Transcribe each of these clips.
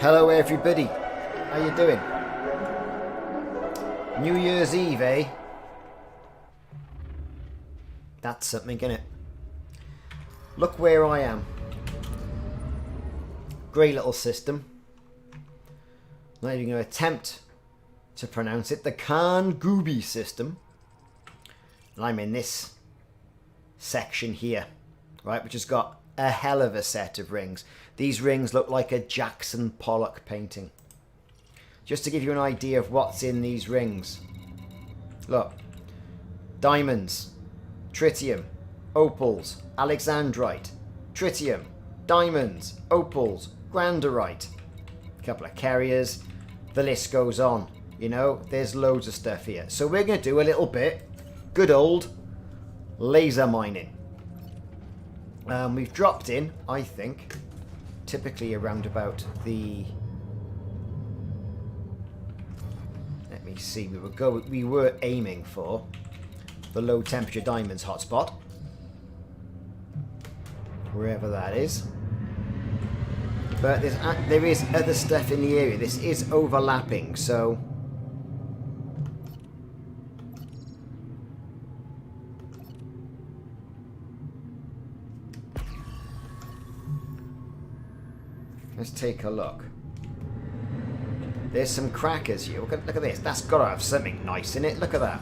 Hello everybody, how you doing? New Year's Eve, eh? That's something, innit? Look where I am. Great little system. Not even going to attempt to pronounce it. The KHAN GUBII system. And I'm in this section here, right, which has got a hell of a set of rings. These rings look like a Jackson Pollock painting. Just to give you an idea of what's in these rings. Look. Diamonds. Tritium. Opals. Alexandrite. Tritium. Diamonds. Opals. Granderite. A couple of carriers. The list goes on. You know, there's loads of stuff here. So we're going to do a little bit good old laser mining. We've dropped in, I think, typically around about the... Let me see, we were aiming for the low temperature diamonds hotspot. Wherever that is. But there is other stuff in the area. This is overlapping, so... Let's take a look. There's some crackers here. Look at this. That's got to have something nice in it. Look at that.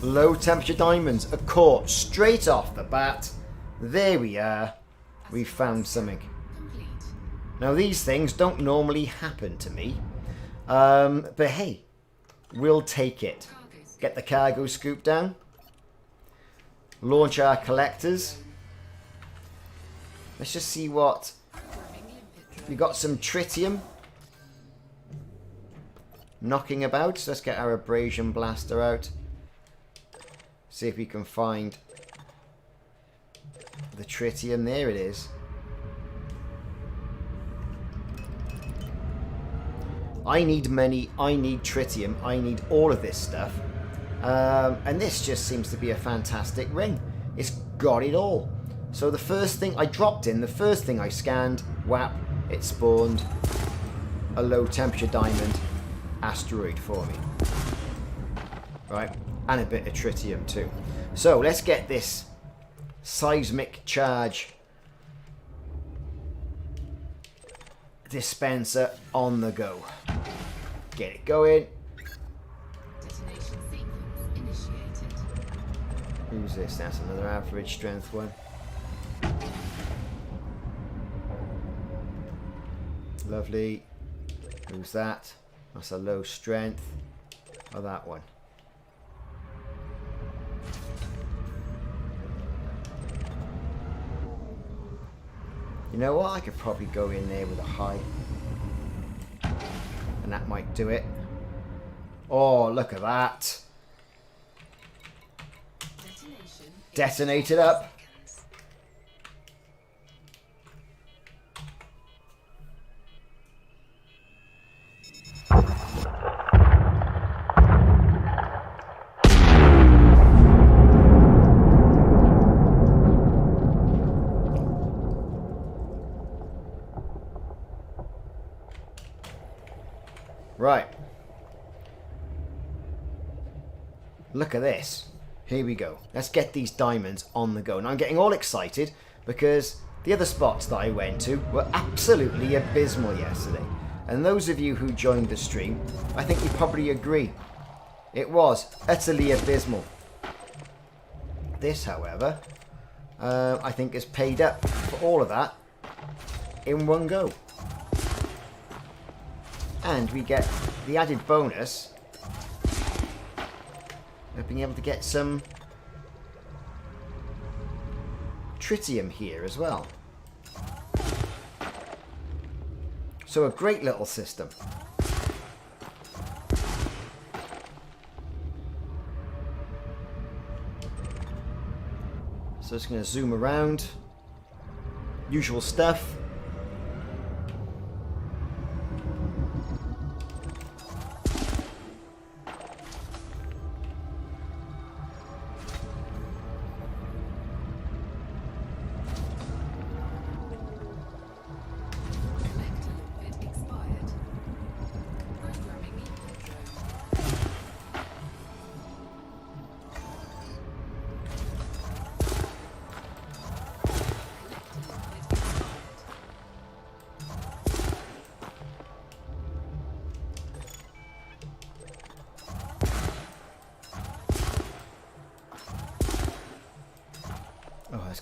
Low temperature diamonds are caught straight off the bat. There we are. We found something. Now these things don't normally happen to me. But hey, we'll take it. Get the cargo scoop down. Launch our collectors. Let's just see what... We got some tritium knocking about. So let's get our abrasion blaster out. See if we can find the tritium. There it is. I need money, I need tritium, I need all of this stuff. And this just seems to be a fantastic ring. It's got it all. So the first thing I dropped in, the first thing I scanned, whap, it spawned a low temperature diamond asteroid for me. Right, and a bit of tritium too. So let's get this seismic charge dispenser on the go. Get it going. Detonation sequence initiated. Who's this? That's another average strength one. Lovely. Who's that? That's a low strength. Oh, that one. You know what? I could probably go in there with a high. And that might do it. Oh, look at that. Detonate it up. Right. Look at this. Here we go. Let's get these diamonds on the go. Now I'm getting all excited because the other spots that I went to were absolutely abysmal yesterday. And those of you who joined the stream, I think you probably agree. It was utterly abysmal. This, however, I think has paid up for all of that in one go. And we get the added bonus of being able to get some tritium here as well. So a great little system. So just going to zoom around. Usual stuff.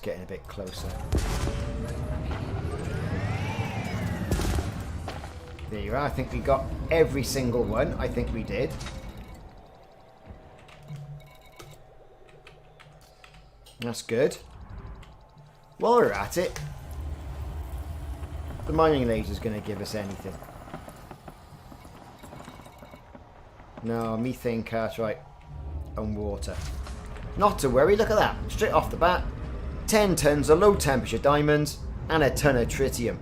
getting a bit closer. There you are. I think we got every single one. I think we did. That's good. While we're at it, the mining laser is going to give us anything. No, methane cartwright and water. Not to worry, look at that. Straight off the bat, 10 tons of low temperature diamonds and a ton of tritium.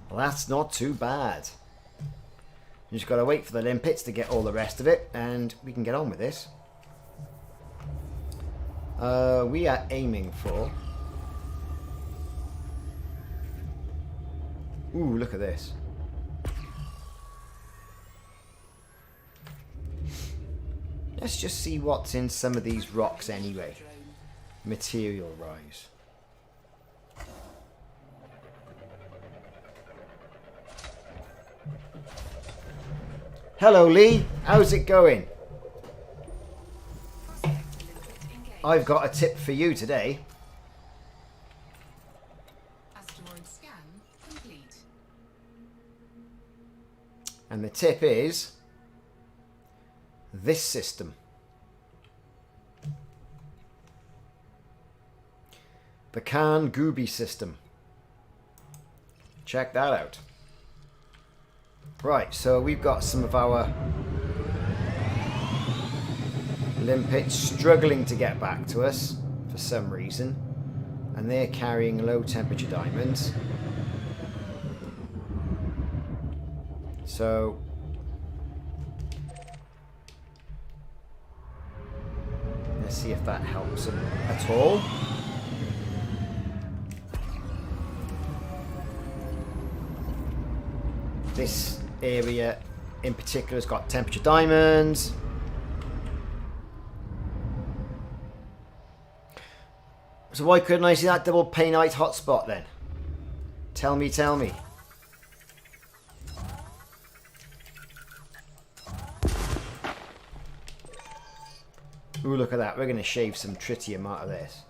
Well, that's not too bad. You just got to wait for the limpets to get all the rest of it and we can get on with this. We are aiming for... Ooh, look at this. Let's just see what's in some of these rocks anyway. Material rise. Hello Lee, how's it going? I've got a tip for you today. Asteroid scan complete. And the tip is this system. The KHAN GUBII system. Check that out. Right, so we've got some of our limpets struggling to get back to us for some reason, and they're carrying low temperature diamonds. So let's see if that helps them at all. This area in particular has got temperature diamonds. So why couldn't I see that double painite hotspot then? Tell me, tell me. Ooh, look at that. We're going to shave some tritium out of this.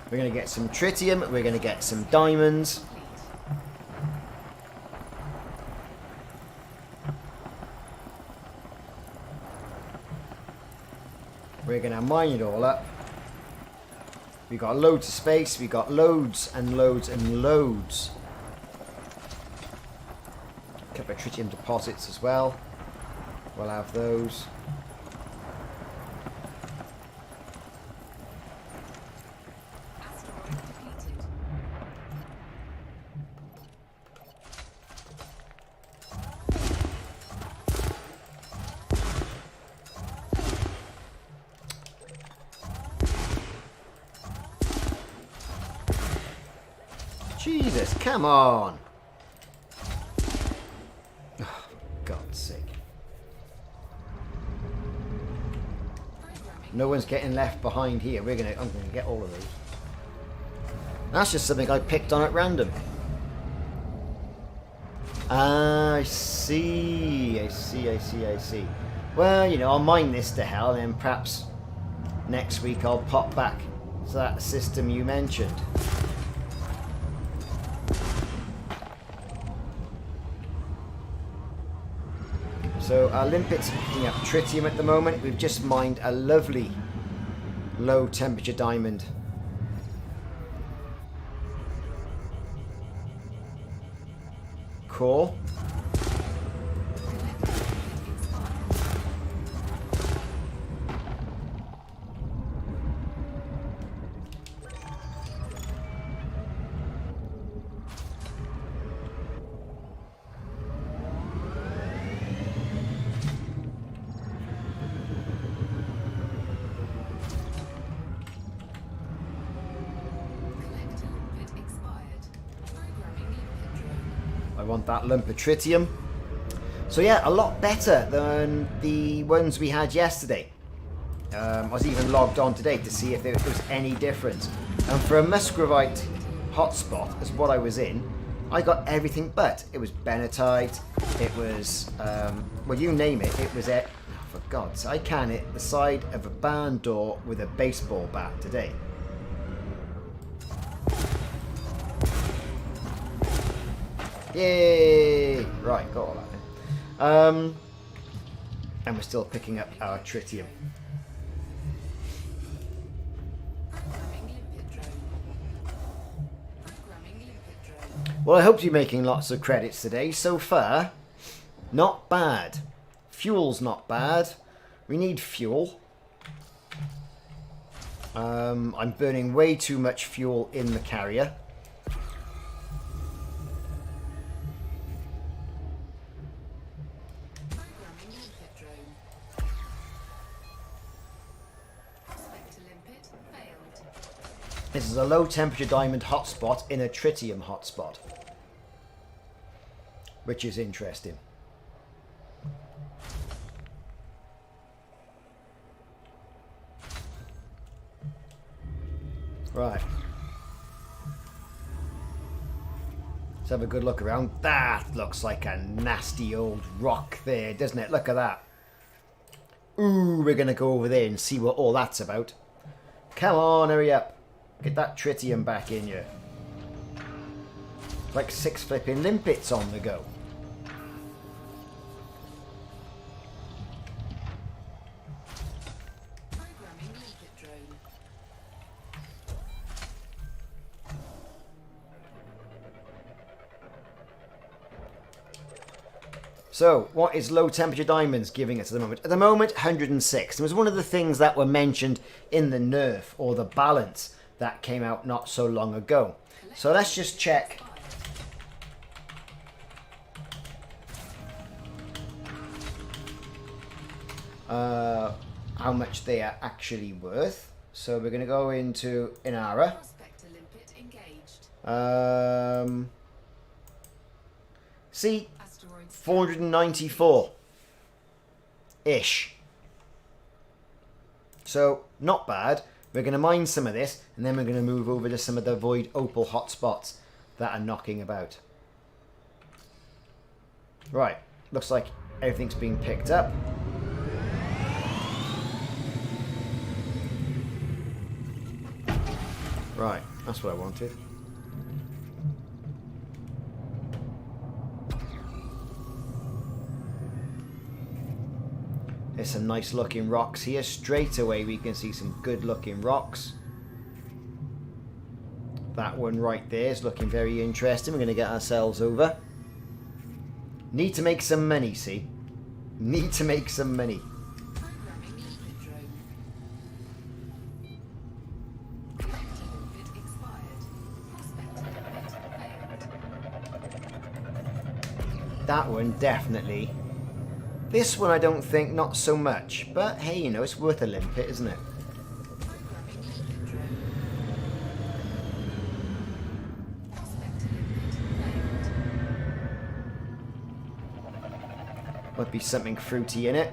We're going to get some tritium. We're going to get some diamonds. We're going to mine it all up. We've got loads of space. We've got loads and loads and loads. A couple of tritium deposits as well. We'll have those. Jesus, come on! Oh, for God's sake. No one's getting left behind here. I'm gonna get all of these. That's just something I picked on at random. I see. I see. Well, you know, I'll mine this to hell, and then perhaps next week I'll pop back to that system you mentioned. So our limpets are picking up tritium at the moment. We've just mined a lovely low temperature diamond. Core. Want that lump of tritium. So yeah, a lot better than the ones we had yesterday. I was even logged on today to see if there was any difference. And for a musgravite hotspot, as what I was in, I got everything but. It was benatite, it was, well, you name it, it was, for God's sake, I can hit the side of a barn door with a baseball bat today. Yay! Right, got all that then. And we're still picking up our tritium. Well, I hope you're making lots of credits today. So far, not bad. Fuel's not bad. We need fuel. I'm burning way too much fuel in the carrier. This is a low temperature diamond hotspot in a tritium hotspot, which is interesting. Right. Let's have a good look around. That looks like a nasty old rock there, doesn't it? Look at that. Ooh, we're going to go over there and see what all that's about. Come on, hurry up. Get that tritium back in you. Like 6 flipping limpets on the go. So, what is low temperature diamonds giving us at the moment? At the moment, 106. It was one of the things that were mentioned in the nerf or the balance that came out not so long ago. So let's just check. How much they are actually worth. So we're going to go into Inara. See, 494-ish. So, not bad. We're going to mine some of this, and then we're going to move over to some of the void opal hotspots that are knocking about. Right, looks like everything's being picked up. Right, that's what I wanted. There's some nice looking rocks here. Straight away we can see some good looking rocks. That one right there is looking very interesting. We're going to get ourselves over. Need to make some money, see? Need to make some money. That one definitely. This one I don't think not so much, but hey, you know, it's worth a limpet, isn't it? Might be something fruity in it.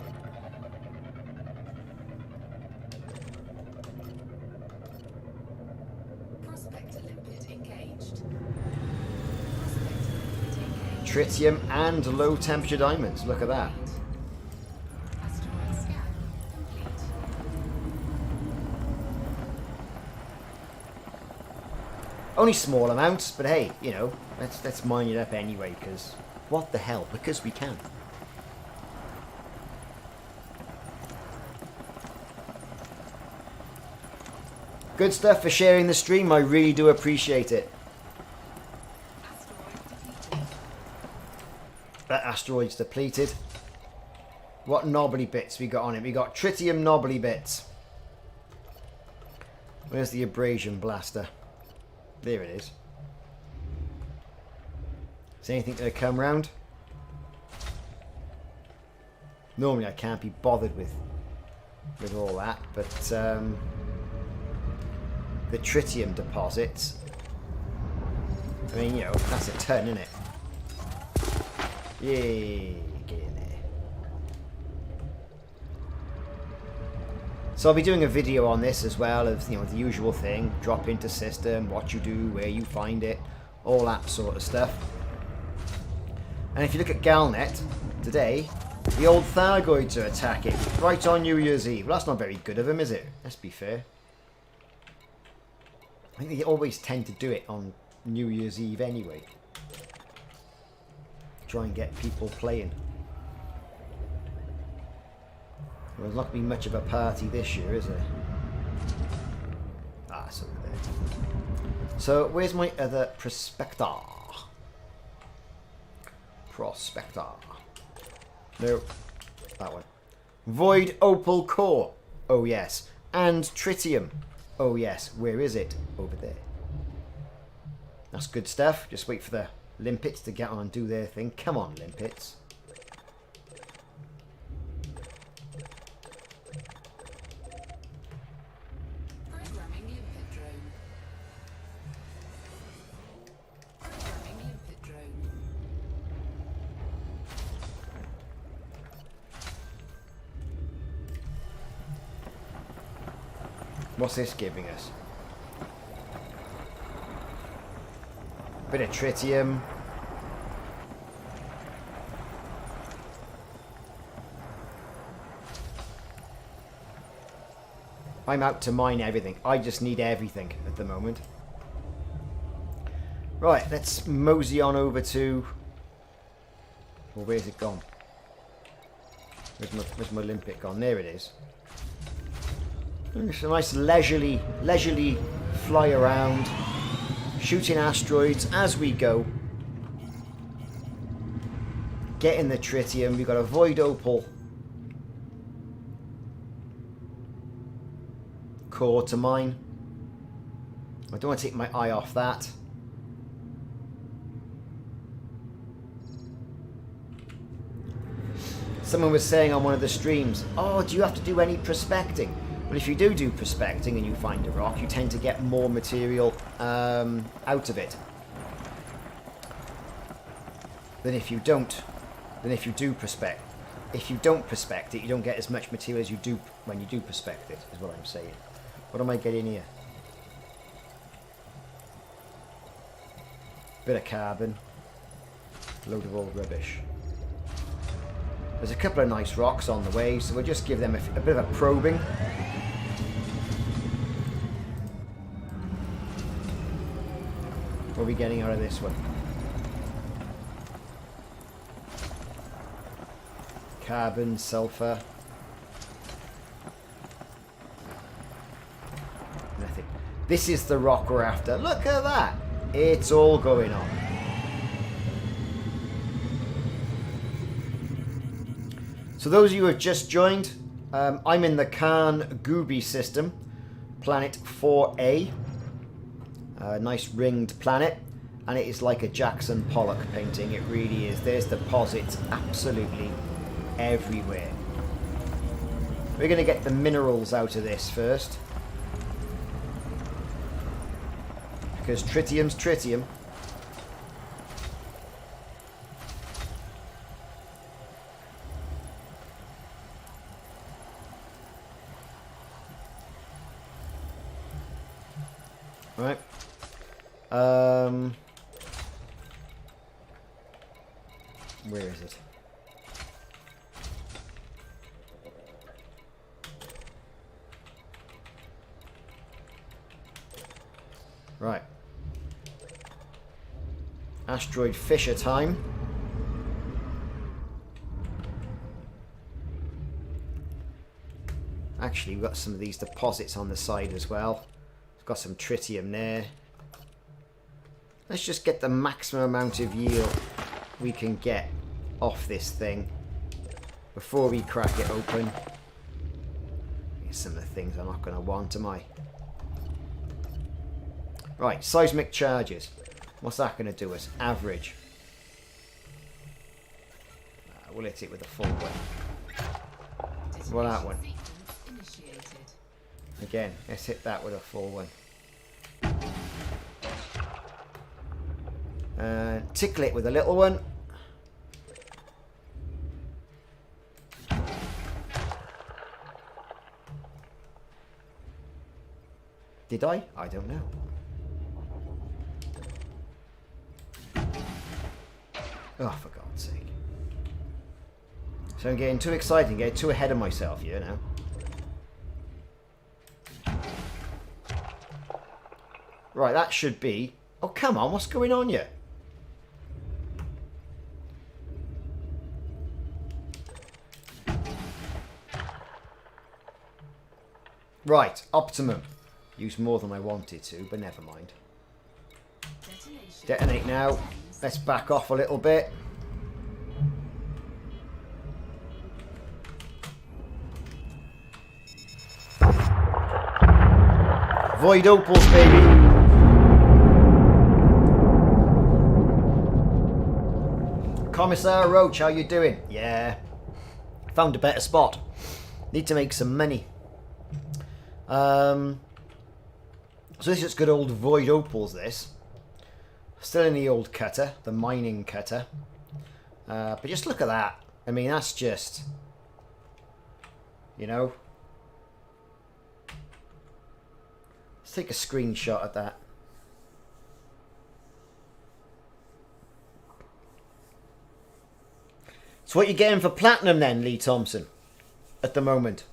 Tritium and low temperature diamonds, look at that. Only small amounts, but hey, you know, let's mine it up anyway, because what the hell, because we can. Good stuff for sharing the stream, I really do appreciate it. That asteroid's depleted. What knobbly bits we got on it? We got tritium knobbly bits. Where's the abrasion blaster? There it is. Is anything going to come round? Normally I can't be bothered with all that, but the tritium deposits, I mean, you know, that's a ton, isn't it? Yay, get in there. So I'll be doing a video on this as well, of, you know, the usual thing, drop into system, what you do, where you find it, all that sort of stuff. And if you look at Galnet today, the old Thargoids are attacking right on New Year's Eve. Well, that's not very good of them, is it? Let's be fair. I think they always tend to do it on New Year's Eve anyway. Try and get people playing. Well, there's not going to be much of a party this year, is there? Ah, it's over there. So, where's my other prospector? Prospector. No, that one. Void Opal Core. Oh, yes. And Tritium. Oh, yes. Where is it? Over there. That's good stuff. Just wait for the limpets to get on and do their thing. Come on, limpets. Programming limpet drone. Programming limpet drone. What's this giving us? Bit of tritium. I'm out to mine everything. I just need everything at the moment. Right, let's mosey on over to... Well, where's it gone? Where's my limpet gone? There it is. It's a nice leisurely fly around, shooting asteroids as we go. Getting the tritium. We've got a void opal core to mine. I don't want to take my eye off that. Someone was saying on one of the streams, oh, do you have to do any prospecting? Well, if you do prospecting and you find a rock, you tend to get more material out of it than if you don't. Than if you do prospect. If you don't prospect it, you don't get as much material as you do when you do prospect it, is what I'm saying. What am I getting here? Bit of carbon. Load of old rubbish. There's a couple of nice rocks on the way, so we'll just give them a bit of a probing. What are we getting out of this one? Carbon, sulfur. Nothing. This is the rock we're after. Look at that! It's all going on. So those of you who have just joined, I'm in the KHAN GUBII system, planet 4A. Nice ringed planet, and it is like a Jackson Pollock painting. It really is. There's deposits absolutely everywhere. We're going to get the minerals out of this first, because tritium's tritium. Right. Where is it? Right. Asteroid Fisher time. Actually, we've got some of these deposits on the side as well. We've got some tritium there. Let's just get the maximum amount of yield we can get off this thing before we crack it open. Here's some of the things I'm not going to want, am I? Right, seismic charges. What's that going to do us? Average. We'll hit it with a full one. Well, that one. Again, let's hit that with a full one. Tickle it with a little one. Did I? I don't know. Oh, for God's sake. So I'm getting too excited, getting too ahead of myself here now. Right, that should be... Oh, come on, what's going on here? Right, optimum. Used more than I wanted to, but never mind. Detonate now. Let's back off a little bit. Void opals, baby. Commissar Roach, how you doing? Yeah. Found a better spot. Need to make some money. So this is good old void opals, this. Still in the old cutter, the mining cutter. But just look at that. I mean, that's just... You know? Let's take a screenshot of that. So what you getting for platinum then, Lee Thompson? At the moment.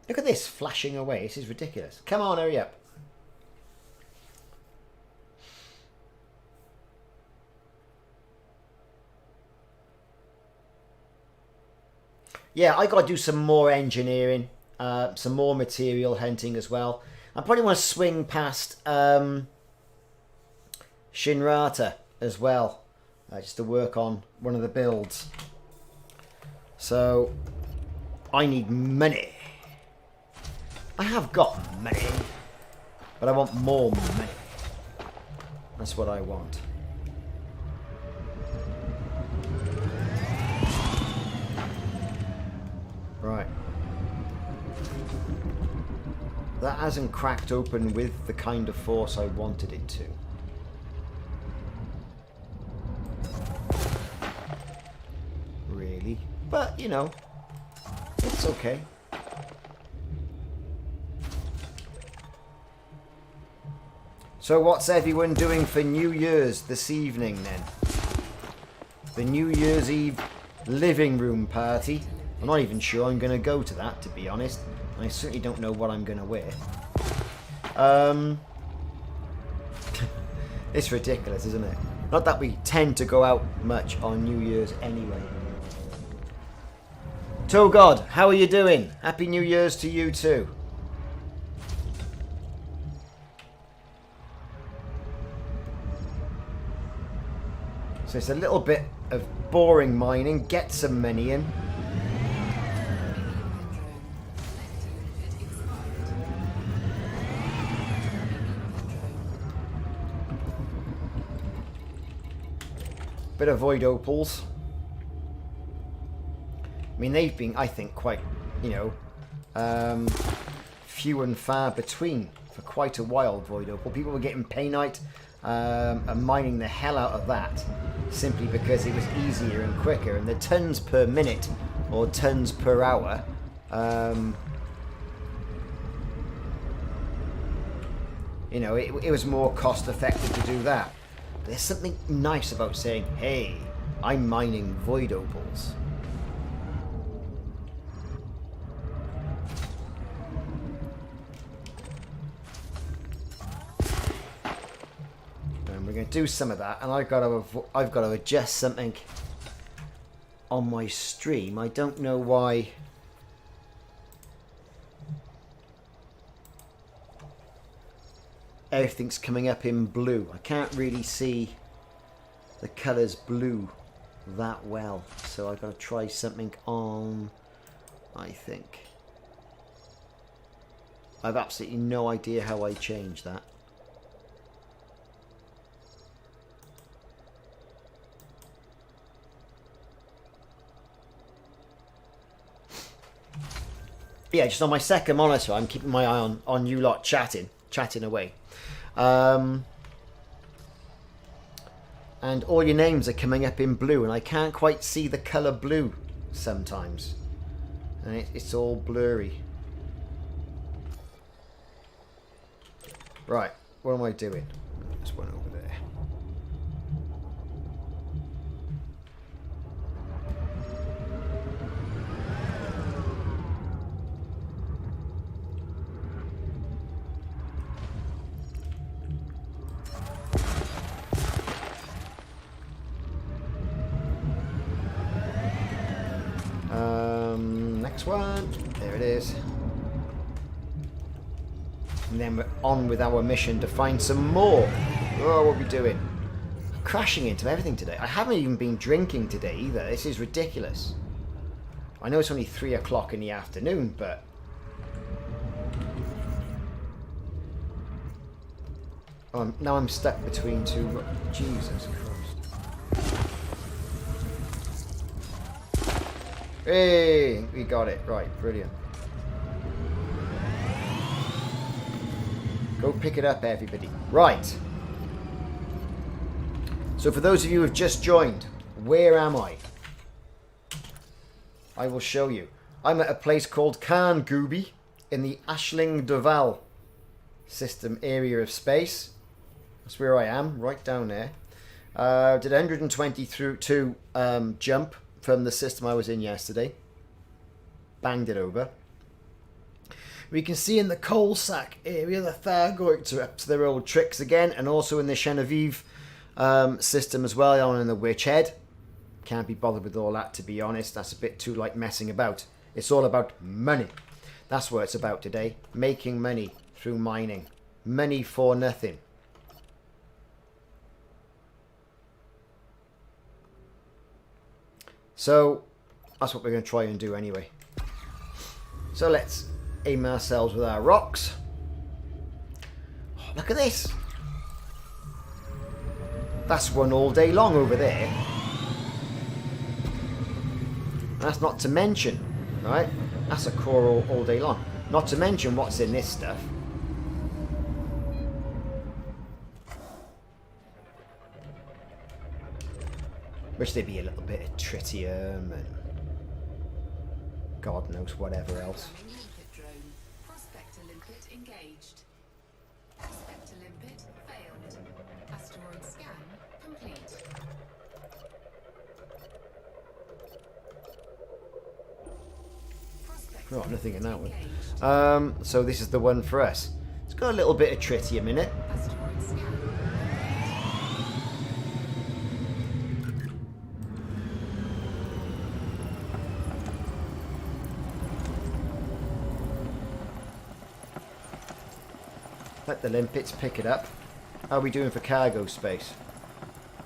Look at this flashing away. This is ridiculous. Come on, hurry up. Yeah, I got to do some more engineering, some more material hunting as well. I probably want to swing past Shinrata as well, just to work on one of the builds. So, I need money. I have got money, but I want more money. That's what I want. Right. That hasn't cracked open with the kind of force I wanted it to. Really? But, you know, it's okay. So what's everyone doing for New Year's this evening then? The New Year's Eve living room party. I'm not even sure I'm going to go to that, to be honest. I certainly don't know what I'm going to wear. It's ridiculous, isn't it? Not that we tend to go out much on New Year's anyway. God, how are you doing? Happy New Year's to you too. So it's a little bit of boring mining, get some money in. Bit of void opals. I mean, they've been, I think, quite, you know, few and far between for quite a while, void opal. People were getting painite and mining the hell out of that simply because it was easier and quicker, and the tons per minute or tons per hour you know, it was more cost effective to do that. But there's something nice about saying, hey, I'm mining void opals. We're going to do some of that, and I've got to adjust something on my stream. I don't know why. Everything's coming up in blue. I can't really see the colours blue that well, so I've got to try something on. I think I've absolutely no idea how I change that. Yeah, just on my second monitor, I'm keeping my eye on you lot chatting away. And all your names are coming up in blue, and I can't quite see the colour blue sometimes. And it's all blurry. Right, what am I doing? There's one over there. Next one. There it is. And then we're on with our mission to find some more. Oh, what are we doing? Crashing into everything today. I haven't even been drinking today either. This is ridiculous. I know it's only 3 o'clock in the afternoon, but... now I'm stuck between two... Jesus Christ. Hey! We got it. Right, brilliant. Go pick it up, everybody. Right. So for those of you who have just joined, where am I? I will show you. I'm at a place called KHAN GUBII in the Ashling Duval system area of space. That's where I am, right down there. Did 120 through 2 jump from the system I was in yesterday. Banged it over. We can see in the coal sack area the Thargoids are up to their old tricks again, and also in the Genevieve system as well, on in the Witch Head. Can't be bothered with all that, to be honest. That's a bit too like messing about. It's all about money. That's what it's about today. Making money through mining. Money for nothing. So that's what we're going to try and do anyway. So let's aim ourselves with our rocks. Oh, look at this. That's one all day long over there. And that's not to mention, right? That's a core all day long. Not to mention what's in this stuff. Wish there'd be a little bit of tritium and God knows whatever else. Prospector limpet engaged. Prospector limpet failed. Asteroid scan complete. Oh, nothing in that one. So this is the one for us. It's got a little bit of tritium in it. Asteroid scan. Let the limpets pick it up. How are we doing for cargo space?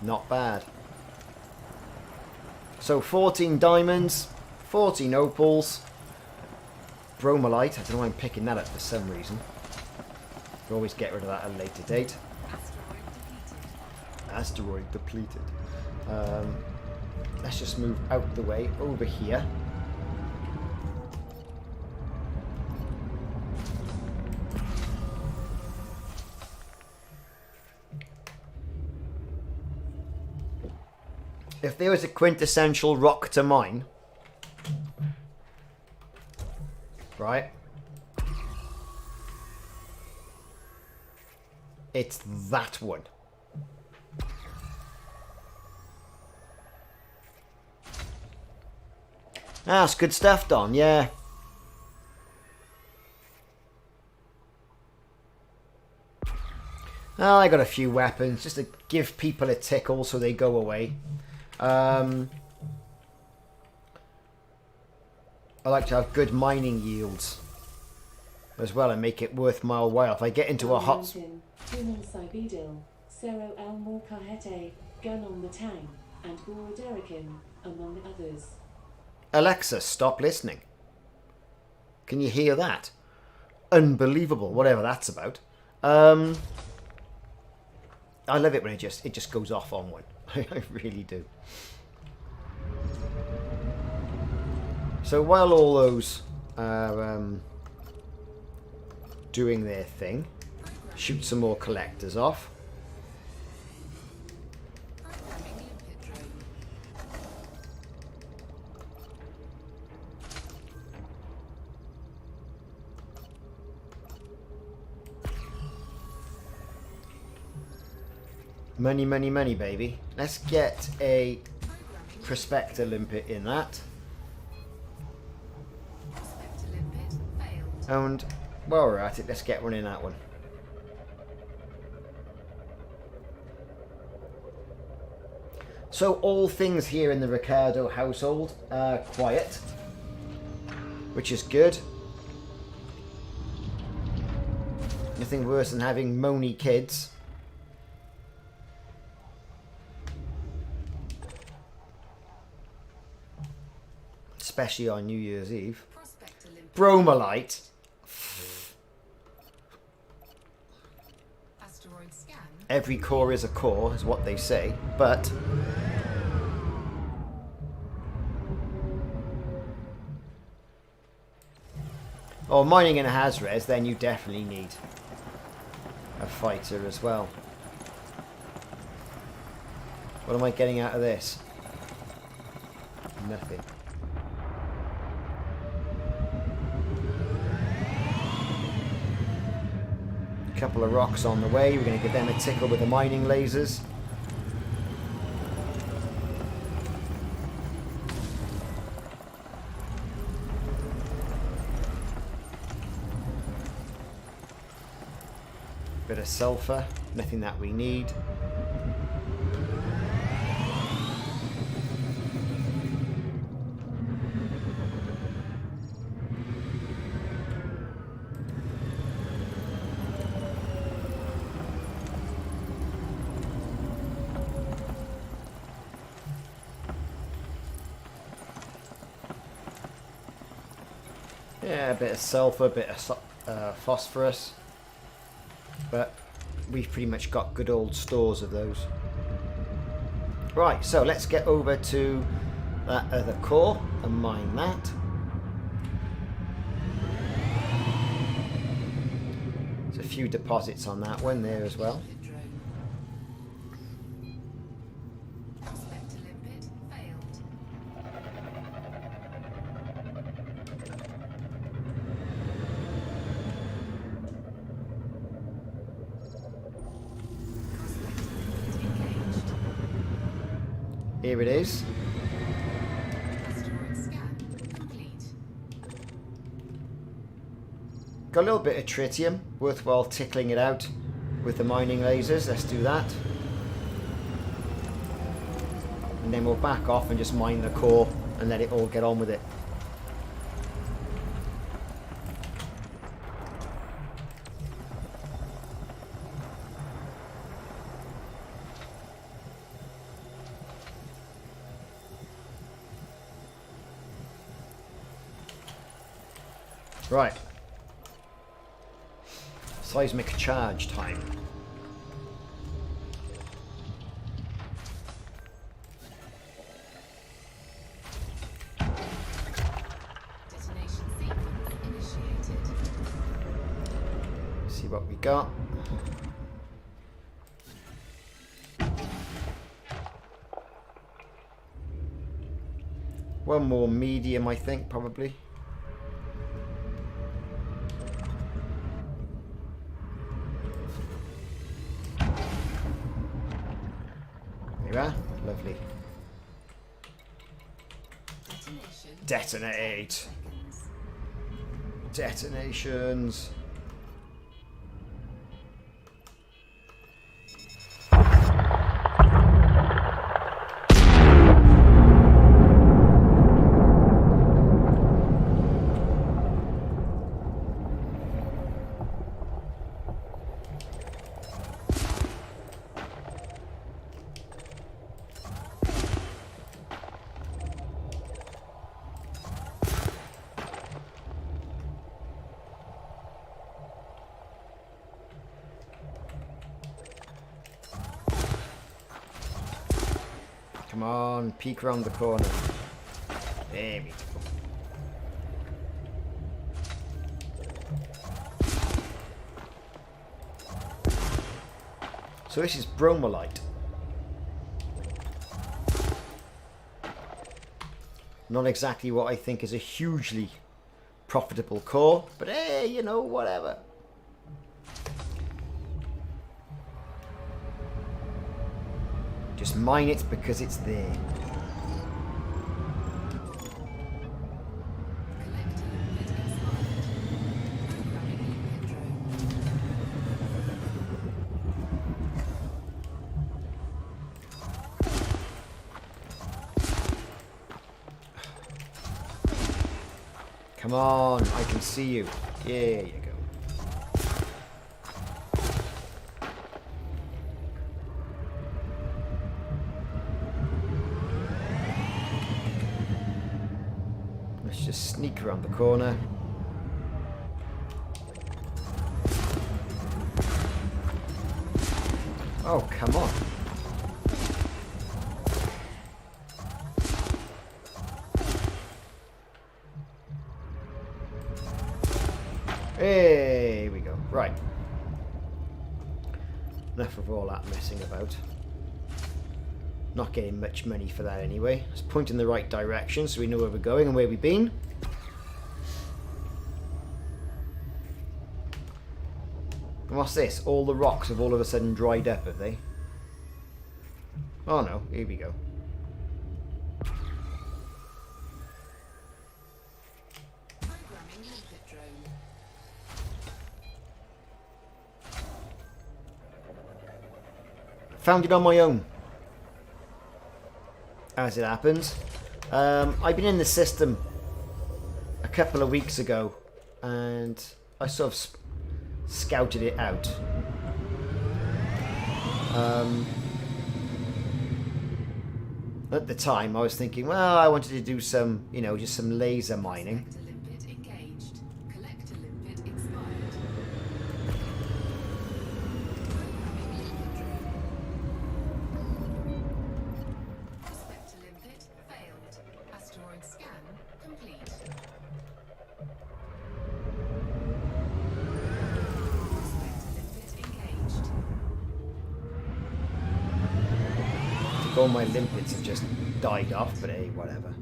Not bad. So 14 diamonds, 14 opals, bromolite. I don't know why I'm picking that up for some reason. We'll always get rid of that at a later date. Asteroid depleted. Let's just move out the way over here. If there was a quintessential rock to mine, right? It's that one. That's good stuff, Don, yeah. Oh, I got a few weapons just to give people a tickle so they go away. I like to have good mining yields as well and make it worth my while. If I get into a hot... Alexa, stop listening. Can you hear that? Unbelievable, whatever that's about. I love it when it just goes off on one. I really do. So while all those are doing their thing, shoot some more collectors off. Money, money, money, baby. Let's get a Programming. prospector limpet in that. Prospector limpet failed. And while we're at it, let's get one in that one. So all things here in the Ricardo household are quiet, which is good. Nothing worse than having moany kids. Especially on New Year's Eve. Prospector limpet. Bromelite. Asteroid scan. Every core is a core, is what they say, but oh, mining in a Hazres, then you definitely need a fighter as well. What am I getting out of this? Nothing. Couple of rocks on the way. We're going to give them a tickle with the mining lasers. Bit of sulfur, nothing that we need. Yeah, a bit of sulfur, a bit of phosphorus, but we've pretty much got good old stores of those. Right, so let's get over to that other core and mine that. There's a few deposits on that one there as well. Prospector limpet failed. Here it is. Asteroid scan complete. Got a little bit of tritium, worthwhile tickling it out with the mining lasers. Let's do that. And then we'll back off and just mine the core and let it all get on with it. Right. Seismic charge time. Detonation sequence initiated. See what we got. One more medium, I think, probably. Lovely. Detonation. Detonate. Seconds. Detonations. Come on, peek around the corner. There we go. So this is bromelite. Not exactly what I think is a hugely profitable core, but hey, you know, whatever. Just mine it because it's there. Come on, I can see you. There you go. Let's just sneak around the corner. Oh, come on. Here we go. Right. Enough of all that messing about. Not getting much money for that anyway. Let's point in the right direction so we know where we're going and where we've been. And what's this? All the rocks have all of a sudden dried up, have they? Oh no, here we go. Found it on my own, as it happens. I've been in the system a couple of weeks ago and I sort of scouted it out. At the time I was thinking, well, I wanted to do some, you know, just some laser mining. All my limpets have just died off, but hey, whatever.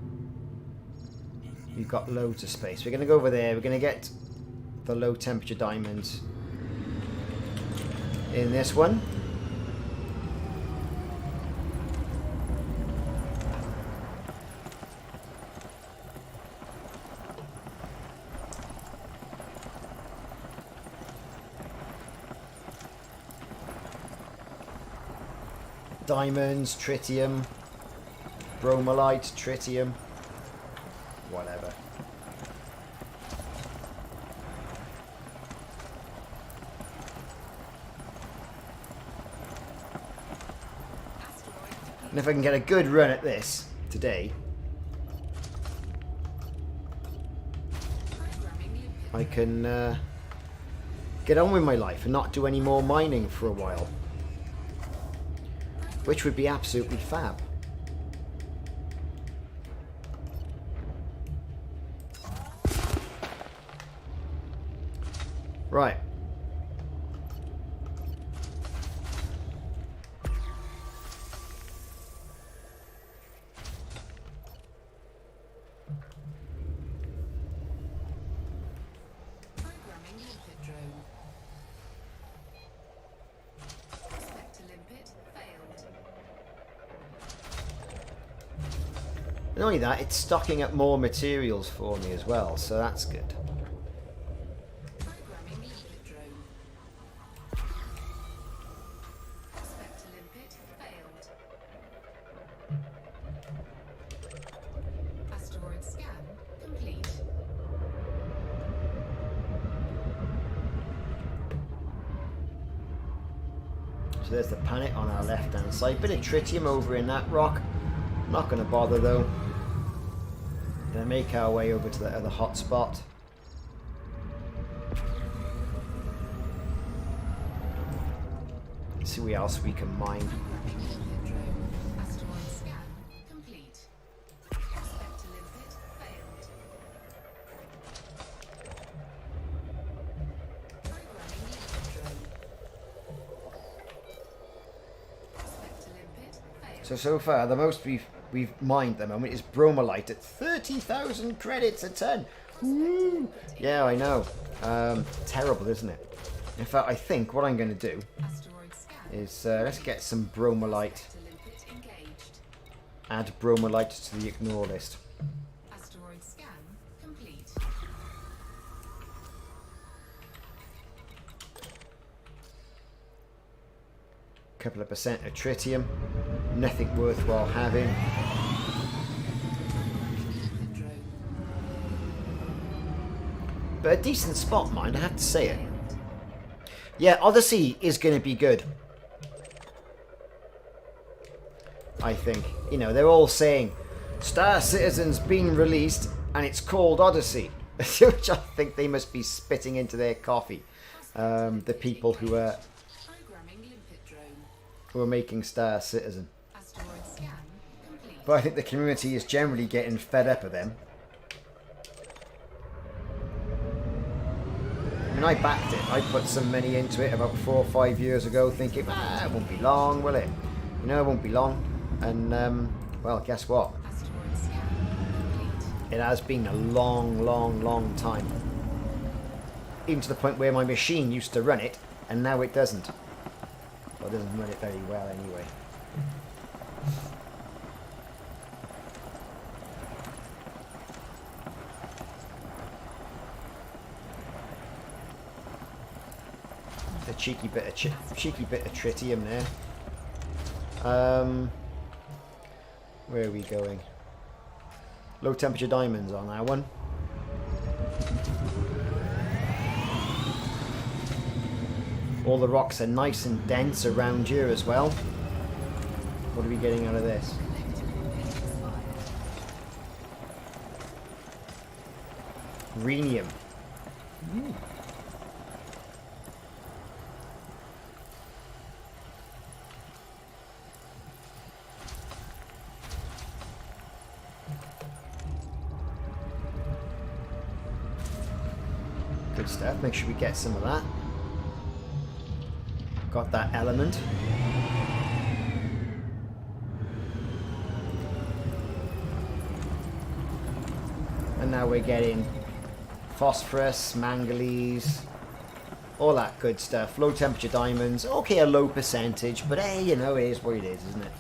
You've got loads of space. We're going to go over there. We're going to get the low temperature diamonds in this one. Diamonds, tritium, bromolite, tritium, whatever. And if I can get a good run at this today, I can get on with my life and not do any more mining for a while. Which would be absolutely fab. Right. Not only that, it's stocking up more materials for me as well, so that's good. So there's the planet on our left hand side. Bit of tritium over in that rock. Not going to bother though. Gonna make our way over to the other hotspot. See what else we can mine. So far, the most we've mined at the moment is bromolite at 30,000 credits a ton. Woo! Yeah, I know. Terrible, isn't it? In fact, I think what I'm going to do is let's get some bromolite Add bromolites to the ignore list. Asteroid scan complete. Couple of percent of tritium. Nothing worthwhile having. But a decent spot, mind, I have to say it. Yeah, Odyssey is going to be good. I think. You know, they're all saying, Star Citizen's been released and it's called Odyssey. Which I think they must be spitting into their coffee. The people who are making Star Citizen. But I think the community is generally getting fed up of them. I mean, I backed it. I put some money into it about 4 or 5 years ago, thinking, it won't be long, will it? You know, it won't be long. And, well, guess what? It has been a long, long, long time. Even to the point where my machine used to run it, and now it doesn't. Well, it doesn't run it very well anyway. The cheeky bit of tritium there. Where are we going? Low temperature diamonds on that one. All the rocks are nice and dense around here as well. What are we getting out of this? Rhenium. Ooh. Good stuff. Make sure we get some of that. Got that element. And now we're getting phosphorus, manganese, all that good stuff. Low temperature diamonds. Okay, a low percentage, but hey, you know, it is what it is, isn't it?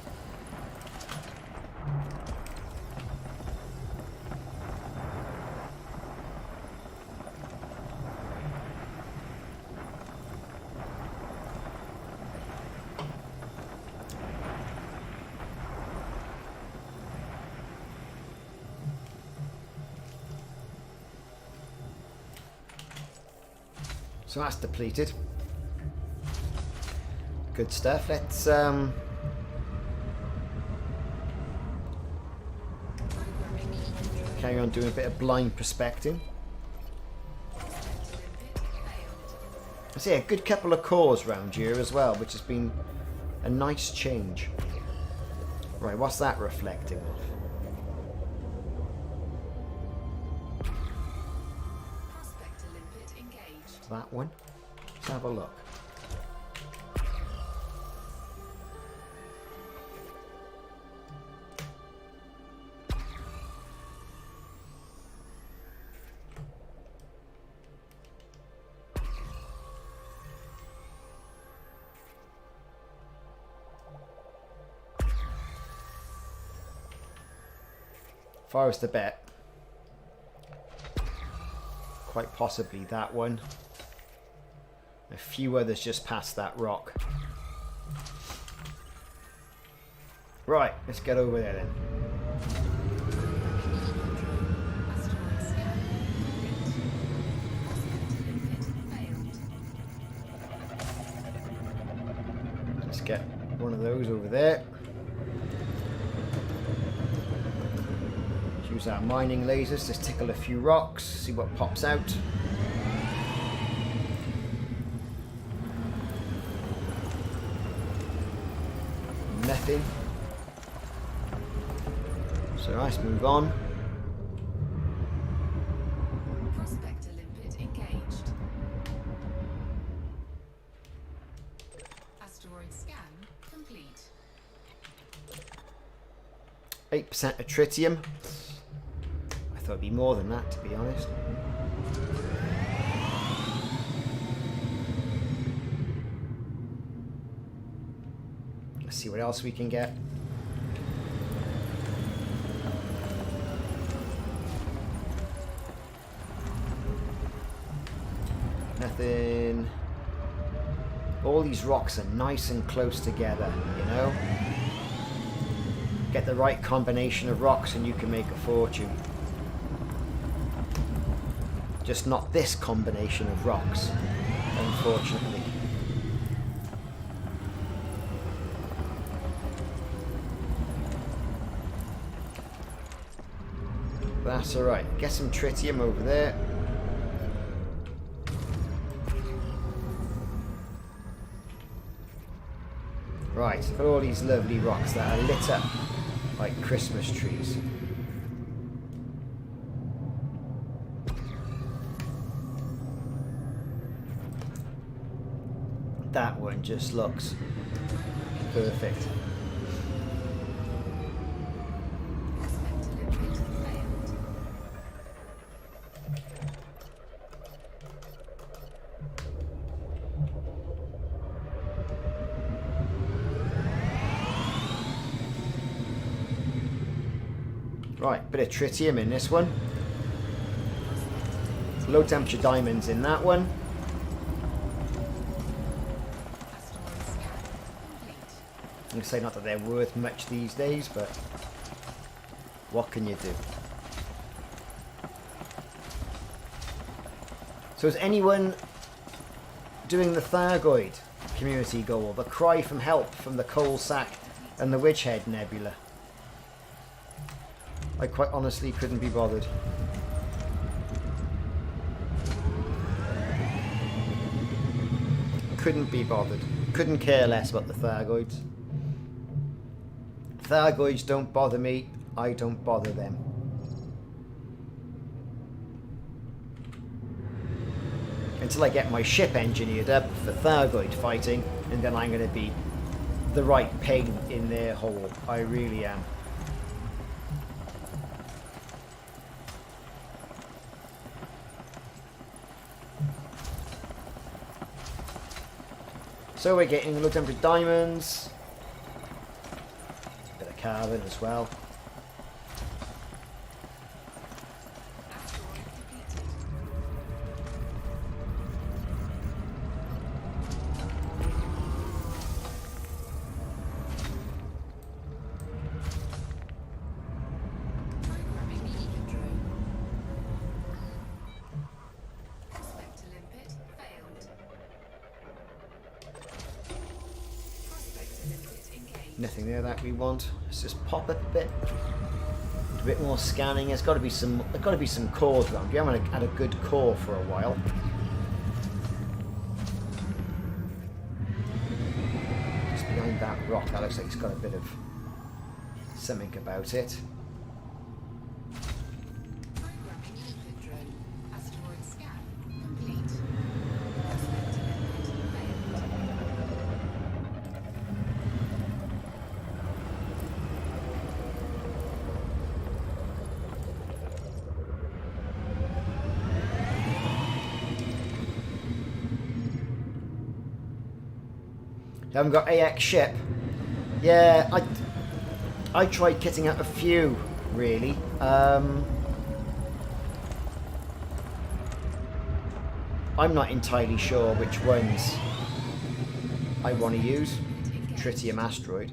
So that's depleted. Good stuff. Let's carry on doing a bit of blind prospecting. I see a good couple of cores around here as well, which has been a nice change. Right, what's that reflecting off? That one. Let's have a look. If I was to bet, quite possibly that one. A few others just past that rock. Right, let's get over there then. Let's get one of those over there. Use our mining lasers to tickle a few rocks, see what pops out. Nothing. So let's move on. Prospector limpet engaged. Asteroid scan complete. 8% of tritium. I thought it'd be more than that, to be honest. See what else we can get. All these rocks are nice and close together, you know? Get the right combination of rocks and you can make a fortune. Just not this combination of rocks, unfortunately. That's alright. Get some tritium over there. Right, look at all these lovely rocks that are lit up like Christmas trees. That one just looks perfect. Right, bit of tritium in this one. Low temperature diamonds in that one. I'm going to say not that they're worth much these days, but what can you do? So is anyone doing the Thargoid community goal, the cry from help from the Coal Sack and the Witchhead Nebula? I quite honestly couldn't be bothered. Couldn't be bothered. Couldn't care less about the Thargoids. Thargoids don't bother me, I don't bother them. Until I get my ship engineered up for Thargoid fighting, and then I'm going to be the right peg in their hole. I really am. So we're getting low temperature diamonds, a bit of carbon as well. Nothing there that we want. Let's just pop it a bit. A bit more scanning. There's got to be some. There's got to be some cores around. We haven't had a good core for a while. Just behind that rock, that looks like it's got a bit of something about it. You haven't got AX ship. Yeah, I tried kitting out a few, really. I'm not entirely sure which ones I want to use. Tritium asteroid.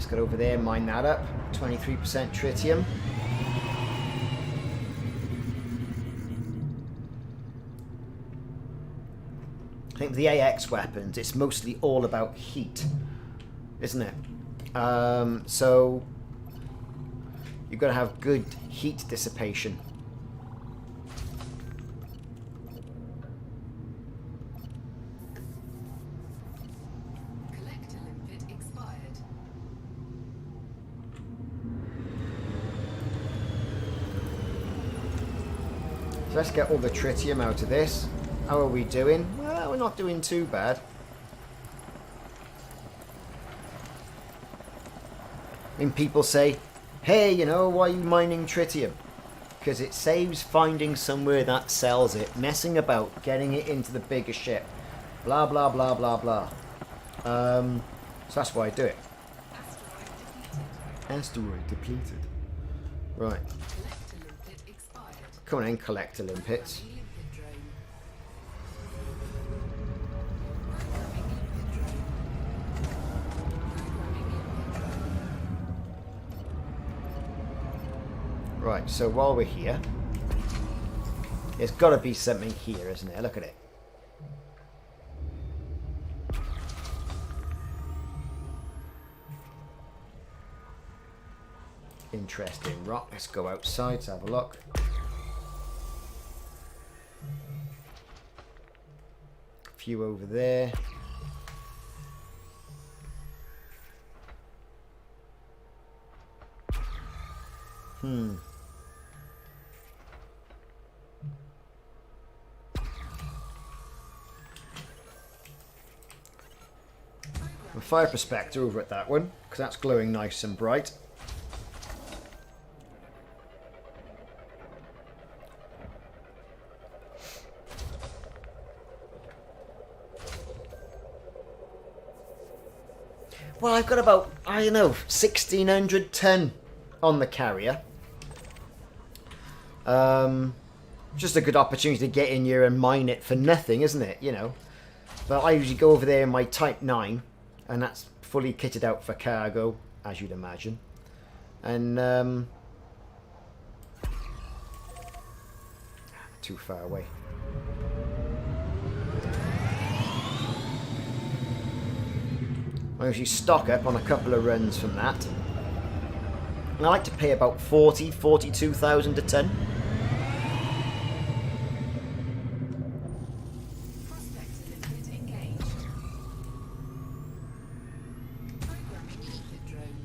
Get over there, mine that up. 23% tritium. I think the AX weapons, it's mostly all about heat, isn't it? So you've got to have good heat dissipation. Let's get all the tritium out of this. How are we doing? Well, we're not doing too bad. I mean, people say, hey, you know, why are you mining tritium? Because it saves finding somewhere that sells it, messing about, getting it into the bigger ship. Blah, blah, blah, blah, blah. So that's why I do it. Asteroid depleted. Asteroid depleted. Right. Collector limpet expired. Come on in, collect a limpets. Limpet drone. Programming limpet drone. Programming limpet drone. Right, so while we're here, there's got to be something here, isn't there? Look at it. Interesting rock. Let's go outside to have a look. A few over there. A fire prospector over at that one, because that's glowing nice and bright. Well, I've got about, I don't know, 1,600 ton on the carrier. Just a good opportunity to get in here and mine it for nothing, isn't it? You know. But I usually go over there in my Type 9, and that's fully kitted out for cargo, as you'd imagine. And, too far away. I usually stock up on a couple of runs from that. And I like to pay about 42,000 a ton. Prospector limpet engaged. Programming limpet drone.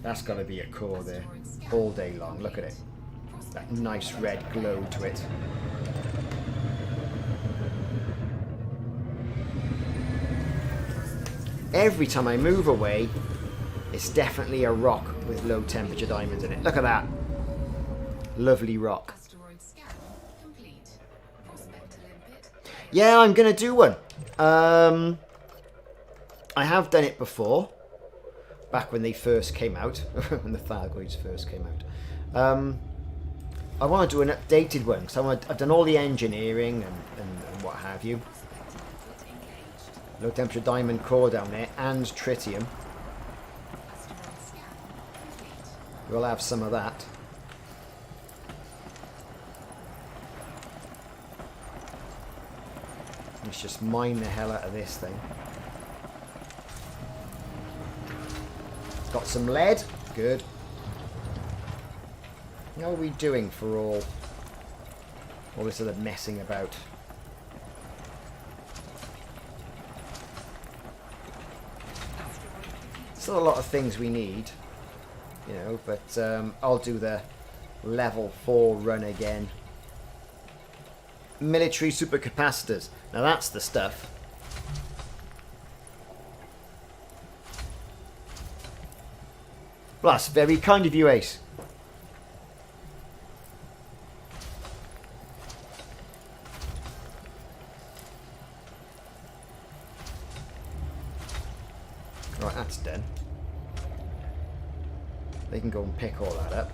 That's got to be a core there. All day long. Look at it. That nice red glow to it. Every time I move away, it's definitely a rock with low temperature diamonds in it. Look at that. Lovely rock. Asteroid scan complete. Prospector limpet. Yeah, I'm going to do one. I have done it before. Back when they first came out. When the Thargoids first came out. I want to do an updated one. So I've done all the engineering and what have you. Prospector limpet engaged. Low temperature diamond core down there. And tritium. Asteroid scan complete. We'll have some of that. Let's just mine the hell out of this thing. Got some lead. Good. How are we doing for all this other messing about? Still a lot of things we need, you know, but I'll do the level 4 run again. Military supercapacitors. Now that's the stuff. Well, that's very kind of you, Ace. Right, that's done. They can go and pick all that up.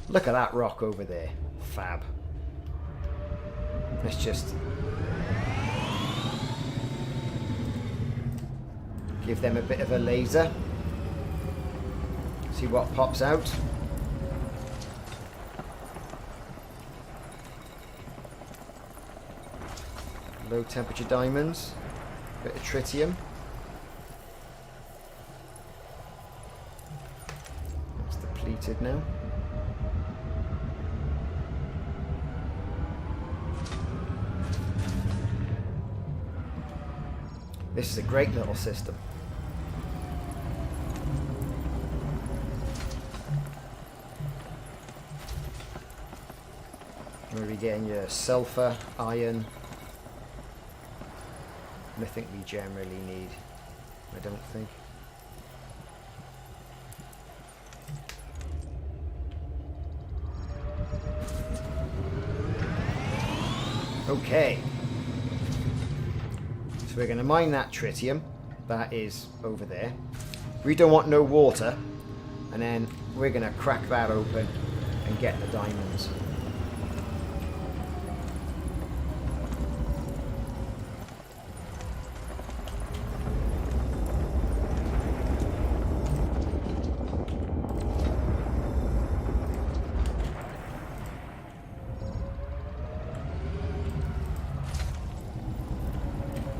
Look at that rock over there. Fab. Let's just give them a bit of a laser. See what pops out. Low temperature diamonds. Bit of tritium. That's depleted now. This is a great little system. Where we getting your sulfur, iron. Nothing we generally need, I don't think. Okay. So we're going to mine that tritium. That is over there. We don't want no water. And then we're going to crack that open and get the diamonds.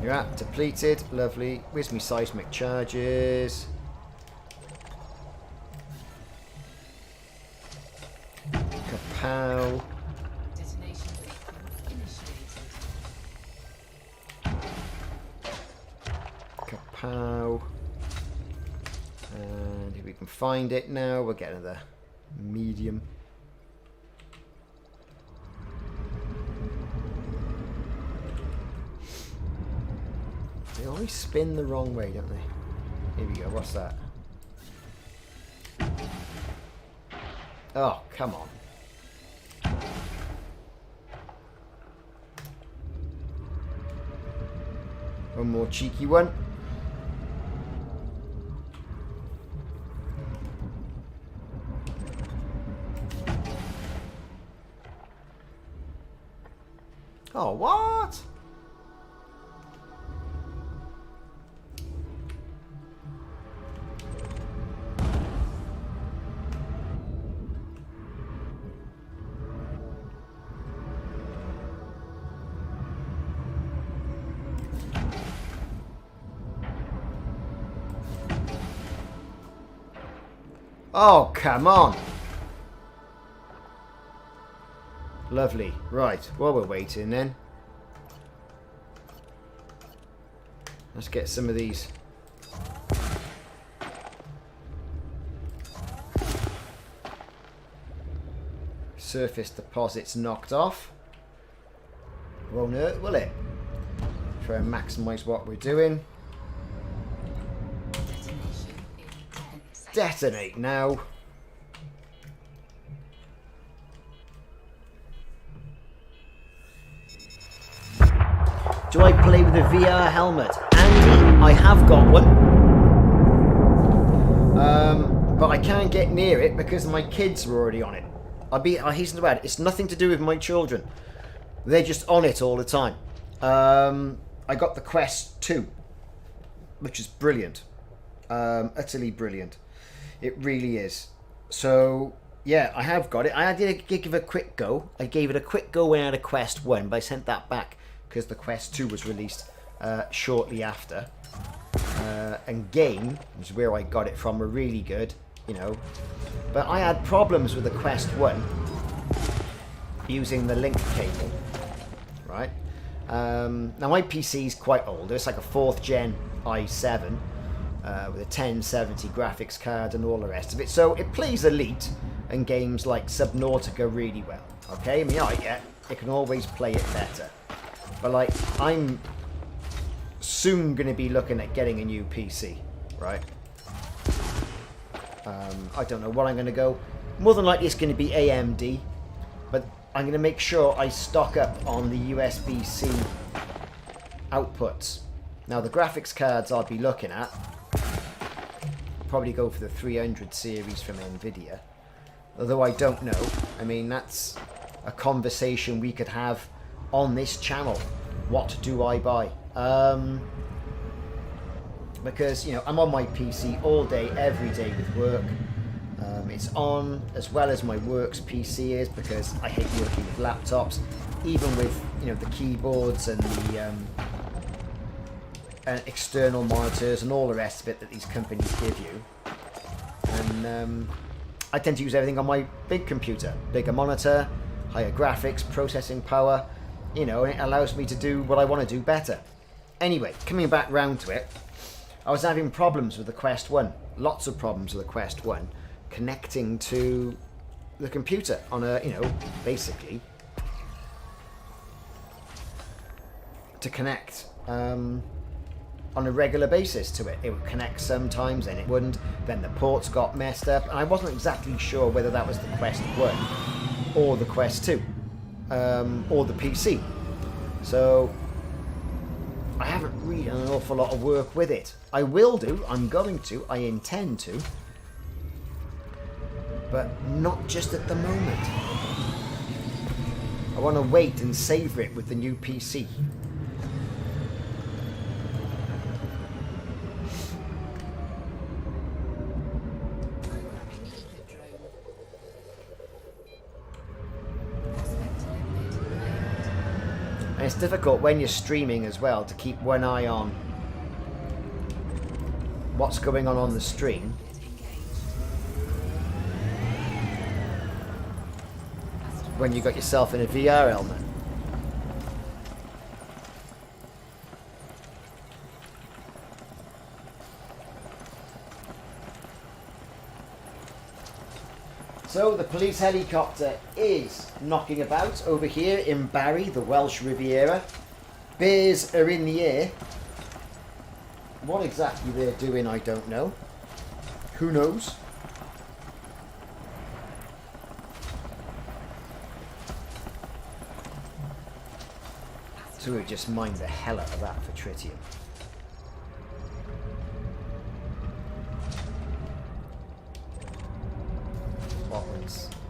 You're at depleted, lovely. Where's my seismic charges? Kapow. Detonation sequence initiated. Kapow. And if we can find it now, we'll get another medium. They always spin the wrong way, don't they? Here we go, what's that? Oh, come on. One more cheeky one. Oh, what? Oh, come on. Lovely. Right, while we're waiting then, let's get some of these surface deposits knocked off. Won't hurt, will it? Try and maximise what we're doing. Detonation in 10 seconds. Detonate now. Do I play with a VR helmet? Andy, I have got one. But I can't get near it because my kids are already on it. I hasten to add, it's nothing to do with my children. They're just on it all the time. I got the Quest 2, which is brilliant. Utterly brilliant. It really is. So, yeah, I have got it. I did give it a quick go. I gave it a quick go when I had a Quest 1, but I sent that back because the Quest 2 was released shortly after. And Game, which is where I got it from, were really good, you know. But I had problems with the Quest 1 using the link cable, right? Now my PC is quite old. It's like a 4th gen i7 with a 1070 graphics card and all the rest of it. So it plays Elite and games like Subnautica really well. Okay, I mean, I get it can always play it better. But like, I'm soon going to be looking at getting a new PC, right? I don't know what I'm going to go. More than likely it's going to be AMD, but I'm going to make sure I stock up on the USB-C outputs. Now the graphics cards I'll be looking at, I'll probably go for the 300 series from Nvidia. Although I don't know. I mean, that's a conversation we could have on this channel. What do I buy? Because, you know, I'm on my PC all day, every day with work. It's on as well as my work's PC is, because I hate working with laptops, even with, you know, the keyboards and the external monitors and all the rest of it that these companies give you. And I tend to use everything on my big computer, bigger monitor, higher graphics, processing power, you know, and it allows me to do what I want to do better. Anyway, coming back round to it, I was having problems with the Quest 1, lots of problems with the Quest 1, connecting to the computer on a, you know, basically to connect on a regular basis to it. It would connect sometimes, then it wouldn't, then the ports got messed up, and I wasn't exactly sure whether that was the Quest 1 or the Quest 2 or the PC. So I haven't really done an awful lot of work with it. I will do, I'm going to, I intend to. But not just at the moment. I want to wait and savour it with the new PC. And it's difficult when you're streaming as well to keep one eye on what's going on the stream. When you got yourself in a VR helmet. So the police helicopter is knocking about over here in Barry, the Welsh Riviera. Bears are in the air. What exactly they're doing, I don't know. Who knows? So we just mined the hell out of that for tritium.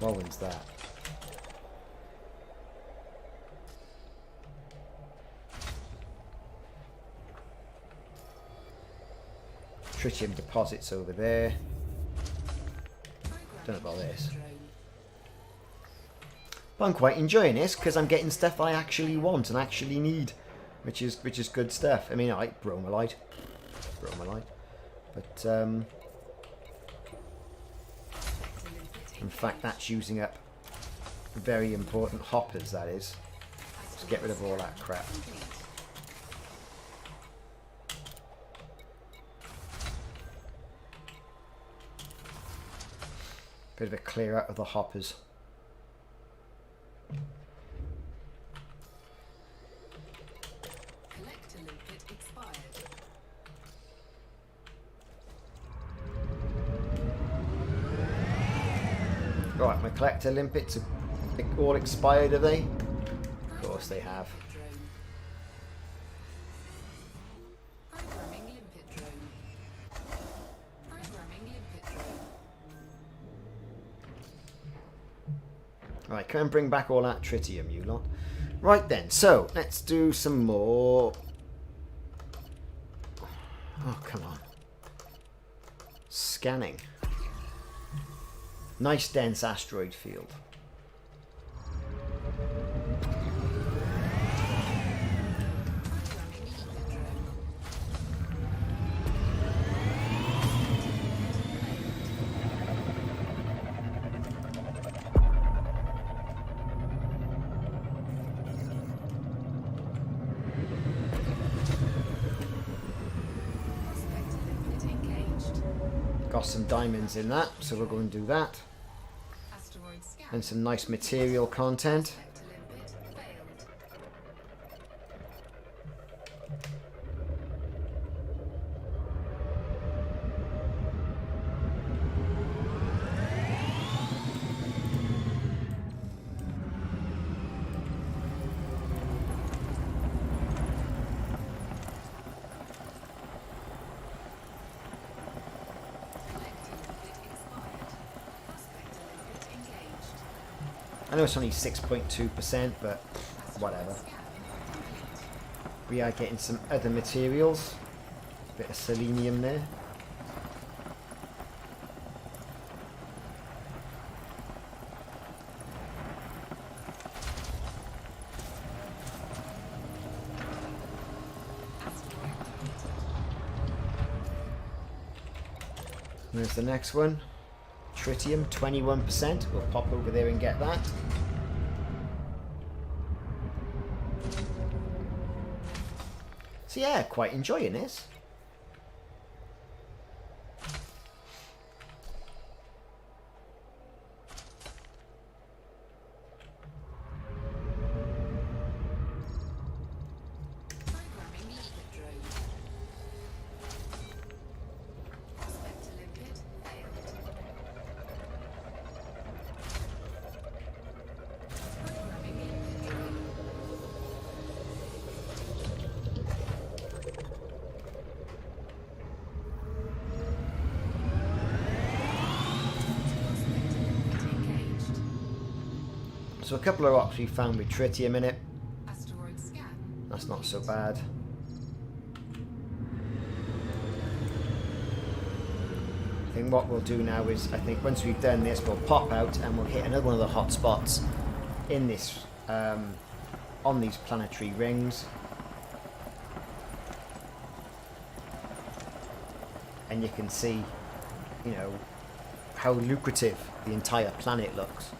What one's that? Tritium deposits over there. Don't know about this. But I'm quite enjoying this because I'm getting stuff I actually want and actually need, which is good stuff. I mean, I like bromelite, but in fact that's using up very important hoppers. That is. Let's get rid of all that crap. Bit of a clear out of the hoppers. Right, my collector limpets are all expired, have they? Of course they have. Right, come and bring back all that tritium, you lot. Right then, so let's do some more. Oh, come on. Scanning. Nice dense asteroid field. Got some diamonds in that, so we're going to do that. And some nice material content. I know it's only 6.2%, but whatever. We are getting some other materials. A bit of selenium there. There's the next one. Tritium, 21%. We'll pop over there and get that. So yeah, quite enjoying this. So a couple of rocks we found with tritium in it. Asteroid scan. That's not so bad. I think what we'll do now is, I think once we've done this, we'll pop out and we'll hit another one of the hotspots in this, on these planetary rings. And you can see, you know, how lucrative the entire planet looks.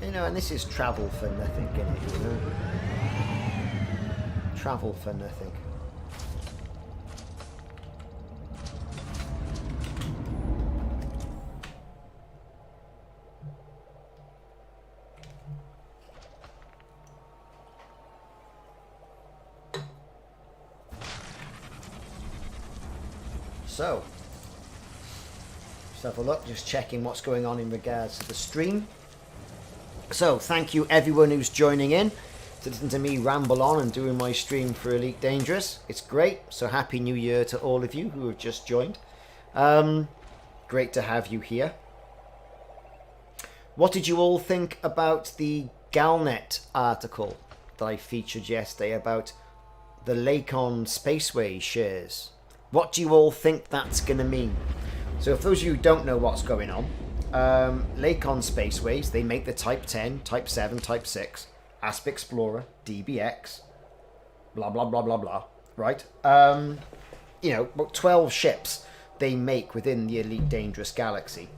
You know, and this is travel for nothing, isn't it, you know? Travel for nothing. So, let's have a look, just checking what's going on in regards to the stream. So, thank you everyone who's joining in to listen to me ramble on and doing my stream for Elite Dangerous. It's great, so happy new year to all of you who have just joined. Great to have you here. What did you all think about the Galnet article that I featured yesterday about the Lakon Spaceway shares? What do you all think that's going to mean? So for those of you who don't know what's going on, Lakon Spaceways, they make the Type 10, Type 7, Type 6, Asp Explorer, DBX, blah, blah, blah, blah, blah, right? You know, about 12 ships they make within the Elite Dangerous Galaxy.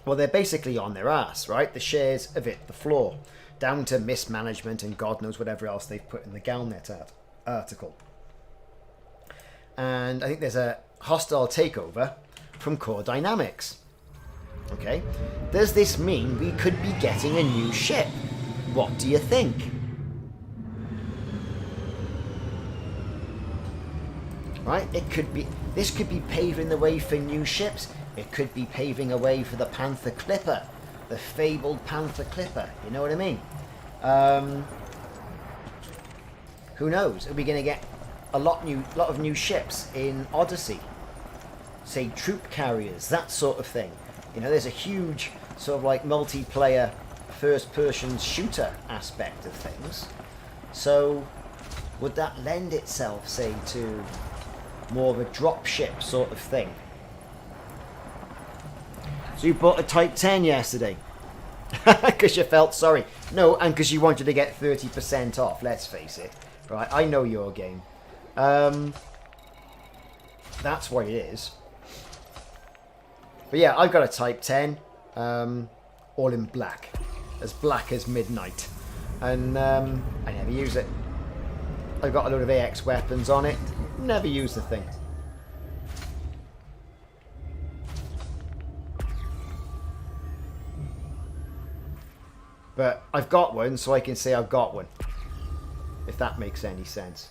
Well, they're basically on their ass, right? The shares have hit the floor, down to mismanagement and God knows whatever else they've put in the Galnet article. And I think there's a hostile takeover from Core Dynamics. Okay, does this mean we could be getting a new ship? What do you think? Right, it could be. This could be paving the way for new ships. It could be paving a way for the Panther Clipper, the fabled Panther Clipper. You know what I mean? Who knows? Are we going to get a lot of new ships in Odyssey? Say troop carriers, that sort of thing. You know, there's a huge sort of like multiplayer first-person shooter aspect of things. So, would that lend itself, say, to more of a dropship sort of thing? So you bought a Type 10 yesterday because you felt sorry. No, and because you wanted to get 30% off, let's face it. Right, I know your game. That's what it is. But yeah, I've got a Type 10, all in black as midnight, and I never use it. I've got a load of AX weapons on it, never use the thing. But I've got one, so I can say I've got one, if that makes any sense.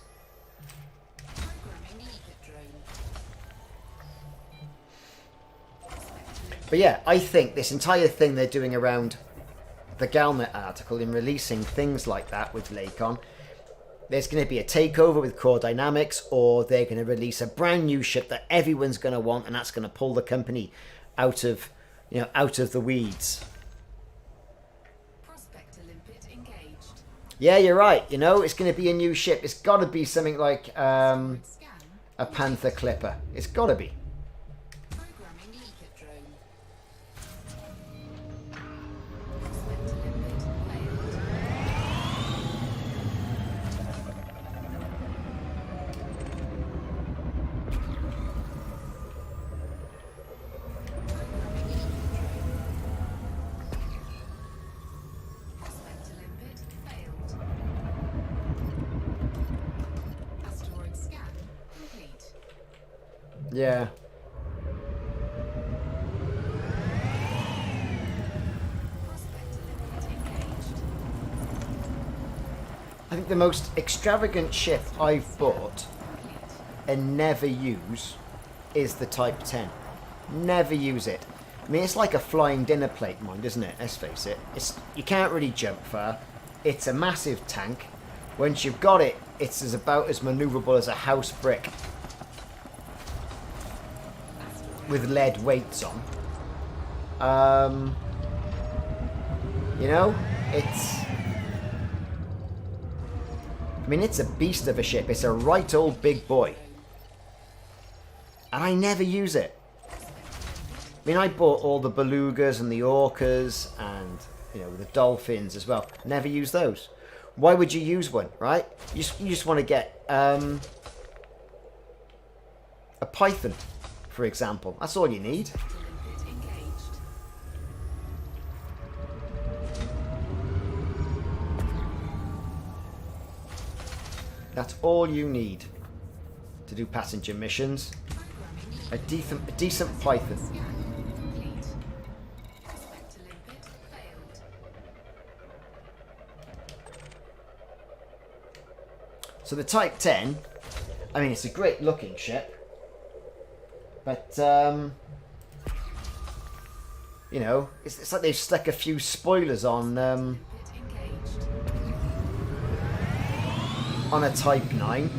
But yeah, I think this entire thing they're doing around the Galnet article in releasing things like that with Lakon, there's going to be a takeover with Core Dynamics, or they're going to release a brand new ship that everyone's going to want, and that's going to pull the company out of, you know, out of the weeds. Yeah, you're right. You know, it's going to be a new ship. It's got to be something like a Panther Clipper. It's got to be. Yeah. I think the most extravagant ship I've bought and never use is the Type 10. Never use it. I mean, it's like a flying dinner plate, mind, isn't it? Let's face it. You can't really jump far. it's a massive tank. Once you've got it, it's about as maneuverable as a house brick with lead weights on. You know, I mean, it's a beast of a ship. It's a right old big boy. And I never use it. I mean, I bought all the belugas and the orcas and, you know, the dolphins as well. Never use those. Why would you use one, right? You just want to get a python, for example. That's all you need. That's all you need to do passenger missions. A decent python. So the Type 10, I mean, it's a great looking ship, but you know, it's like they've stuck a few spoilers on a Type 9.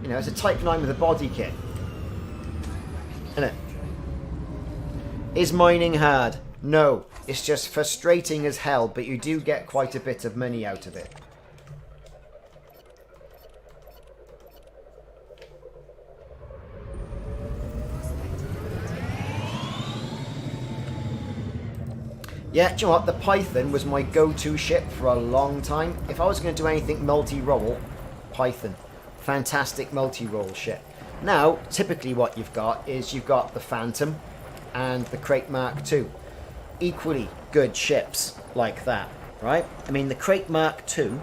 You know, it's a Type 9 with a body kit. Isn't it? Is mining hard? No. It's just frustrating as hell, but you do get quite a bit of money out of it. Yeah, do you know what? The Python was my go-to ship for a long time. If I was going to do anything multi-role, Python. Fantastic multi-role ship. Now, typically what you've got is you've got the Phantom and the Crate Mark II. Equally good ships like that, right? I mean, the Crate Mark II,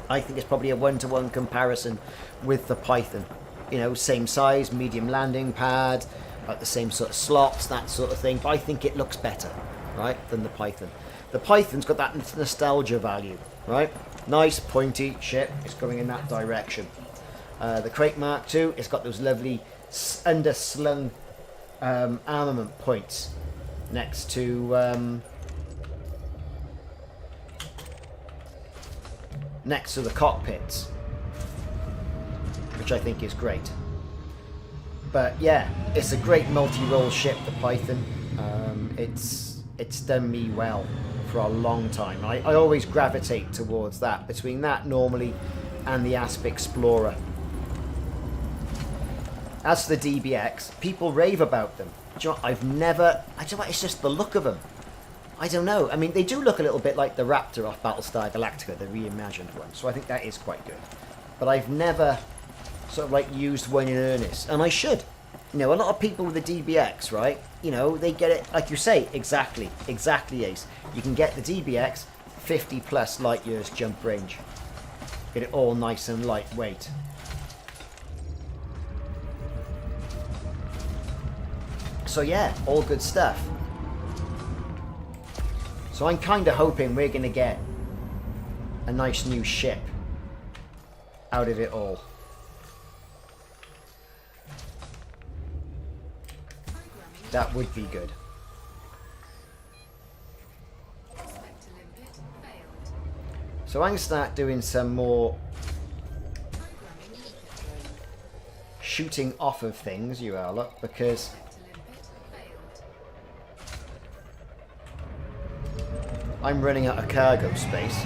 I think it's probably a one-to-one comparison with the Python. You know, same size, medium landing pad, like the same sort of slots, that sort of thing. But I think it looks better, right, than the Python. The Python's got that nostalgia value, right? Nice, pointy ship. It's going in that direction. The Crate Mark II, it's got those lovely underslung armament points next to the cockpits, which I think is great. But yeah, it's a great multi-role ship, the Python. It's done me well for a long time. I always gravitate towards that, between that normally and the Asp Explorer. As for the DBX, people rave about them. Do you know, I don't know, it's just the look of them. I don't know. I mean, they do look a little bit like the Raptor off Battlestar Galactica, the reimagined one. So I think that is quite good. But I've never sort of like used one in earnest. And I should. You know, a lot of people with the DBX, right? You know, they get it, like you say, exactly, Ace. You can get the DBX 50 plus light years jump range. Get it all nice and lightweight. So yeah, all good stuff. So I'm kind of hoping we're going to get a nice new ship out of it all. That would be good. So I'm going to start doing some more shooting off of things, you are, look, because I'm running out of cargo space.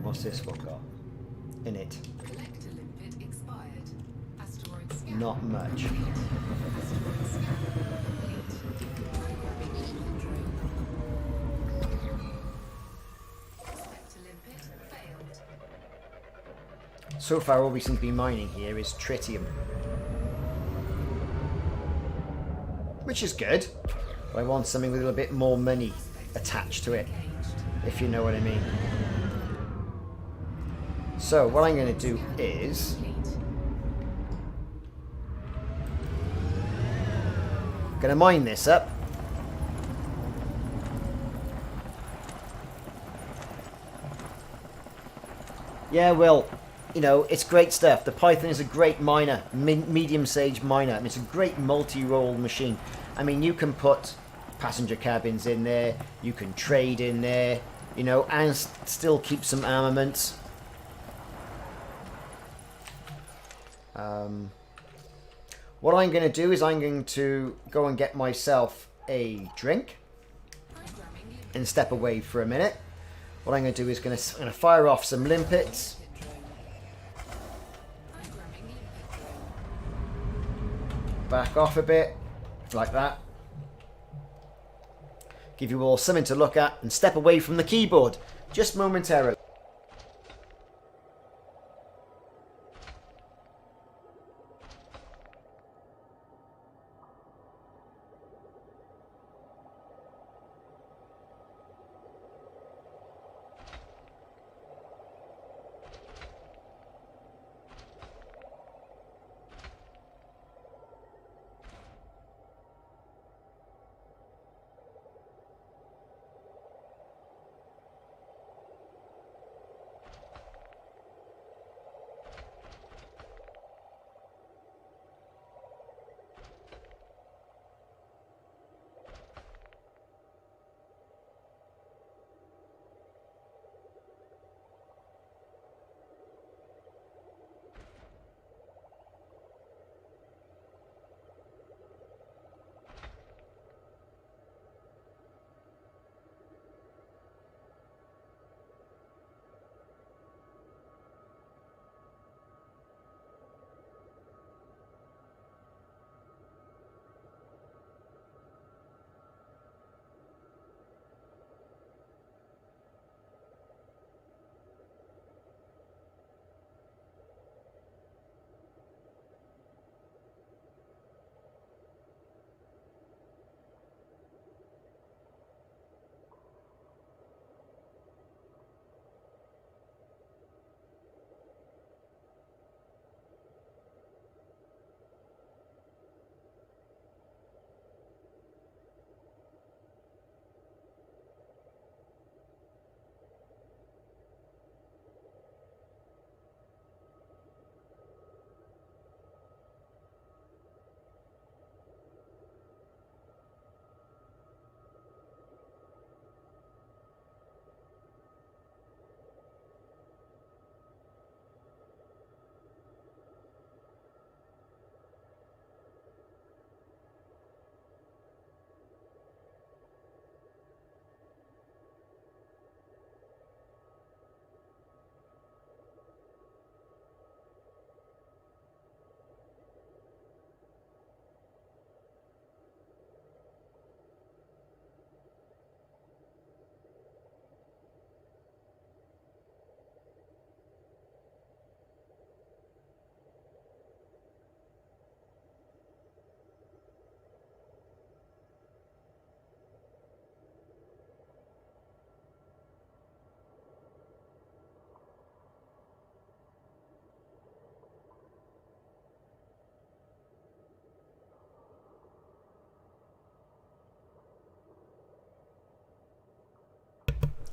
What's this one got in it? Not much. So far, all we seem to be mining here is tritium, which is good. But I want something with a little bit more money attached to it, if you know what I mean. So what I'm going to do is going to mine this up, Yeah, well, you know, it's great stuff. The Python is a great miner, medium sage miner. I mean, it's a great multi-role machine. I mean, you can put passenger cabins in there, you can trade in there, you know, and still keep some armaments. What I'm going to do is I'm going to go and get myself a drink and step away for a minute. What I'm going to do is I'm going to fire off some limpets. Back off a bit, like that. Give you all something to look at and step away from the keyboard, just momentarily.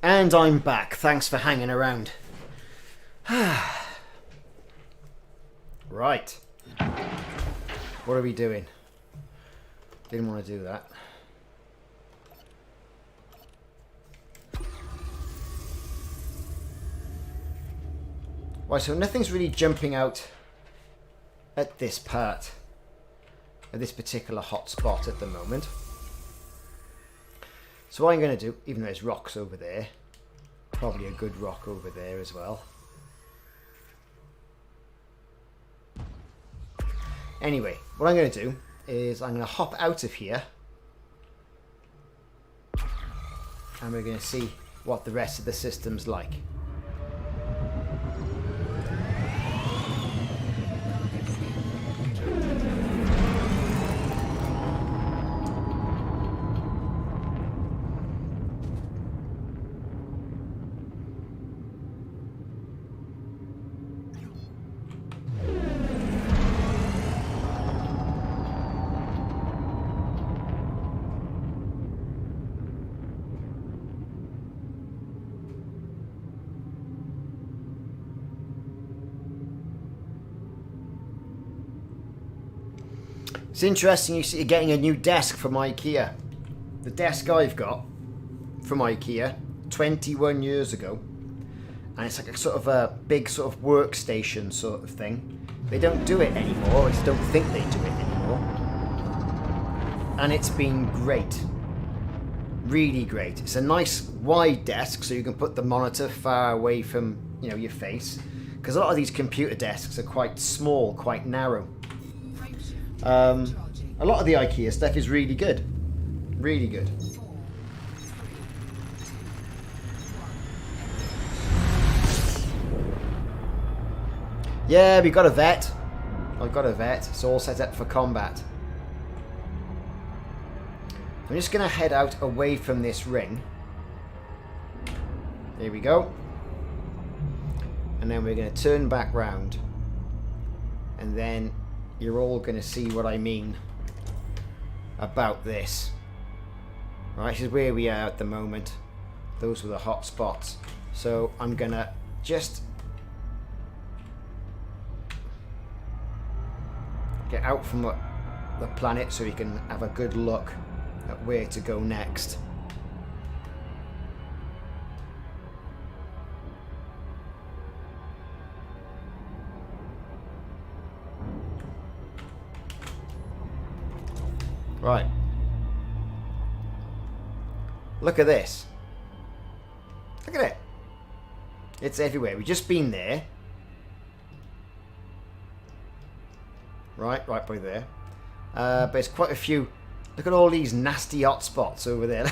And I'm back. Thanks for hanging around. Right. What are we doing? Didn't want to do that. Right, so nothing's really jumping out at this part, at this particular hotspot at the moment. So what I'm going to do, even though there's rocks over there, probably a good rock over there as well. Anyway, what I'm going to do is I'm going to hop out of here and we're going to see what the rest of the system's like. It's interesting you see you're getting a new desk from IKEA. The desk I've got from IKEA 21 years ago. And it's like a sort of a big sort of workstation sort of thing. They don't do it anymore. I just don't think they do it anymore. And it's been great. Really great. It's a nice wide desk so you can put the monitor far away from, you know, your face. Because a lot of these computer desks are quite small, quite narrow. A lot of the IKEA stuff is really good. Really good. Yeah, we got a vet. I've got a vet. It's all set up for combat. I'm just going to head out away from this ring. There we go. And then we're going to turn back round. And then you're all going to see what I mean about this. Right, this is where we are at the moment. Those were the hot spots. So I'm going to just get out from the planet so we can have a good look at where to go next. Right. Look at this. Look at it. It's everywhere. We've just been there. Right by there. But it's quite a few. Look at all these nasty hotspots over there.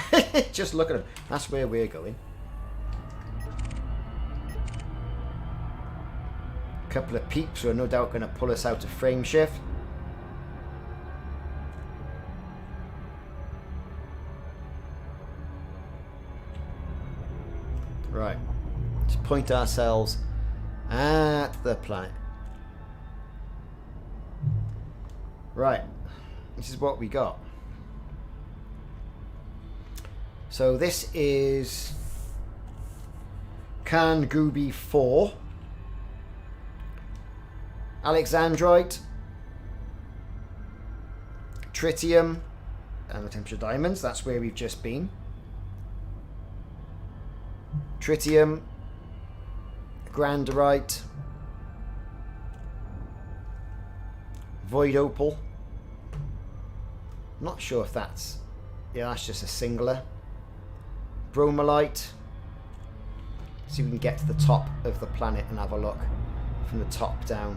Just look at them. That's where we're going. A couple of peeps who are no doubt going to pull us out of frame shift. Right. Let's point ourselves at the planet. Right. This is what we got. So this is KHAN GUBII 4. Alexandrite. Tritium. And the temperature diamonds. That's where we've just been. Tritium. Granderite. Void opal. Not sure if that's... Yeah, that's just a singular. Bromolite. See if we can get to the top of the planet and have a look from the top down.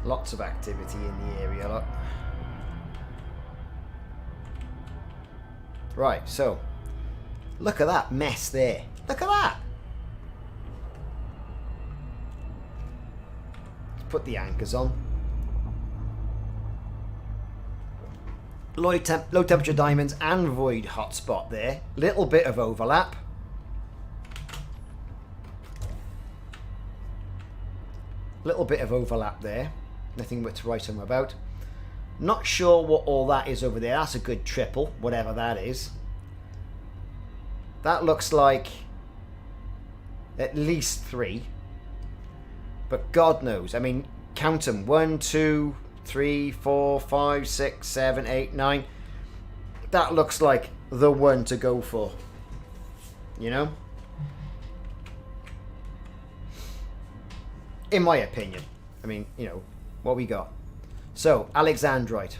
Lots of activity in the area, look. Right, so look at that mess there. Look at that. Let's put the anchors on. Low temperature diamonds and void hotspot there. Little bit of overlap. Little bit of overlap there. Nothing but to write home about. Not sure what all that is over there. That's a good triple, whatever that is. That looks like at least 3. But God knows. I mean, count them. 1, 2, 3, 4, 5, 6, 7, 8, 9. That looks like the one to go for. You know? In my opinion. I mean, you know, what we got. So, Alexandrite.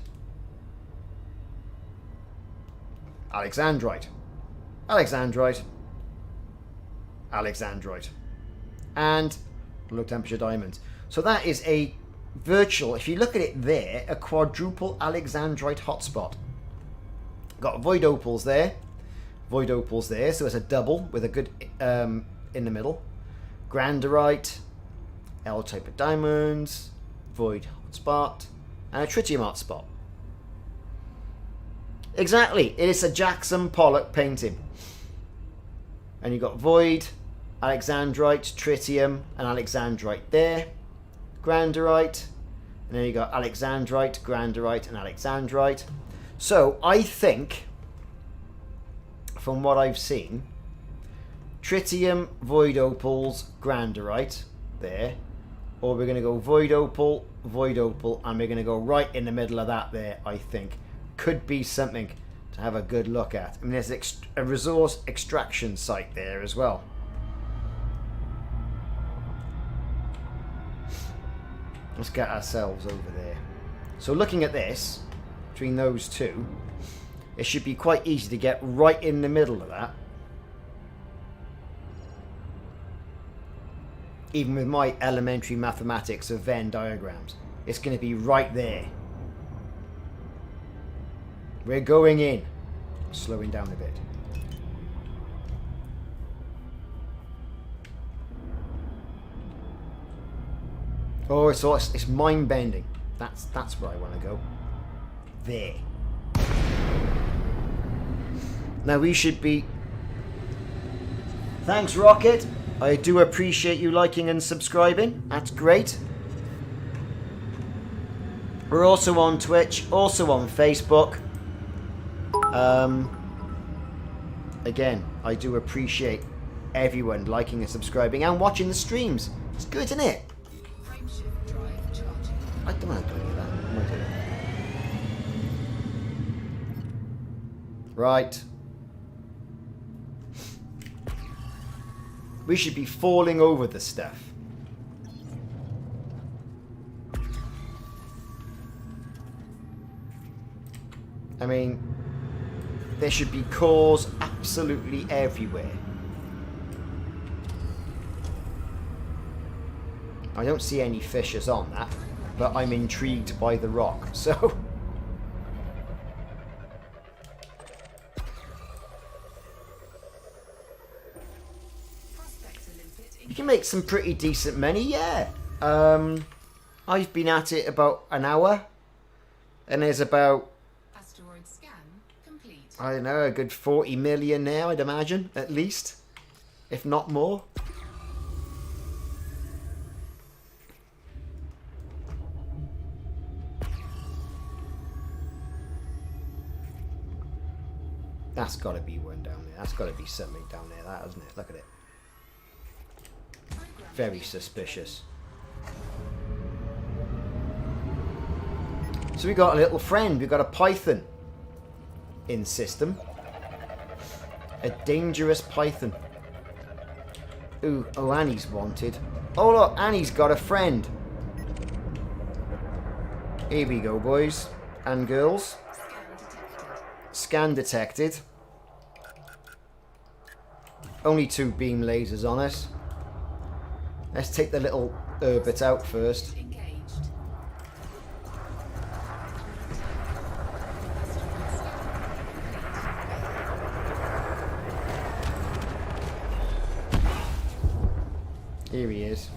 Alexandrite. Alexandrite. Alexandrite. And low temperature diamonds. So that is a virtual, if you look at it there, a quadruple Alexandrite hotspot. Got void opals there. Void opals there. So it's a double with a good in the middle. Granderite. L type of diamonds. Void hotspot. And a tritium hotspot. Exactly. It is a Jackson Pollock painting. And you've got void, Alexandrite, tritium, and Alexandrite there. Granderite. And then you got Alexandrite, Granderite, and Alexandrite. So I think, from what I've seen, tritium, void opals, Granderite there. Or we're going to go void opal, and we're going to go right in the middle of that there, I think. Could be something to have a good look at. I mean, there's a resource extraction site there as well. Let's get ourselves over there. So looking at this, between those two, it should be quite easy to get right in the middle of that. Even with my elementary mathematics of Venn diagrams, it's going to be right there. We're going in. Slowing down a bit. Oh, it's mind bending. That's where I want to go. There. Now we should be. Thanks, Rocket. I do appreciate you liking and subscribing. That's great. We're also on Twitch, also on Facebook. Again, I do appreciate everyone liking and subscribing and watching the streams. It's good, isn't it? Frameshift drive charging. I don't want to do that. I might do it. Right. We should be falling over the stuff. I mean, there should be cores absolutely everywhere. I don't see any fissures on that, but I'm intrigued by the rock, so... You can make some pretty decent money, yeah. I've been at it about an hour, and there's about, Asteroid scan complete. I don't know, a good 40 million now, I'd imagine, at least, if not more. That's got to be one down there. That's got to be something down there, that, hasn't it? Look at it. Very suspicious. So we got a little friend. We got a python in system. A dangerous python. Ooh, oh, Annie's wanted. Oh look, Annie's got a friend. Here we go, boys and girls. Scan detected. Only 2 beam lasers on us. Let's take the little Herbert out first. Engaged. Here he is.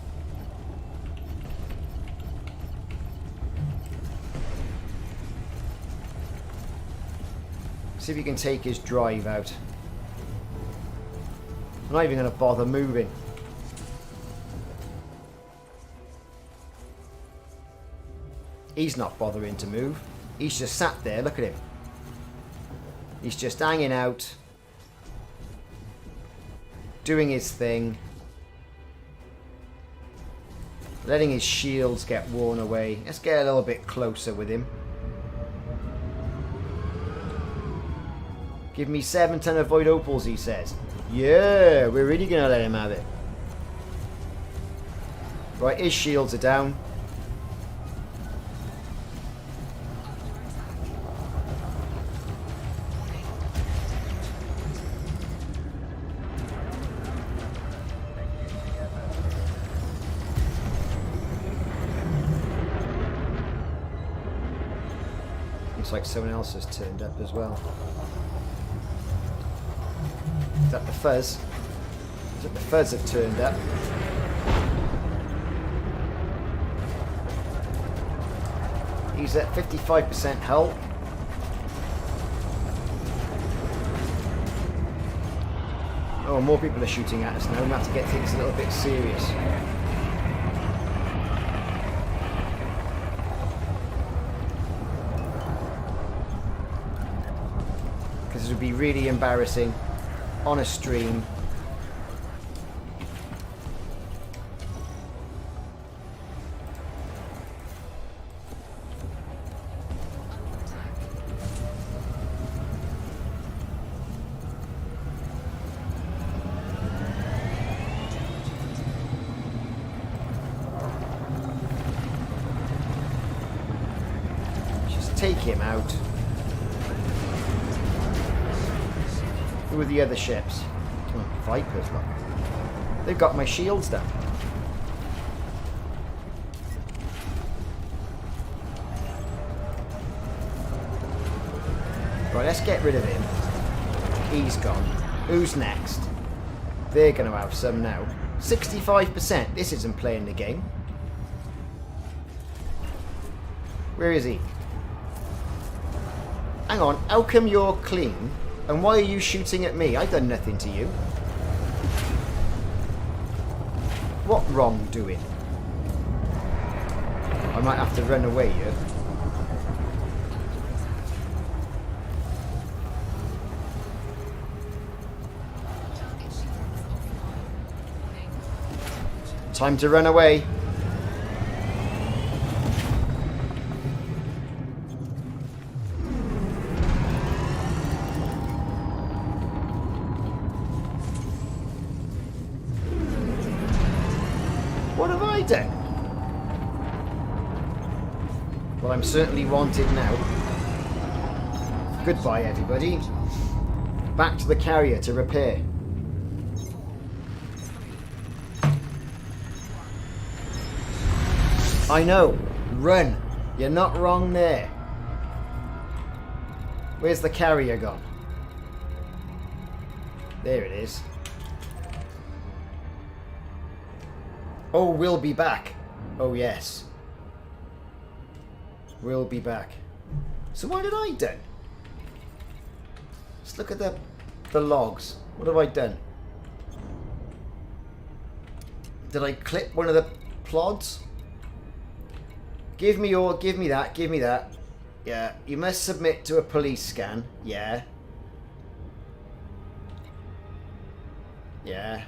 See if you can take his drive out. I'm not even going to bother moving. He's not bothering to move. He's just sat there. Look at him. He's just hanging out. Doing his thing. Letting his shields get worn away. Let's get a little bit closer with him. Give me 7 ton of void opals, he says. Yeah, we're really going to let him have it. Right, his shields are down. Looks like someone else has turned up as well. Is that the fuzz? Is that the fuzz have turned up? He's at 55% health. Oh, more people are shooting at us now. We have to get things a little bit serious. Because it would be really embarrassing on a stream. Take him out. Who are the other ships? Oh, Vipers, look. They've got my shields down. Right, let's get rid of him. He's gone. Who's next? They're going to have some now. 65%. This isn't playing the game. Where is he? Hang on, how come you're clean? And why are you shooting at me? I've done nothing to you. What wrong doing? I might have to run away here. Time to run away. Well, I'm certainly wanted now. Goodbye, everybody. Back to the carrier to repair. I know. Run. You're not wrong there. Where's the carrier gone? There it is. Oh, we'll be back. Oh, yes. We'll be back. So what did I do? Let's look at the logs. What have I done? Did I clip one of the plods? Give me that, give me that. Yeah, you must submit to a police scan. Yeah. Yeah.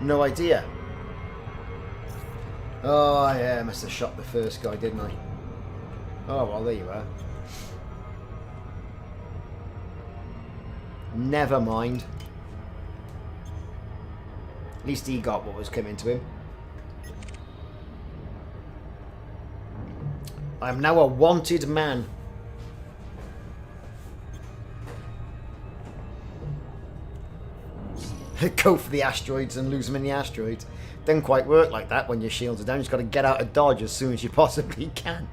No idea. Oh, yeah, I must have shot the first guy, didn't I? Oh, well, there you are. Never mind. At least he got what was coming to him. I'm now a wanted man. Go for the asteroids and lose them in the asteroids. Doesn't quite work like that when your shields are down. You've just got to get out of dodge as soon as you possibly can.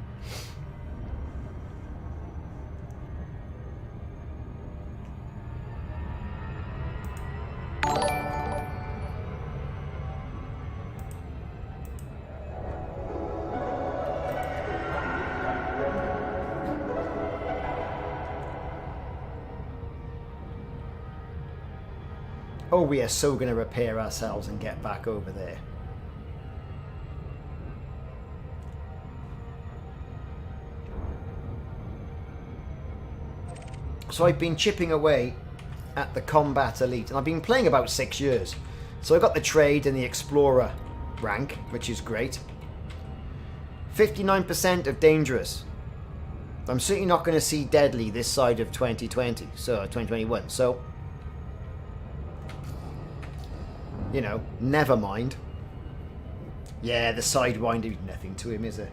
Oh, we are so going to repair ourselves and get back over there. So I've been chipping away at the combat elite, and I've been playing about 6 years. So I got the trade and the explorer rank, which is great. 59% of dangerous. I'm certainly not going to see deadly this side of 2020, so 2021. So, you know, never mind. Yeah, the sidewinder is nothing to him, is it?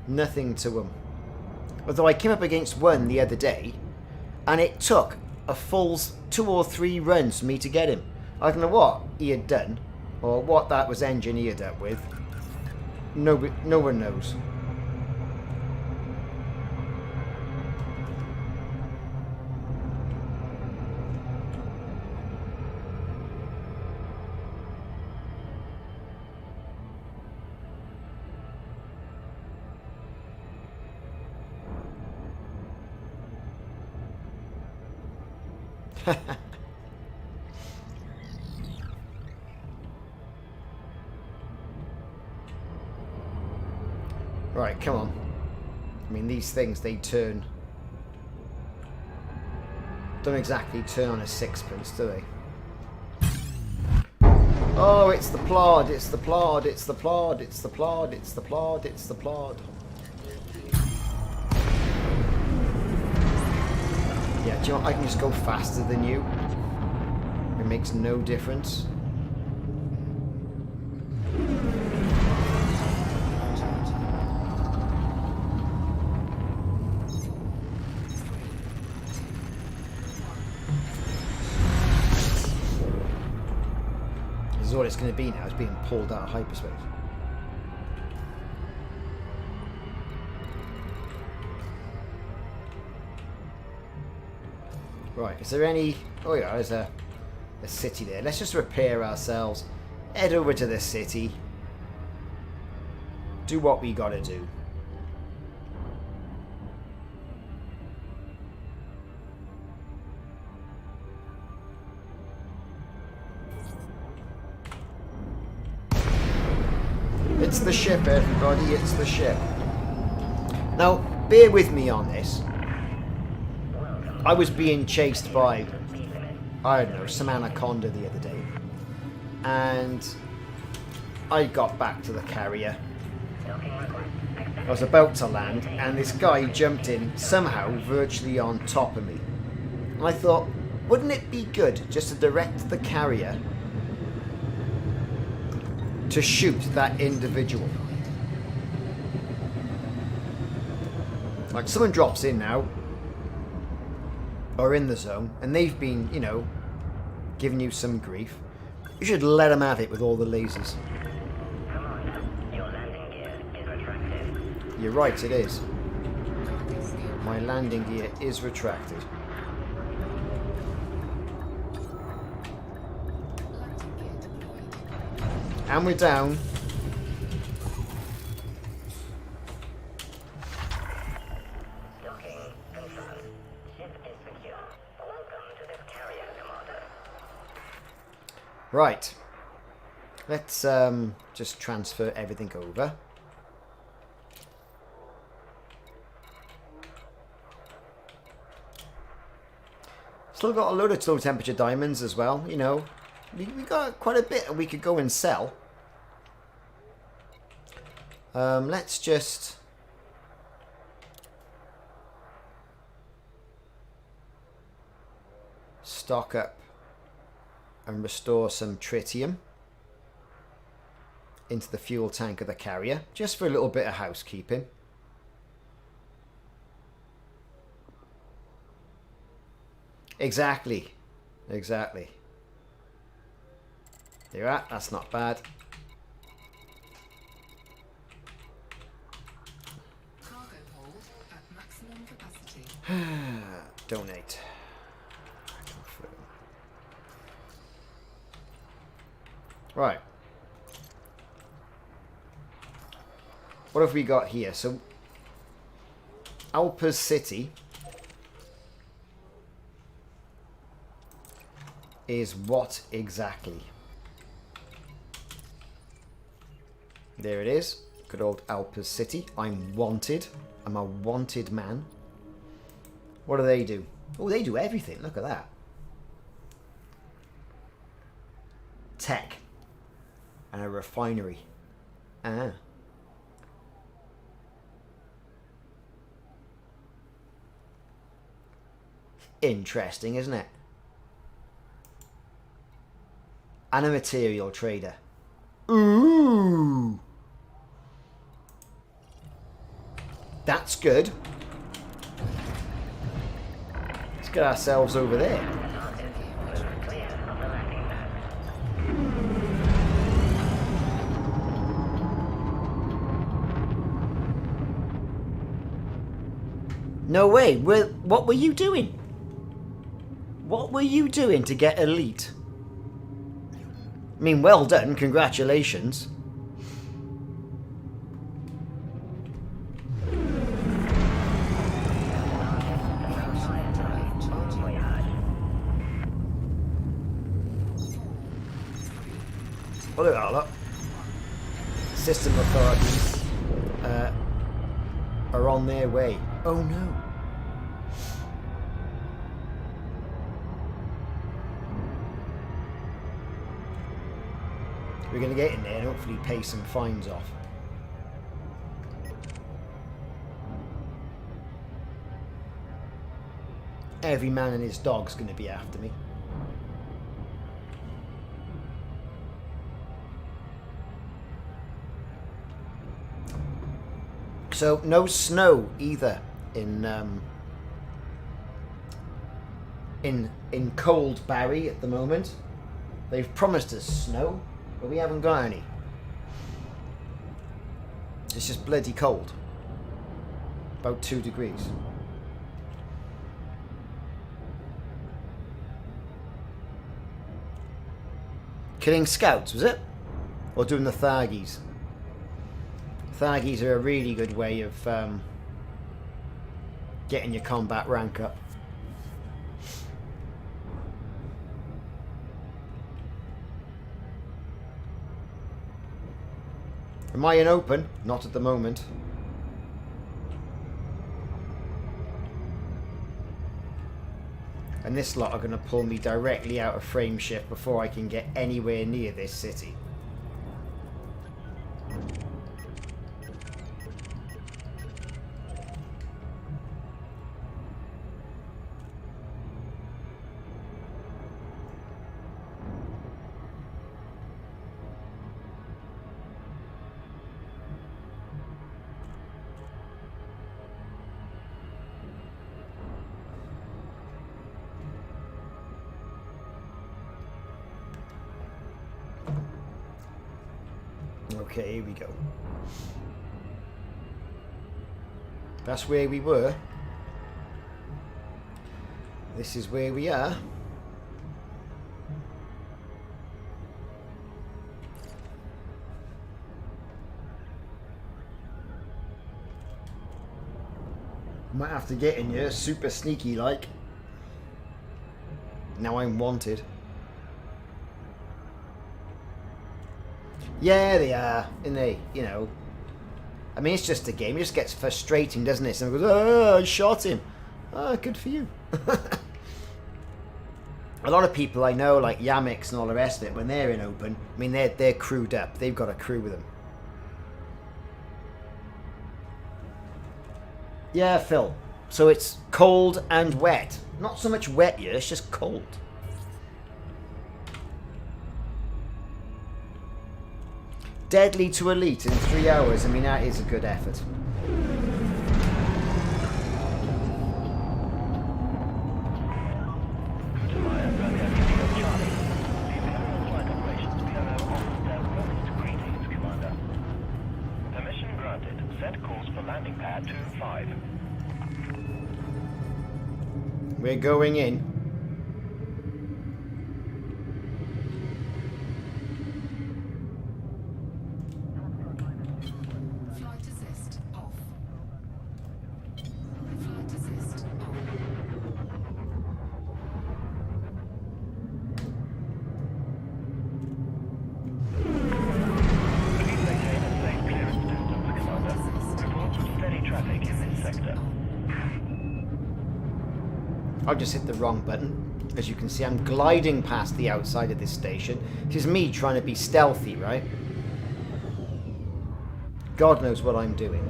Nothing to him. Although I came up against one the other day, and it took a full 2 or 3 runs for me to get him. I don't know what he had done, or what that was engineered up with. No one knows. Right, come on. I mean, these things, they turn... Don't exactly turn on a sixpence, do they? Oh, it's the plod, it's the plod, it's the plod, it's the plod, it's the plod, it's the plod. Yeah, do you know what? I can just go faster than you. It makes no difference. This is all it's going to be now, is being pulled out of hyperspace. Right, is there any... Oh yeah, there's a city there. Let's just repair ourselves. Head over to the city. Do what we gotta do. It's the ship, everybody, it's the ship. Now, bear with me on this. I was being chased by, I don't know, some anaconda the other day. And I got back to the carrier. I was about to land, and this guy jumped in somehow virtually on top of me. And I thought, wouldn't it be good just to direct the carrier to shoot that individual? Like, someone drops in now, or in the zone, and they've been, you know, giving you some grief. You should let them have it with all the lasers. Come on, your landing gear is retracted. You're right, it is. My landing gear is retracted. And we're down. Docking confirmed. Ship is secure. Welcome to this carrier, Commander. Right. Let's just transfer everything over. Still got a load of low temperature diamonds as well, you know. We got quite a bit we could go and sell. Let's just... stock up and restore some tritium into the fuel tank of the carrier, just for a little bit of housekeeping. Exactly. Exactly. There you're at. That's not bad. Cargo hold at maximum capacity. Donate. Right. What have we got here? So, Alpers City is what exactly? There it is. Good old Alpers City. I'm wanted. I'm a wanted man. What do they do? Oh, they do everything. Look at that. Tech. And a refinery. Ah. Interesting, isn't it? And a material trader. Ooh. That's good. Let's get ourselves over there. No way. What were you doing? What were you doing to get elite? I mean, well done. Congratulations. Oh, look at that, look. System authorities are on their way. Oh no. We're going to get in there and hopefully pay some fines off. Every man and his dog's going to be after me. So no snow either in cold Barry at the moment. They've promised us snow, but we haven't got any. It's just bloody cold. About 2 degrees. Killing scouts, was it? Or doing the Thargies? Thargies are a really good way of getting your combat rank up. Am I in open? Not at the moment. And this lot are going to pull me directly out of frame shift before I can get anywhere near this city. Okay, here we go. That's where we were. This is where we are. Might have to get in here super sneaky like. Now I'm wanted. Yeah, they are, and they, you know. I mean, it's just a game. It just gets frustrating, doesn't it? Someone goes, "Oh, I shot him." Oh, good for you. A lot of people I know, like Yamix and all the rest of it, when they're in open, I mean, they're crewed up. They've got a crew with them. Yeah, Phil. So it's cold and wet. Not so much wet here, it's just cold. Deadly to elite in 3 hours. I mean, that is a good effort. Permission granted. Set course for landing pad 25. We're going in. I've just hit the wrong button. As you can see, I'm gliding past the outside of this station. This is me trying to be stealthy, right? God knows what I'm doing.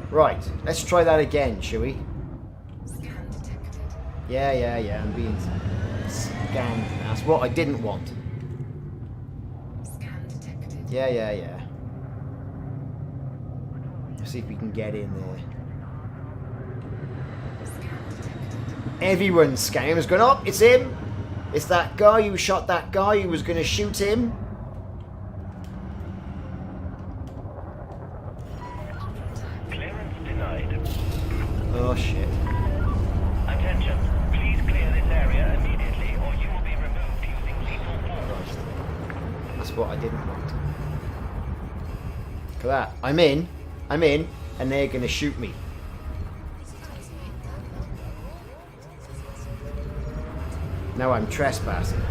Right, let's try that again, shall we? Scan detected. Yeah, I'm being scanned. That's what I didn't want. Scan detected. Yeah. Let's see if we can get in there. Everyone's scanning. Was going, oh, it's him. It's that guy who shot that guy who was going to shoot him. Clearance denied. Oh shit. Attention. Please clear this area immediately or you will be removed using lethal force. That's what I didn't want. Look at that. I'm in, and they're going to shoot me. Now I'm trespassing.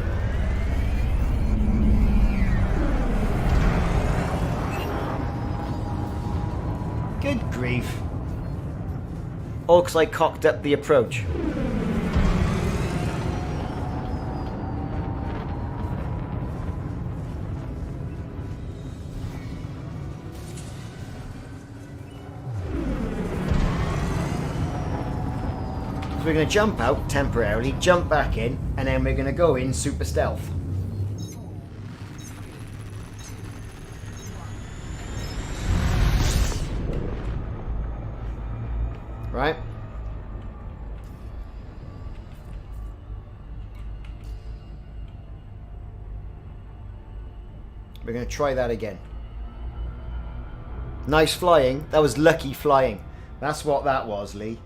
grief. All because I cocked up the approach. So we're going to jump out temporarily, jump back in, and then we're going to go in super stealth. Right? We're going to try that again. Nice flying. That was lucky flying. That's what that was, Lee.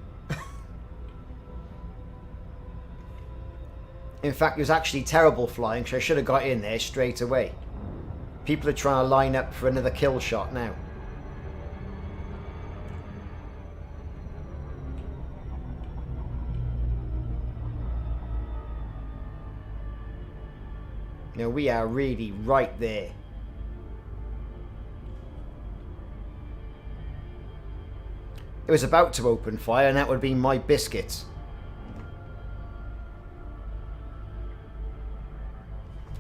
In fact, it was actually terrible flying, so I should have got in there straight away. People are trying to line up for another kill shot now. Now we are really right there. It was about to open fire, and that would be my biscuits.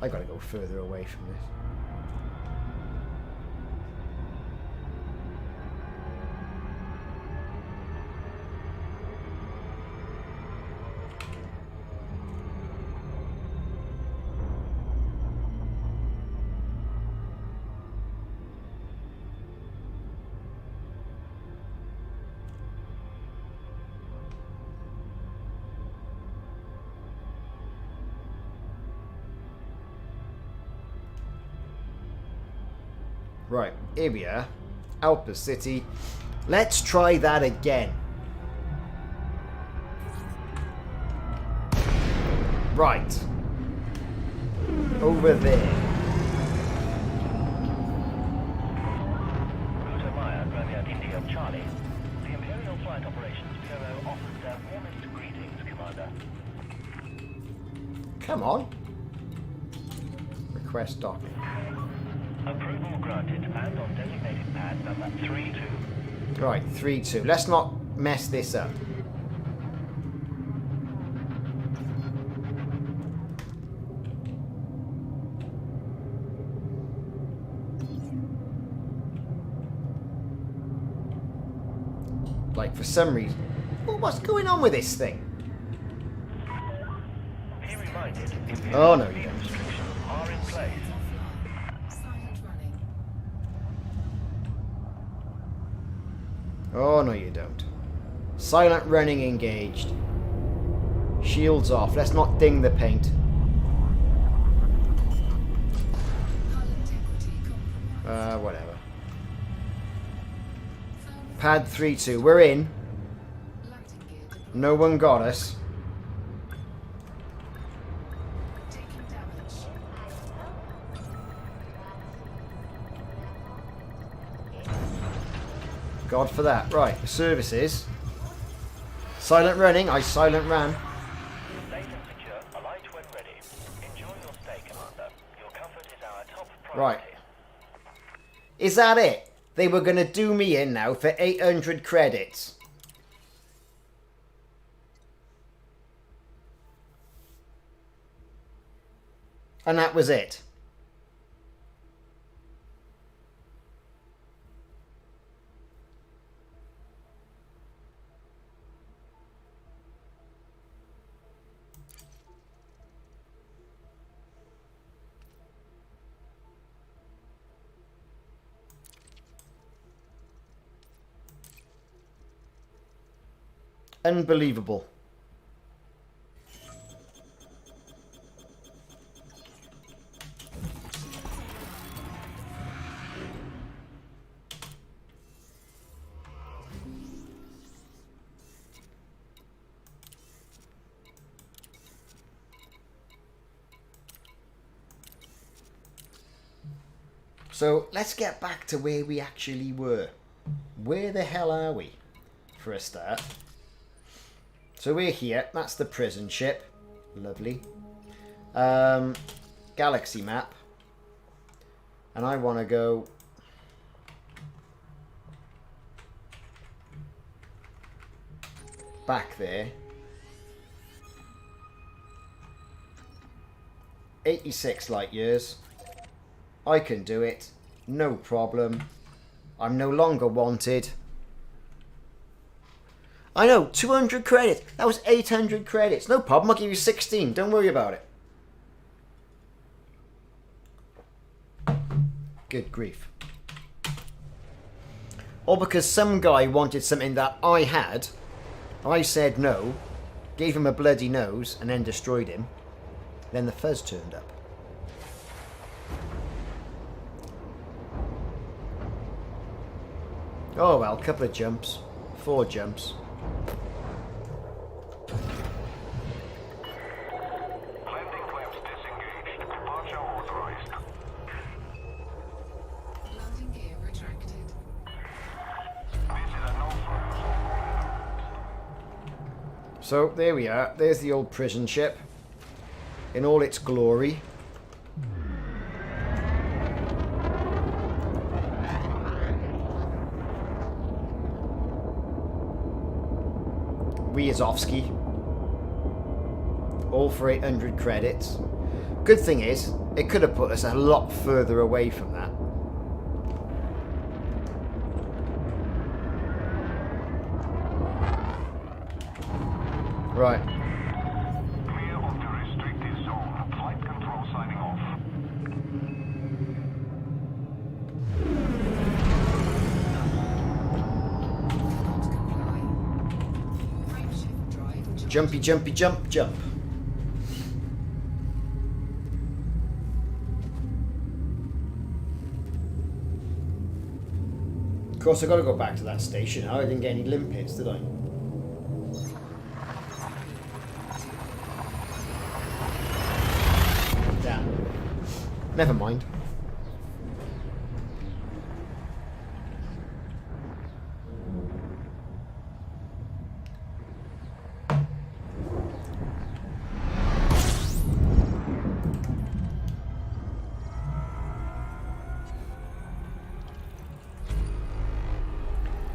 I gotta go further away from this. Right, here we are. Alpha City. Let's try that again. Right. Over there. India, Charlie. The Imperial Flight Operations Bureau offers their warmest greetings, Commander. Come on. Request docking. Approval granted and on designated pad number 32. Right, 3-2. Let's not mess this up. Like, for some reason... Oh, what's going on with this thing? Be reminded, Oh, no, you Imperial don't. restrictions are in place. Silent running. Oh, no, you don't. Silent running engaged. Shields off. Let's not ding the paint. Hull integrity compromised. Whatever. Pad 3-2. We're in. Landing gear deployed. No one got us. Taking damage. God for that. Right, the services. Silent running. I silent ran. Safe and secure, alight when ready. Enjoy your stay, Commander. Your comfort is our top Right. priority. Is that it? They were going to do me in now for 800 credits. And that was it. Unbelievable. So let's get back to where we actually were. Where the hell are we, for a start? So we're here. That's the prison ship. Lovely. Galaxy map. And I want to go... back there. 86 light years. I can do it. No problem. I'm no longer wanted. I know, 200 credits. That was 800 credits. No problem, I'll give you 16. Don't worry about it. Good grief. All because some guy wanted something that I had. I said no. Gave him a bloody nose and then destroyed him. Then the fuzz turned up. Oh well, couple of jumps. 4 jumps. Landing clamps disengaged. Departure authorized. Landing gear retracted. This is a no-fly zone. So there we are. There's the old prison ship. In all its glory. Wiazowski. All for 800 credits. Good thing is, it could have put us a lot further away from that. Right. Clear of the restricted zone. Flight control signing off. Cannot comply. Frameshift drive charging. Jumpy, jumpy, jump, jump. Of course, I got to go back to that station. I didn't get any limpets, did I? Damn. Never mind.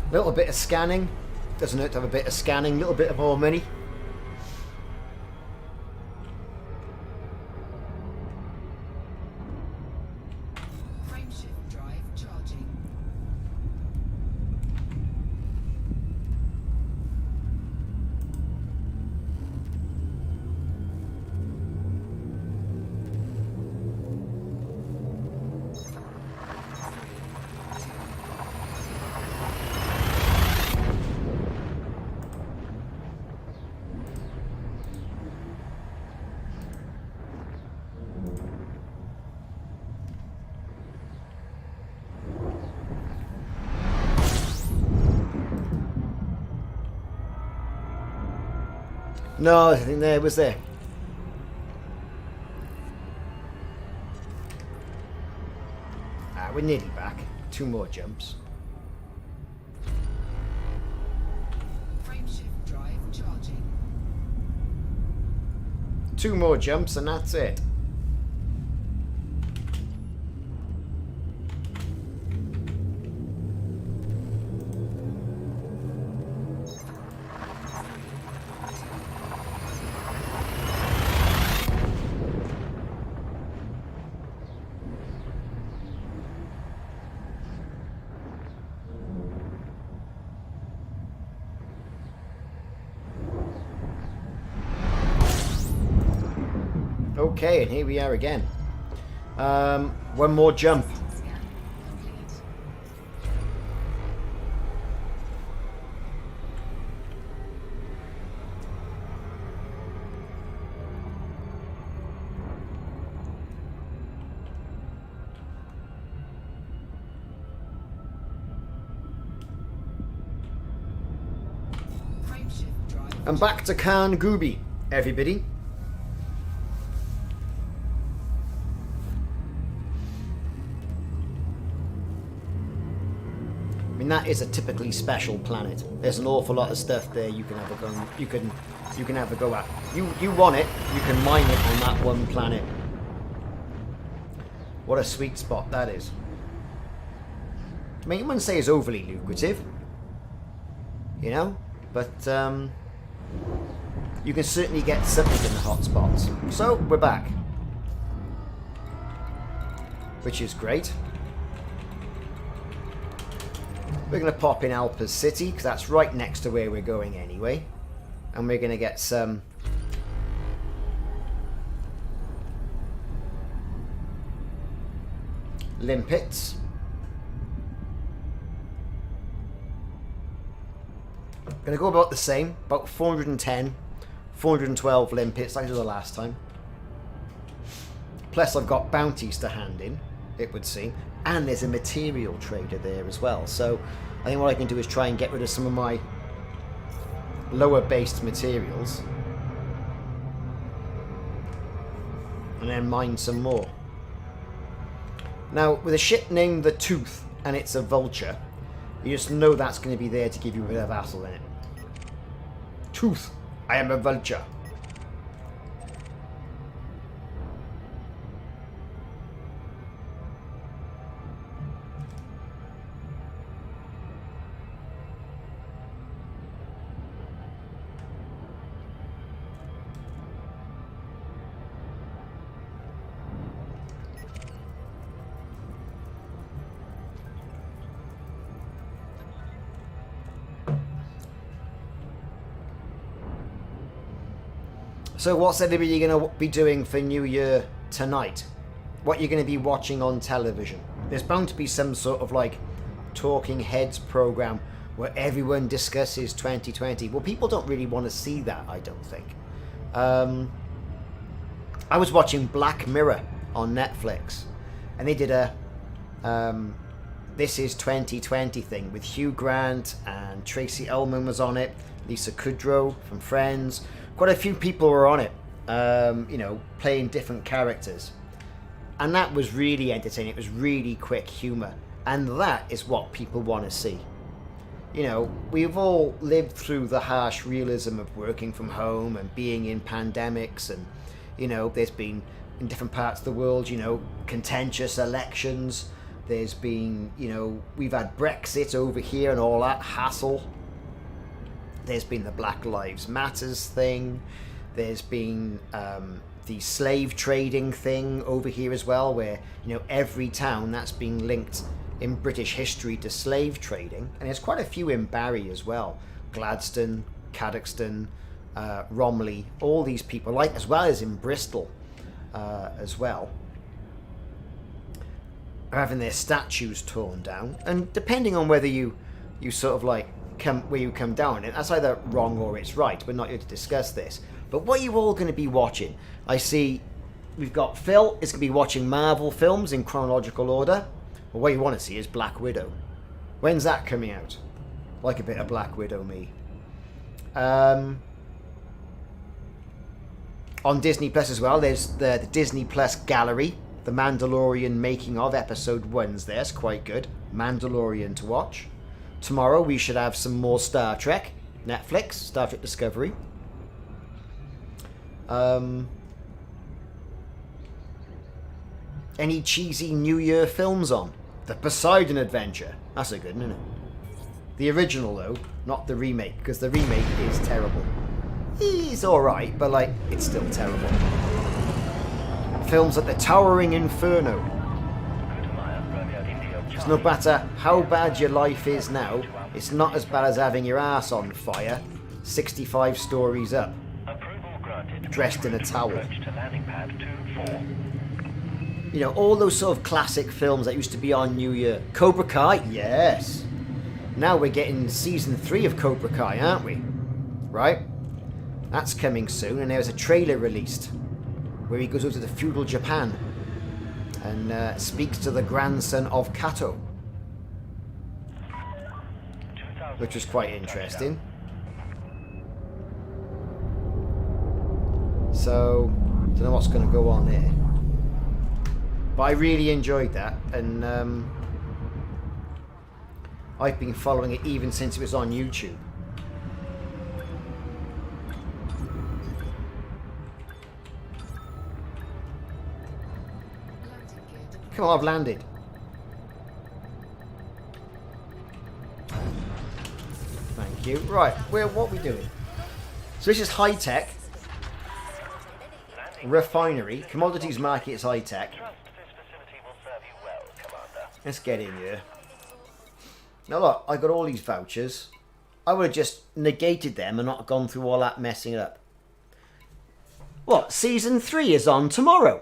Little bit of scanning. Doesn't hurt to have a bit of scanning. Little bit of more money. Frameshift drive charging. No, I think there it was there. Ah, we're nearly back. 2 more jumps. Frameshift drive charging. 2 more jumps and that's it. Okay, and here we are again. 1 more jump. Scan complete. Frameshift drive. And back to KHAN GUBII, everybody. I mean, that is a typically special planet. There's an awful lot of stuff there you can have a go. You can have a go at. You want it, you can mine it on that one planet. What a sweet spot that is. I mean, you wouldn't say it's overly lucrative, you know, but you can certainly get something in the hotspots. So, we're back. Which is great. We're going to pop in Alpers City, because that's right next to where we're going anyway. And we're going to get some... limpets. Going to go about the same, about 410, 412 limpets like I did the last time. Plus I've got bounties to hand in, it would seem, and there's a material trader there as well. So I think what I can do is try and get rid of some of my lower based materials and then mine some more. Now with a ship named the Tooth and it's a vulture, you just know that's going to be there to give you a bit of hassle in it. Tooth, I am a vulture. So what's everybody going to be doing for New Year tonight? What you're going to be watching on television? There's bound to be some sort of like talking heads program where everyone discusses 2020. Well, people don't really want to see that, I don't think. I was watching Black Mirror on Netflix, and they did a This Is 2020 thing with Hugh Grant, and Tracy Ullman was on it, Lisa Kudrow from Friends. Quite a few people were on it, you know, playing different characters. And that was really entertaining. It was really quick humour. And that is what people want to see. You know, we've all lived through the harsh realism of working from home and being in pandemics. And, you know, there's been, in different parts of the world, you know, contentious elections. There's been, you know, we've had Brexit over here and all that hassle. There's been the Black Lives Matters thing. There's been the slave trading thing over here as well, where, you know, every town that's been linked in British history to slave trading. And there's quite a few in Barry as well. Gladstone, Cadoxton, Romley, all these people, like as well as in Bristol as well, are having their statues torn down. And depending on whether you sort of like where you come down, and that's either wrong or it's right. We're not here to discuss this. But what are you all going to be watching? I see we've got Phil is going to be watching Marvel films in chronological order. Well, what you want to see is Black Widow. When's that coming out? Like a bit of Black Widow, me. On Disney Plus as well, there's the Disney Plus Gallery. The Mandalorian making of episode 1's there. It's quite good. Mandalorian to watch. Tomorrow we should have some more Star Trek. Netflix, Star Trek Discovery. Any cheesy New Year films on? The Poseidon Adventure. That's a good one, isn't it? The original though, not the remake, because the remake is terrible. It's alright, but like, it's still terrible. Films like The Towering Inferno. So no matter how bad your life is now, it's not as bad as having your ass on fire 65 stories up, dressed in a towel. You know, all those sort of classic films that used to be on New Year. Cobra Kai, yes. Now we're getting season 3 of Cobra Kai, aren't we? Right? That's coming soon, and there's a trailer released where he goes over to feudal Japan and speaks to the grandson of Kato, which was quite interesting. So, don't know what's going to go on there, but I really enjoyed that, and I've been following it even since it was on YouTube. Come on, I've landed. Thank you. Right, what are we doing? So this is high tech. refinery, commodities markets, high tech. Trust this facility will serve you well, Commander. Let's get in here. Now look, I got all these vouchers. I would have just negated them and not gone through all that messing it up. What? Season 3 is on tomorrow.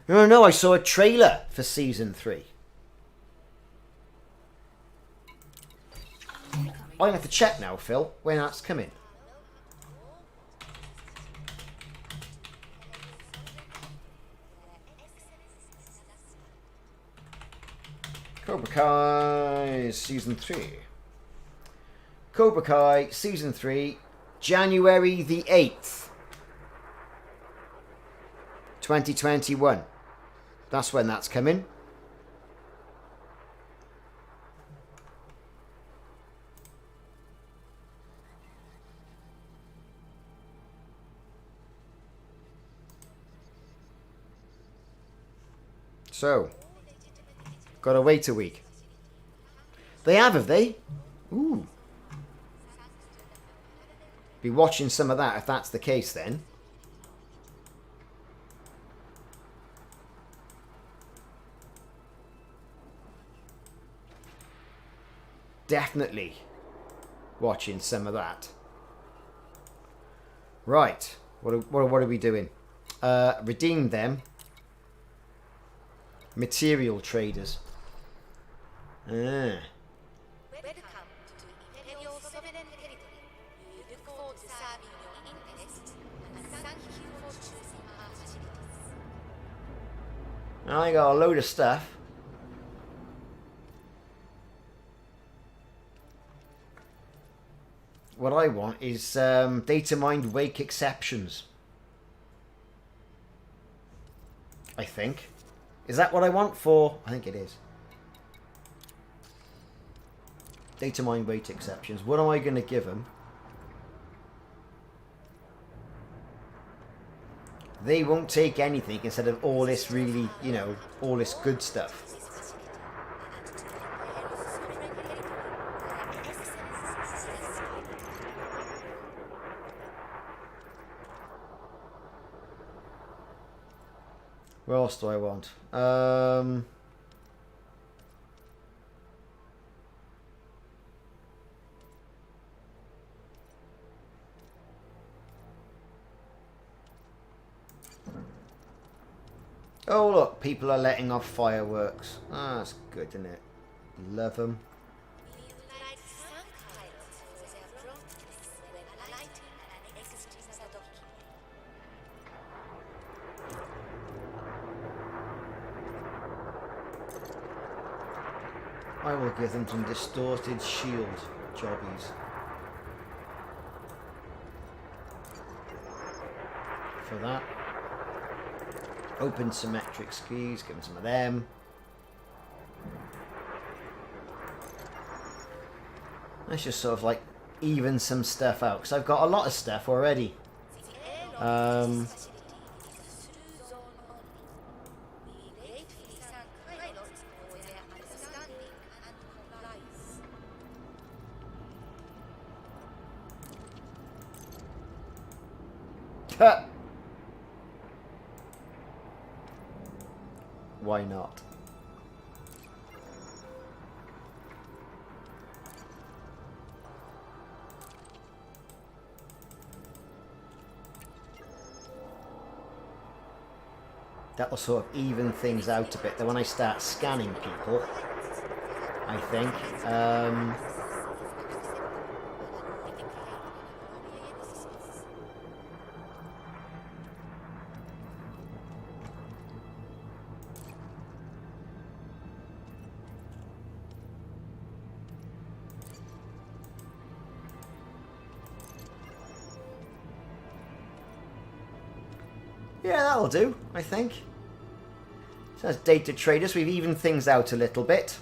No, I saw a trailer for Season 3. I'm going to have to check now, Phil, when that's coming. Cobra Kai Season 3. Cobra Kai Season 3, January the 8th, 2021. That's when that's coming. So, gotta wait a week. They have they? Ooh. Be watching some of that if that's the case then. Definitely watching some of that. Right. What are we doing? Redeem them. Material traders. Ah. I got a load of stuff. What I want is data mined wake exceptions. I think. Is that what I want for? I think it is. Data mined wake exceptions. What am I going to give them? They won't take anything instead of all this really, you know, all this good stuff. What else do I want? Oh look, people are letting off fireworks. Ah, that's good, isn't it? Love them. I will give them some distorted shield jobbies. For that. Open symmetric skis, give them some of them. Let's just sort of like even some stuff out, because I've got a lot of stuff already. Why not? That'll sort of even things out a bit. Then when I start scanning people, I think. Yeah, that'll do, I think. So as data traders, we've evened things out a little bit.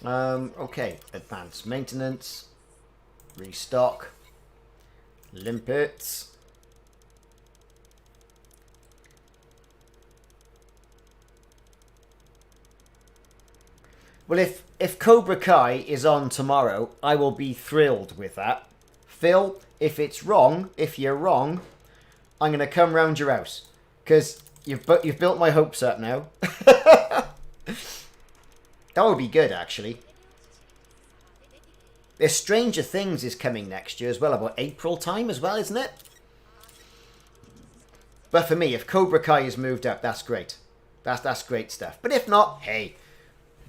Okay, advanced maintenance, restock, limpets. Well, if Cobra Kai is on tomorrow, I will be thrilled with that. Phil, if it's wrong, if you're wrong, I'm going to come round your house. Because you've built my hopes up now. That would be good, actually. There's Stranger Things is coming next year as well, about April time as well, isn't it? But for me, if Cobra Kai is moved up, that's great. That's great stuff. But if not, hey,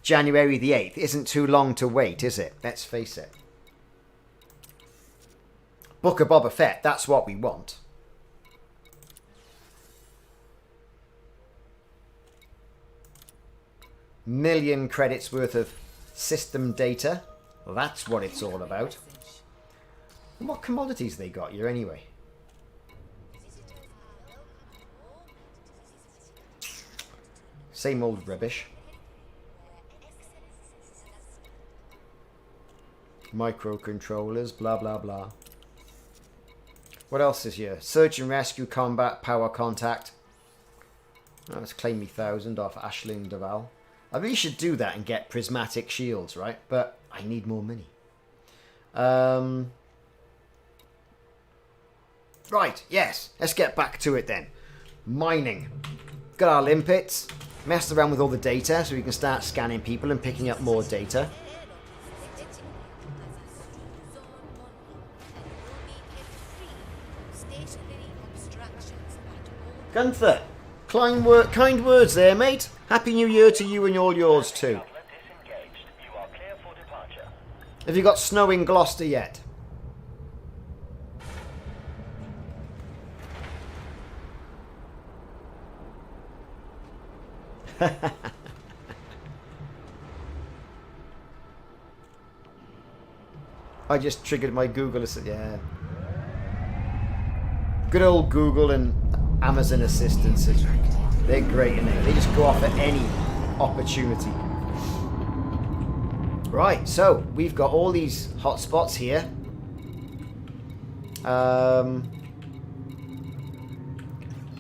January the 8th isn't too long to wait, is it? Let's face it. Book of Boba Fett, that's what we want. Million credits worth of system data. Well, that's what it's all about. And what commodities they got here anyway? Same old rubbish. Microcontrollers, blah blah blah. What else is here? Search and rescue, combat, power contact. Oh, let's claim me 1,000 off Ashling Duval. I really should do that and get prismatic shields, right? But I need more money. Right, yes. Let's get back to it then. Mining. Got our limpets. Messed around with all the data so we can start scanning people and picking up more data. Gunther, kind words there, mate. Happy New Year to you and all yours too. Have you got snow in Gloucester yet? I just triggered my Google assistant. Yeah. Good old Google and Amazon assistants. They're great, and they just go off at any opportunity. Right, so we've got all these hotspots here.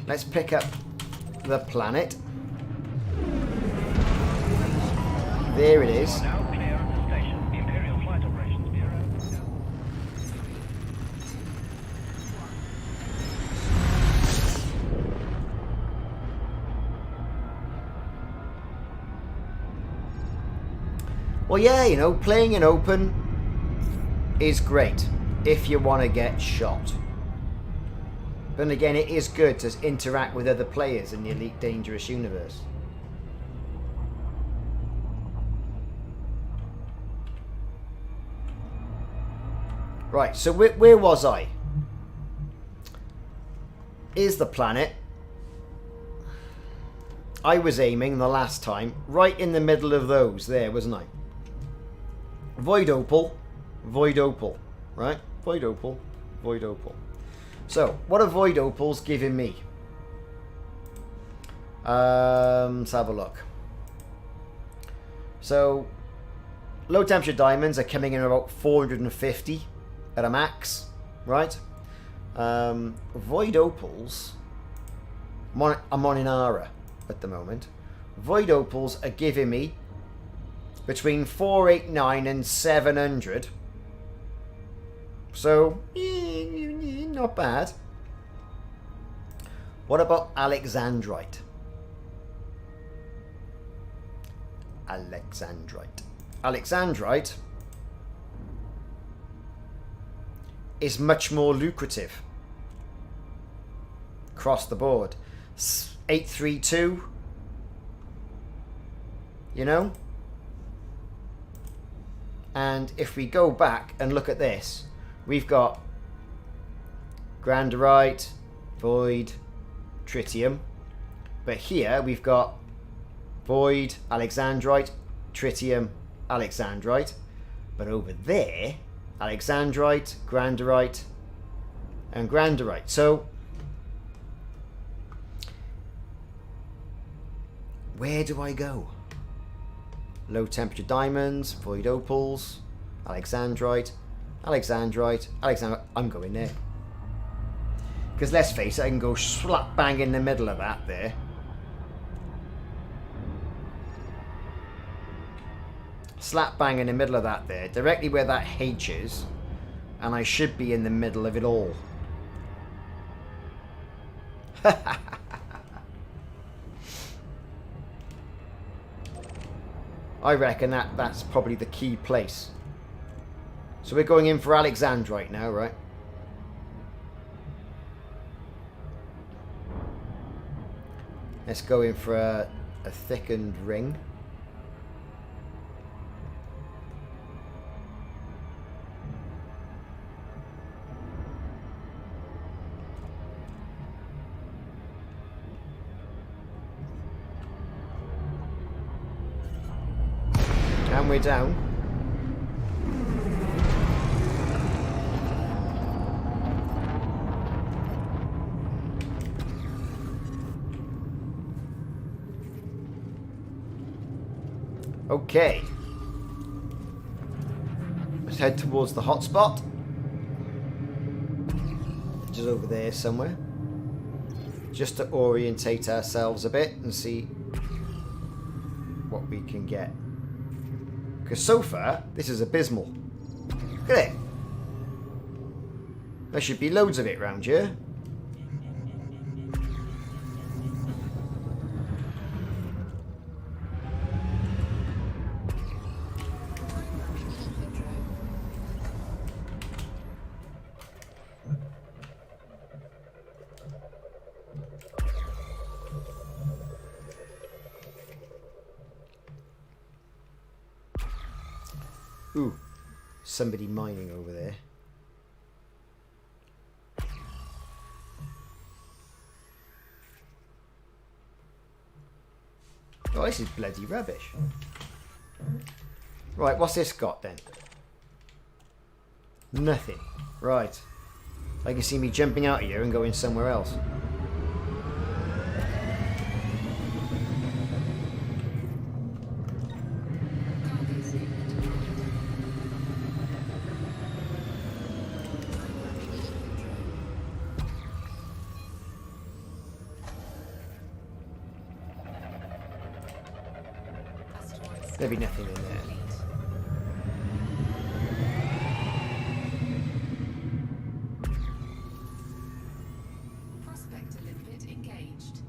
Let's pick up the planet. There it is. Now clear of the station. Imperial Flight Operations Bureau. Well, yeah, you know, playing in open is great if you want to get shot. But then again, it is good to interact with other players in the Elite Dangerous universe. Right, so where was I? Is the planet. I was aiming the last time right in the middle of those there, wasn't I? Void opal, right? Void opal. So, what are void opals giving me? Let's have a look. So, low temperature diamonds are coming in about 450 at a max, right? Void opals, I'm on Inara at the moment. Void opals are giving me between 489 and 700. So, not bad. What about Alexandrite? Alexandrite is much more lucrative across the board. 832, you know? And if we go back and look at this, we've got Granderite, Void, Tritium. But here we've got Void, Alexandrite, Tritium, Alexandrite. But over there, Alexandrite, Granderite, and Granderite. So, where do I go? Low temperature diamonds, void opals, Alexandrite, I'm going there. Because let's face it, I can go slap bang in the middle of that there. Slap bang in the middle of that there, directly where that H is, and I should be in the middle of it all. I reckon that's probably the key place. So we're going in for Alexandrite now, right? Let's go in for a thickened ring. And we're down. Okay. Let's head towards the hotspot. Which is over there somewhere. Just to orientate ourselves a bit and see what we can get. Because so far, this is abysmal. Look at it. There should be loads of it round here. Ooh, somebody mining over there. Oh, this is bloody rubbish. Right, what's this got then? Nothing. Right. I can see me jumping out of here and going somewhere else. Maybe nothing in there. Prospector limit engaged.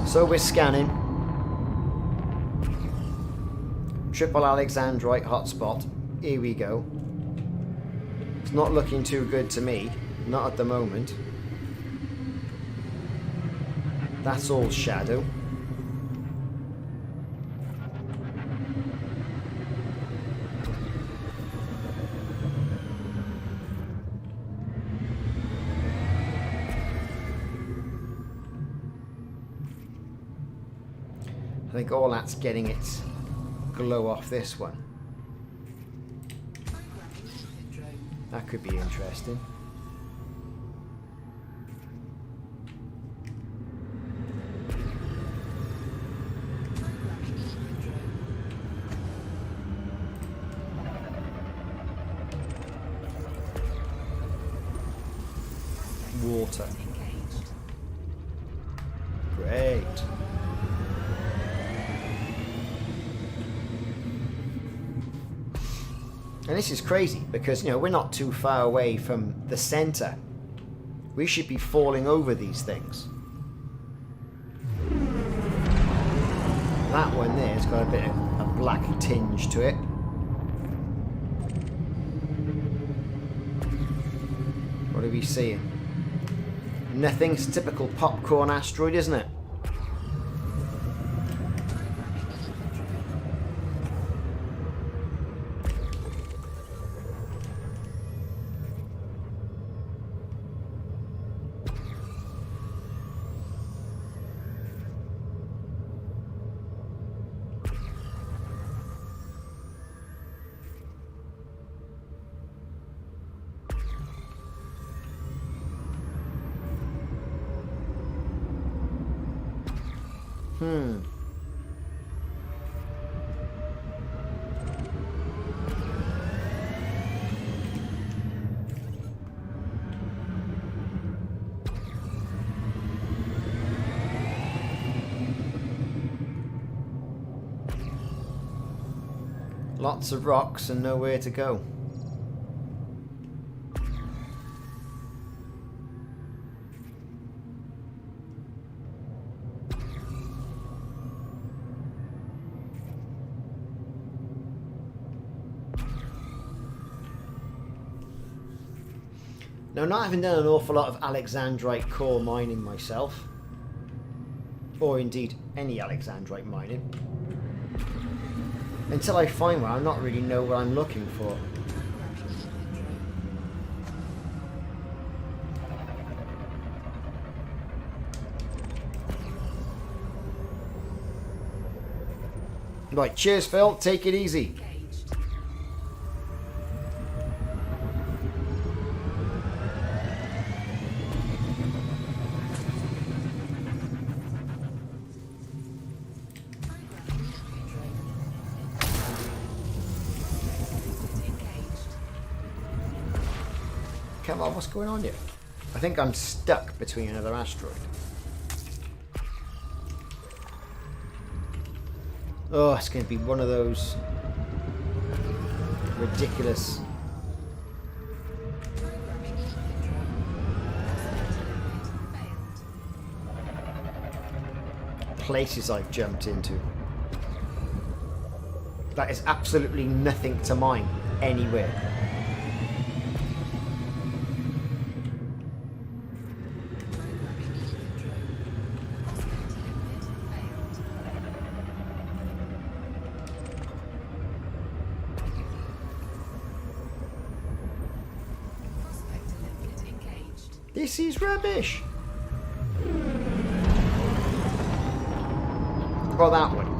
So we're scanning. Triple Alexandrite hotspot. Here we go. It's not looking too good to me. Not at the moment. That's all shadow. I think all that's getting its glow off this one. That could be interesting. Water. Great. And this is crazy because, you know, we're not too far away from the center. We should be falling over these things. That one there has got a bit of a black tinge to it. What are we seeing? Nothing's typical popcorn asteroid, isn't it? Lots of rocks and nowhere to go. Now, not having done an awful lot of Alexandrite core mining myself, or indeed any Alexandrite mining, until I find one, I not really know what I'm looking for. Right, cheers Phil, take it easy. Come on, what's going on here? I think I'm stuck between another asteroid. Oh, it's going to be one of those ridiculous places I've jumped into. That is absolutely nothing to mine anywhere. This is rubbish. Well, that one.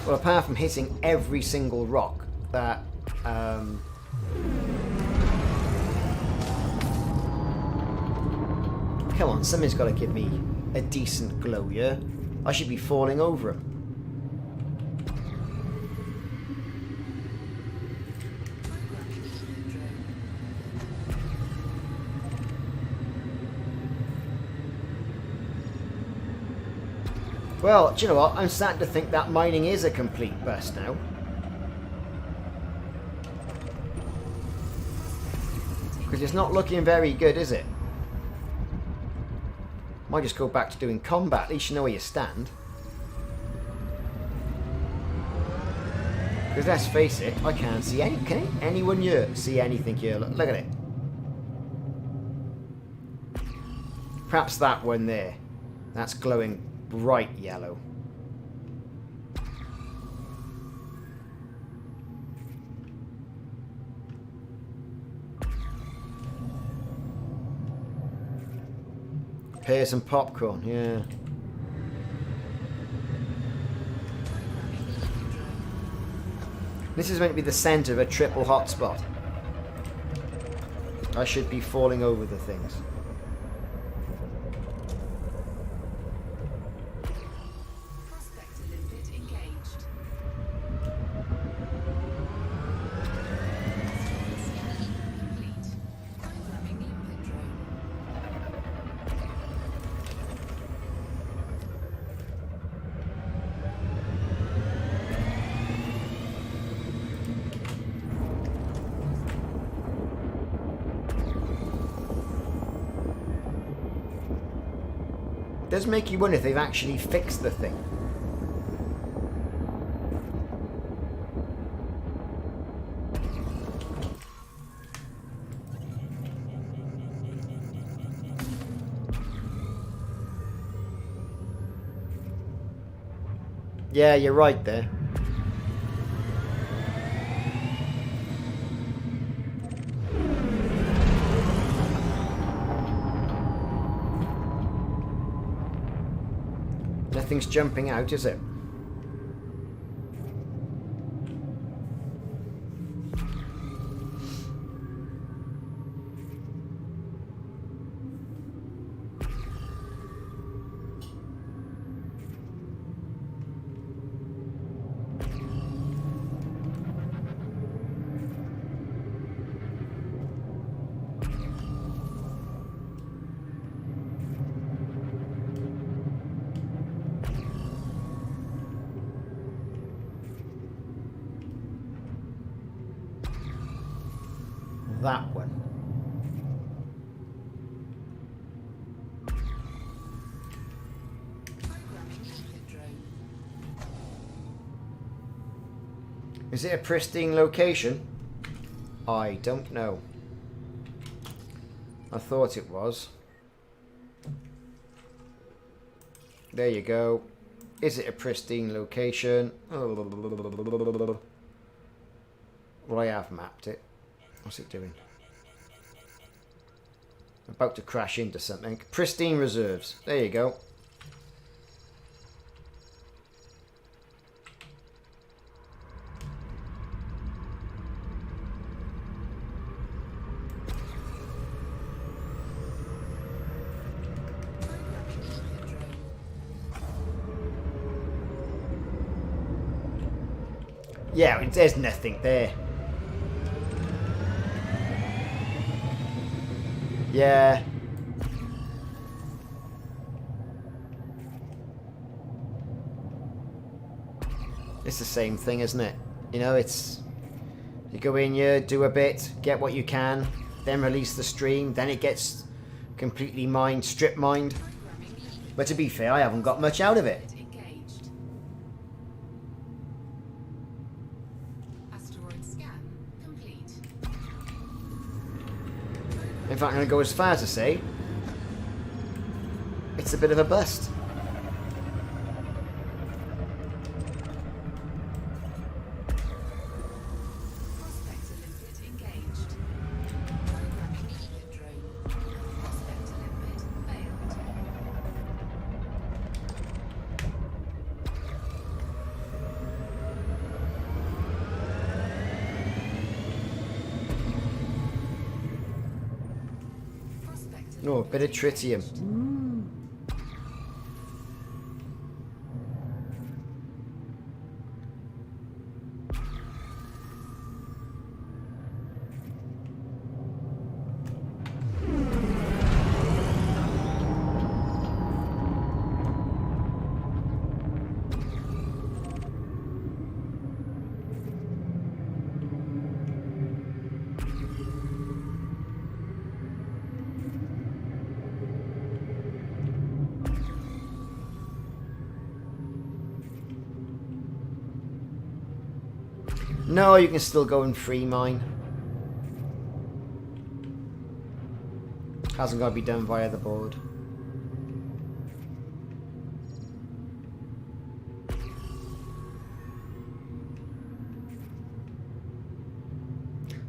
Well, apart from hitting every single rock that come on, something's got to give me a decent glow here. I should be falling over him. Well, do you know what? I'm starting to think that mining is a complete bust now. Because it's not looking very good, is it? Might just go back to doing combat. At least you know where you stand. Because let's face it, I can't see any. Can anyone here see anything here? Look at it. Perhaps that one there. That's glowing bright yellow. Pears and popcorn, yeah. This is meant to be the centre of a triple hotspot. I should be falling over the things. Does make you wonder if they've actually fixed the thing. Yeah, you're right there. Nothing's jumping out, is it? that one. Programming Ether drone. Is it a pristine location? I don't know. I thought it was. There you go. Is it a pristine location? Well, I have mapped it. What's it doing? About to crash into something. Pristine reserves. There you go. Programming Ether drone. Yeah, there's nothing there. Yeah. It's the same thing, isn't it? You know, it's... You go in here, do a bit, get what you can, then release the stream, then it gets completely mined, strip mined. Programming Ether But to be fair, I haven't got much out of it. engaged. Asteroid scan complete. In fact, I'm going to go as far as to say it's a bit of a bust. Prospector limpet engaged. Programming Ether drone. Prospector limpet failed. Prospector Oh, a bit of tritium. No, you can still go and free mine. Hasn't got to be done via the board.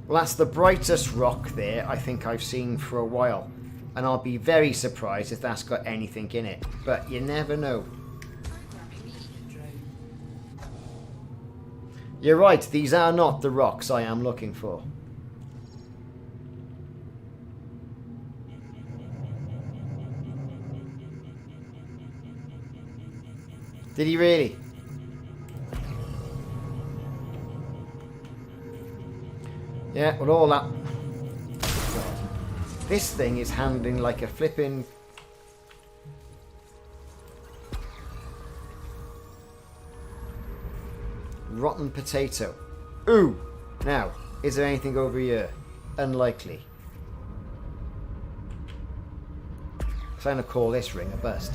Well, that's the brightest rock there I think I've seen for a while. And I'll be very surprised if that's got anything in it. But you never know. Programming Ether drone. You're right, these are not the rocks I am looking for. Did he really? Yeah, with all that... This thing is handling like a flipping... rotten potato. Ooh! Now, is there anything over here? Unlikely. So I'm going to call this ring a bust.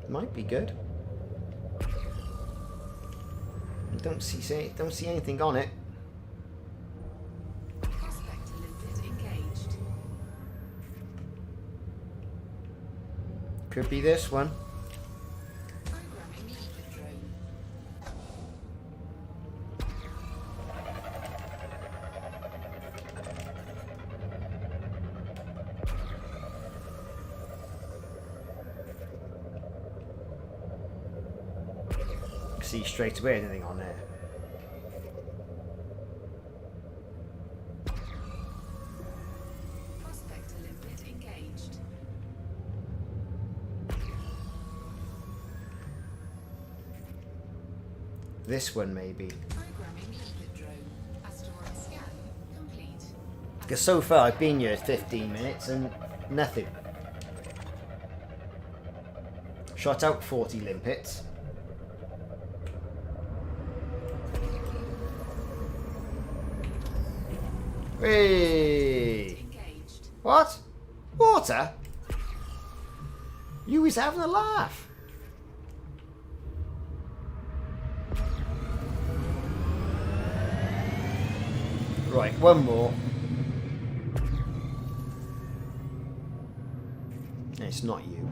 Might be good. Don't see anything on it. Prospector limpet engaged. Could be this one. Programming Ether drone. See straight away anything on there. This one maybe. Programming drone. Asteroid scan complete. Because so far I've been here 15 minutes and nothing. Shot out 40 limpets. Hey! Engaged. What? Water? You was having a laugh. Right, one more. It's not you.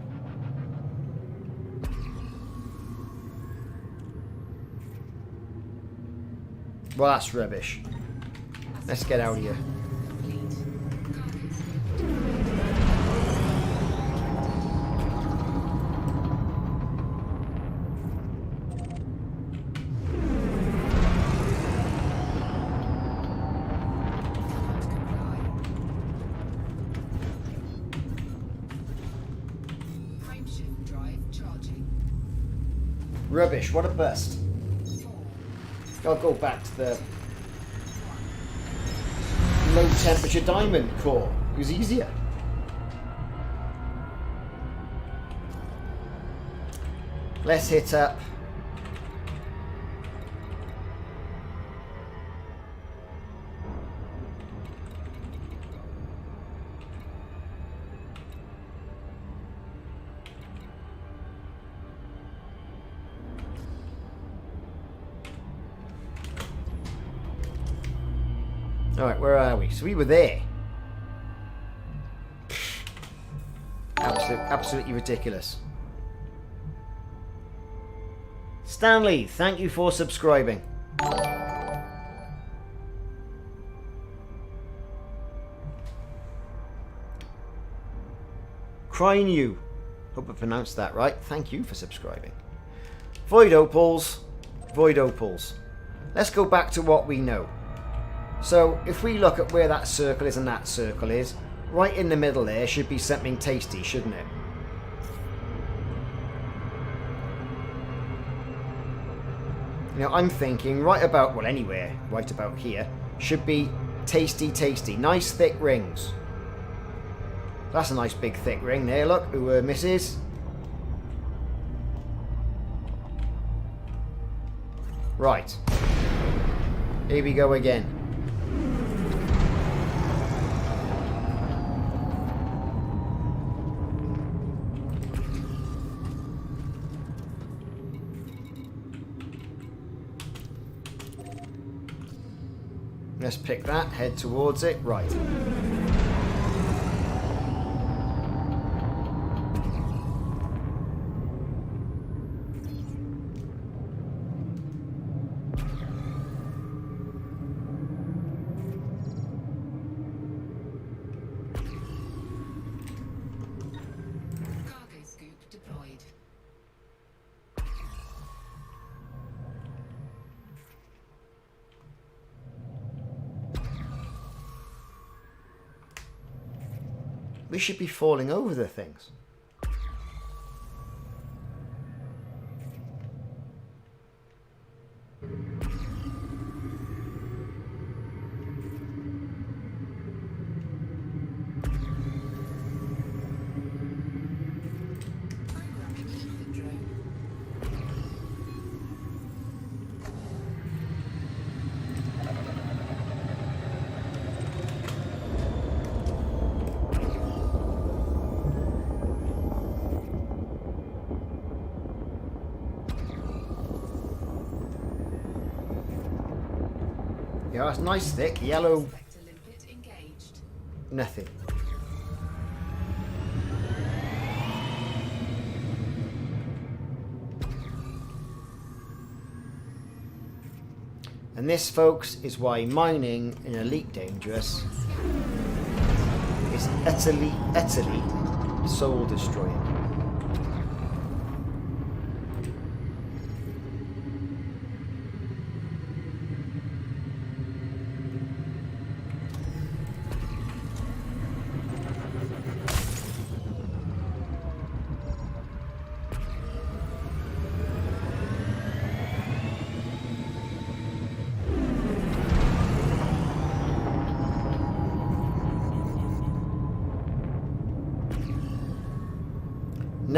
Well, that's rubbish. Let's get out of here. Frameshift drive charging. Rubbish, what a bust. I'll go back to the low temperature diamond core. It was easier. Let's hit up. Alright, where are we? So we were there. Absolutely ridiculous. Stanley, thank you for subscribing. Crying you. Hope I pronounced that right. Thank you for subscribing. Void opals. Void opals. Let's go back to what we know. So, if we look at where that circle is and that circle is, right in the middle there should be something tasty, shouldn't it? You know, I'm thinking right about, well, anywhere, right about here, should be tasty, tasty. Nice thick rings. That's a nice big thick ring there, look, who misses. Right. Here we go again. Let's pick that, head towards it, right. Cargo scoop deployed. We should be falling over the things. Programming drone. Yeah, that's nice thick, yellow, Vector limpet engaged. nothing. And this, folks, is why mining in Elite Dangerous is utterly, utterly soul destroying.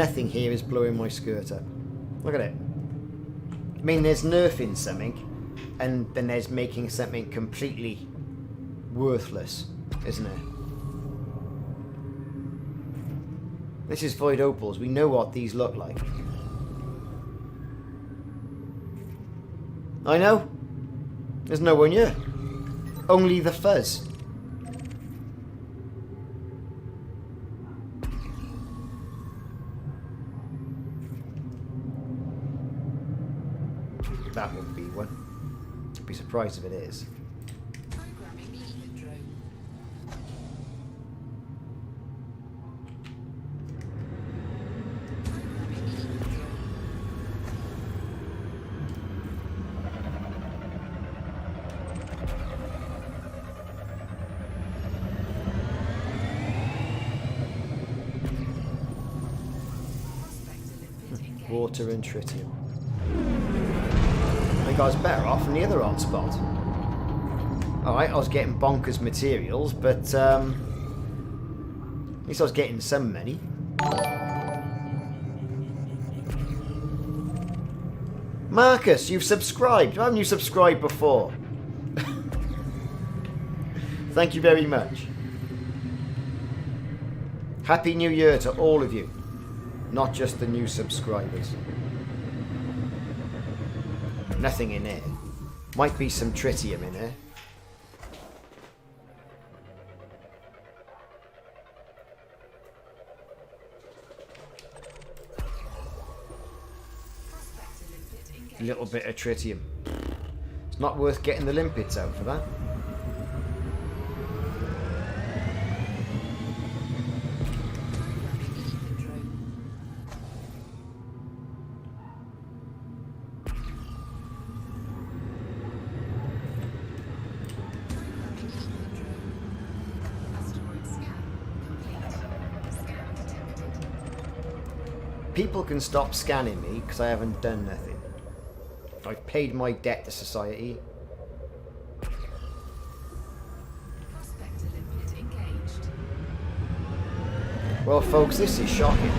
Nothing here is blowing my skirt up. Look at it. I mean, there's nerfing something, and then there's making something completely worthless, isn't it? This is Void Opals. We know what these look like. I know. There's no one here. Only the fuzz. That would be one. I'd be surprised if it is. Programming movement drone. Programming movement drone. Prospect Olympic engaged. Water and tritium. I think I was better off in the other hotspot. Alright, I was getting bonkers materials, but at least I was getting some money. Marcus, you've subscribed. Why haven't you subscribed before? Thank you very much. Happy New Year to all of you, not just the new subscribers. Nothing in there. Might be some tritium in there. Prospect Olympic engaged. A little bit of tritium. It's not worth getting the limpets out for that. Programming movement drone. Programming movement drone. Asteroid scan complete. Scan detected. People can stop scanning me because I haven't done nothing. I've paid my debt to society. Prospect Olympic engaged. Well, folks, this is shocking.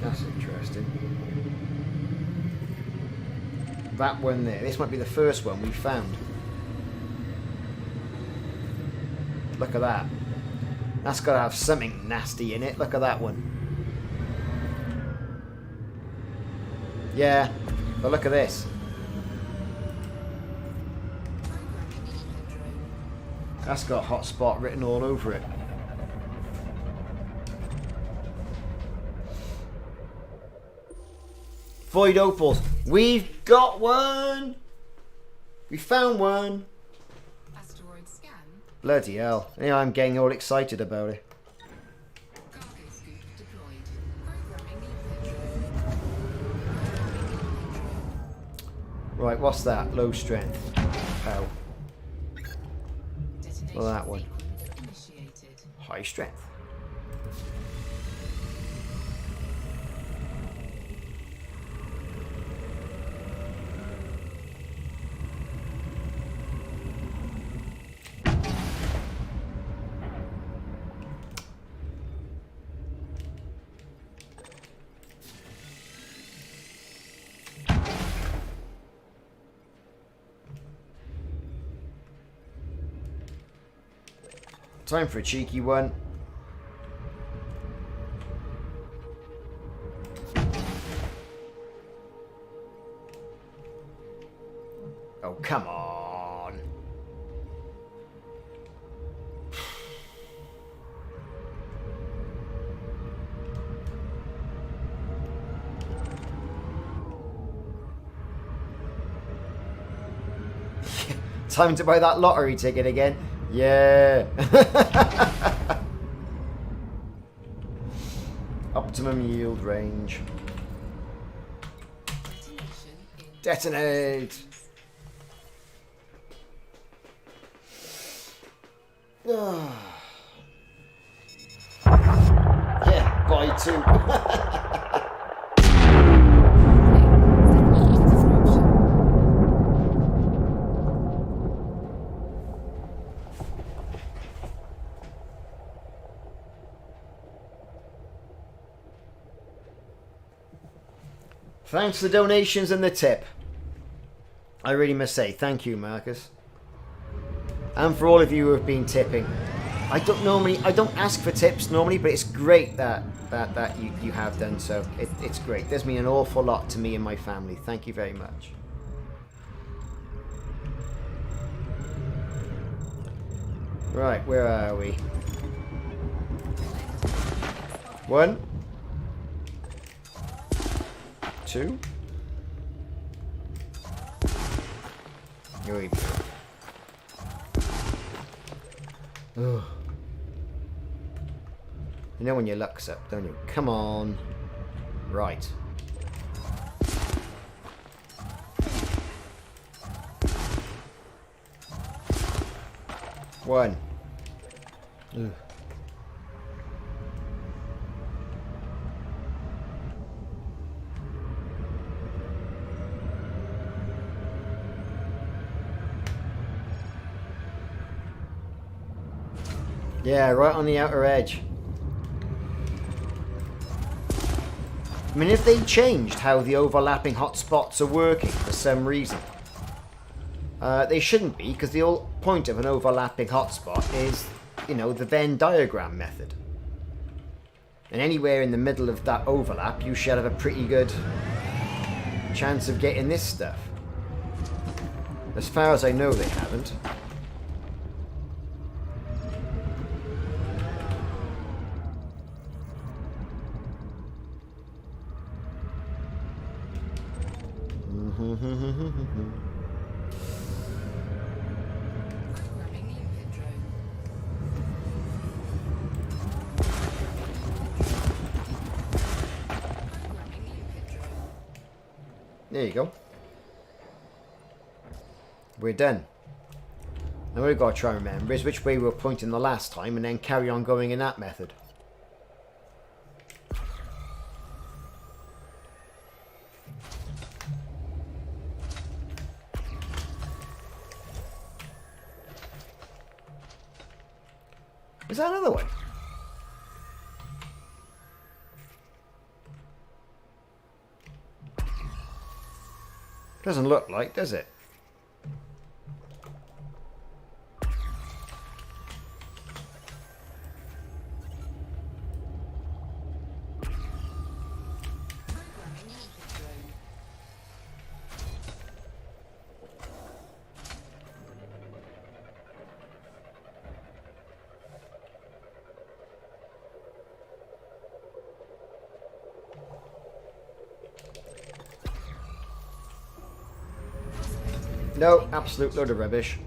That's interesting. That one there. This might be the first one we found. Look at that. That's got to have something nasty in it. Look at that one. Yeah, but look at this. Programming movement drone. That's got hotspot written all over it. Void Opals. We've got one! We found one! Asteroid scan. Bloody hell. Yeah, I'm getting all excited about it. Cargo scoop deployed. Programming movement drone. Right, what's that? Low strength. How? Detonation Well, that one. sequence initiated. High strength. Time for a cheeky one. Oh, come on. Time to buy that lottery ticket again. Yeah. Optimum yield range. Detonation in Detonate. Yeah, buy two. disruption. Thanks for the donations and the tip. I really must say thank you, Marcus. And for all of you who have been tipping. I don't ask for tips normally, but it's great that you have done so. It's great. It does mean an awful lot to me and my family. Thank you very much. Right, where are we? 1, 2. Here we go. Ugh. You know when your luck's up, don't you? Come on. Right. One. Ugh. Yeah, right on the outer edge. I mean, if they changed how the overlapping hotspots are working for some reason, they shouldn't be, because the whole point of an overlapping hotspot is, you know, the Venn diagram method. And anywhere in the middle of that overlap, you should have a pretty good chance of getting this stuff. As far as I know, they haven't. There you go. We're done. Now what we've got to try and remember is which way we were pointing the last time and then carry on going in that method. Is that another one? Doesn't look like, does it? No, absolute load of rubbish.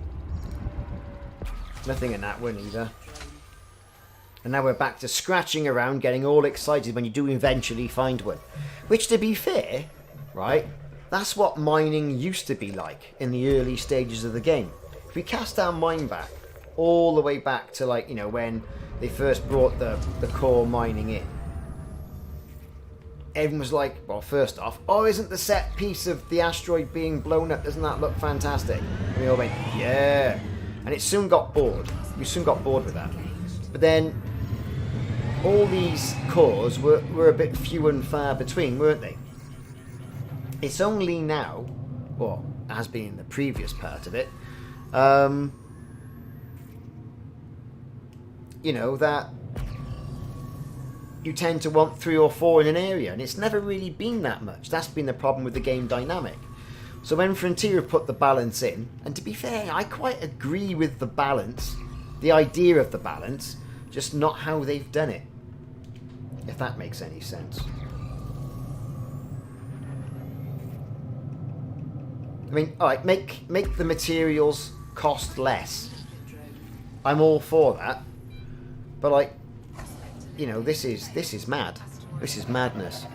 Nothing in that one either. And now we're back to scratching around, getting all excited when you do eventually find one. Which, to be fair, right, that's what mining used to be like in the early stages of the game. If we cast our mind back, all the way back to, like, you know, when they first brought the core mining in. Everyone was like, well, first off, oh, isn't the set piece of the asteroid being blown up, doesn't that look fantastic? And we all went, yeah. And it soon got bored. We soon got bored with that. But then, all these cores were a bit few and far between, weren't they? It's only now, or has been in the previous part of it, you know, that you tend to want 3 or 4 in an area, and it's never really been that much. That's been the problem with the game dynamic. So when Frontier put the balance in, and to be fair, I quite agree with the balance, the idea of the balance, just not how they've done it, if that makes any sense. I mean, alright, make the materials cost less. I'm all for that. But, like, you know, this is mad. This is madness.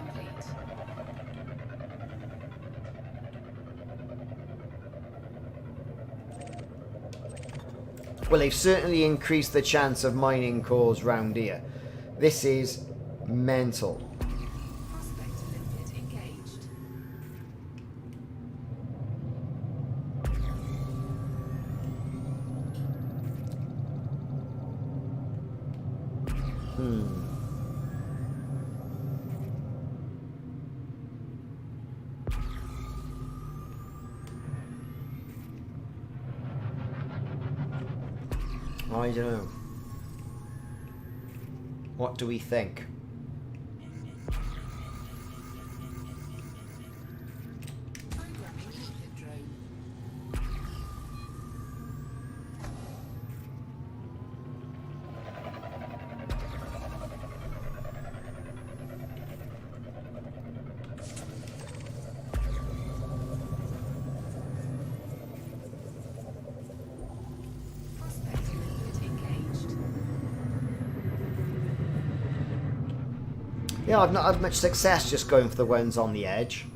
Well, they've certainly increased the chance of mining cores round here. This is mental. I don't know. What do we think? Programming Elite drone. Prospect Elite engaged. Yeah, I've not had much success just going for the ones on the edge.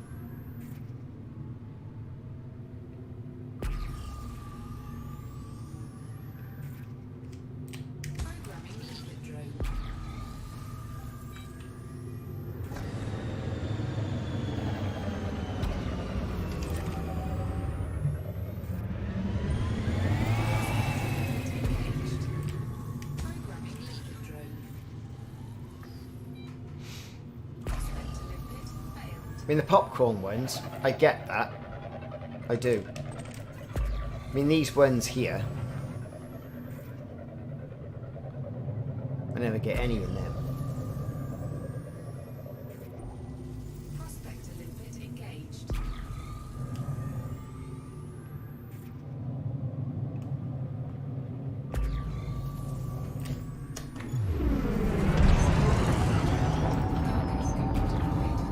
Programming Elite drone. Engaged. Programming Elite drone. Prospect Elite failed. I mean, the popcorn ones, I get that. I do. I mean, these ones here, I never get any in them. Prospect Elite engaged. Cargo scope deployed.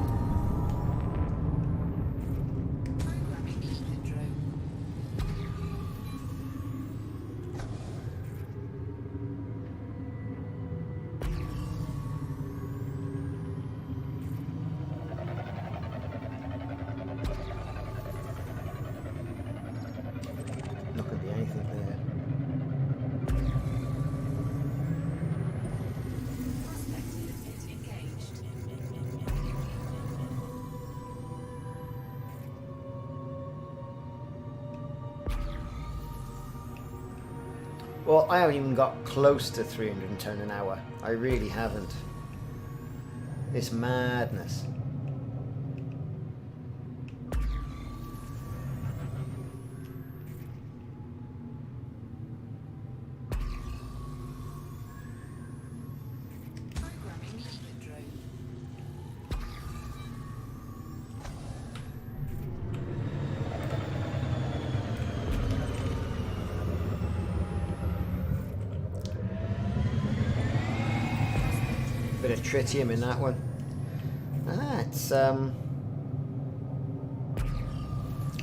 Programming Elite drone. Not going to be anything there. Prospect Elite engaged. Well, I haven't even got close to 310 an hour. I really haven't. It's madness. Programming Elite drone. Bit of tritium in that one. Ah, it's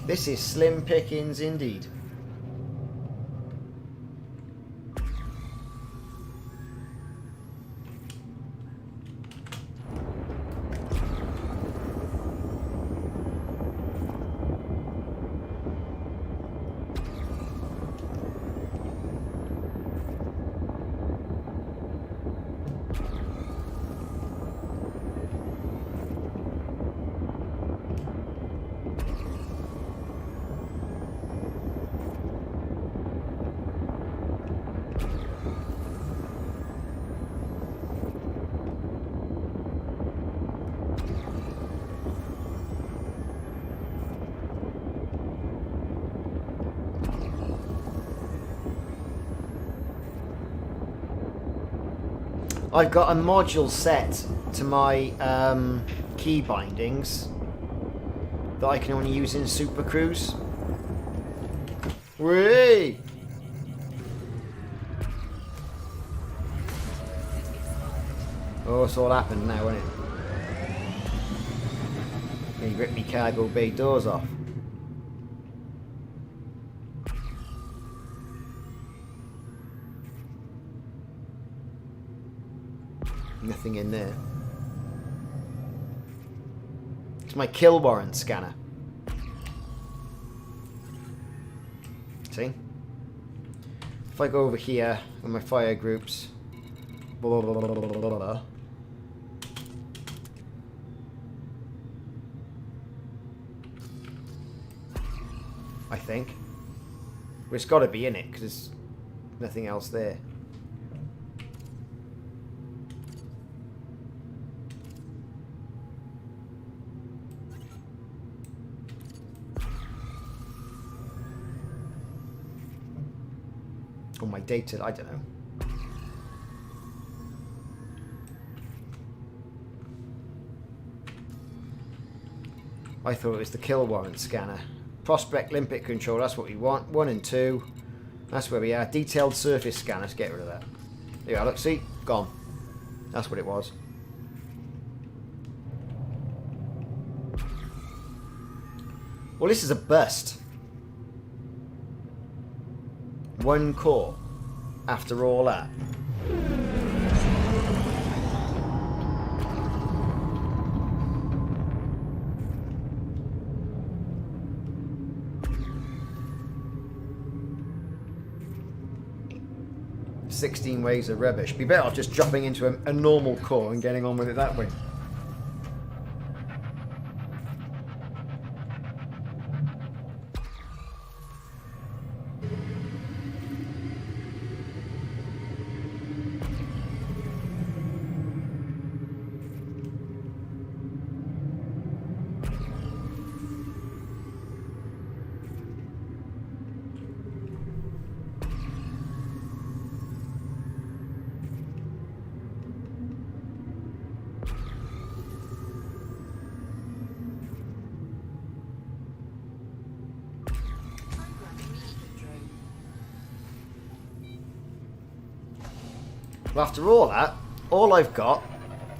this is slim pickings indeed. I've got a module set to my key bindings that I can only use in Super Cruise. Whee! Oh, it's all happened now, isn't it? He ripped me cargo bay doors off. Nothing in there. It's my kill warrant scanner. See? If I go over here with my fire groups, blah, blah, blah, blah, blah, blah, I think. But it's got to be in it because there's nothing else there. Or my data, I don't know. I thought it was the kill warrant scanner. Prospect limpet control, that's what we want. 1 and 2. That's where we are. Detailed surface scan, let's get rid of that. There you are, look, see? Gone. That's what it was. Well, this is a bust. 1 core. After all that. "16 ways of rubbish." Be better off just dropping into a normal core and getting on with it that way. Well, after all that, all I've got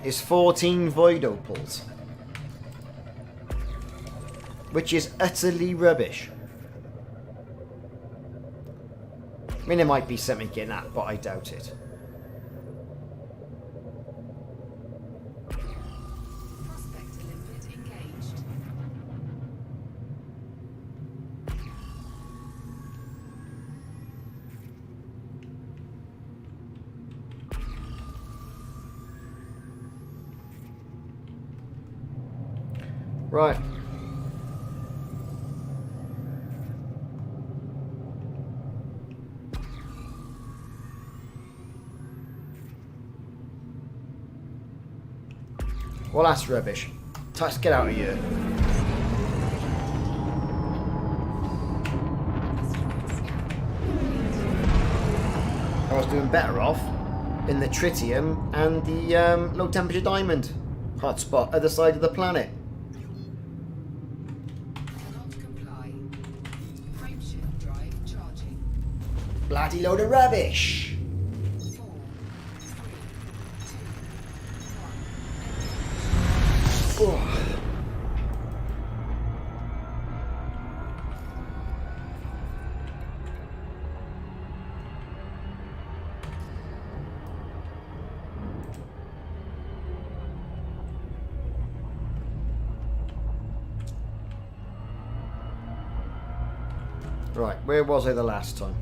is 14 void opals, which is utterly rubbish. I mean, there might be something in that, but I doubt it. Prospect limpet engaged. Right. Well, that's rubbish. Let's get out of here. I was doing better off in the tritium and the low temperature diamond hotspot, other side of the planet. Cannot comply. Frameshift drive charging. Bloody load of rubbish. 4, 3, 2, 1. Oh. Right, where was I the last time?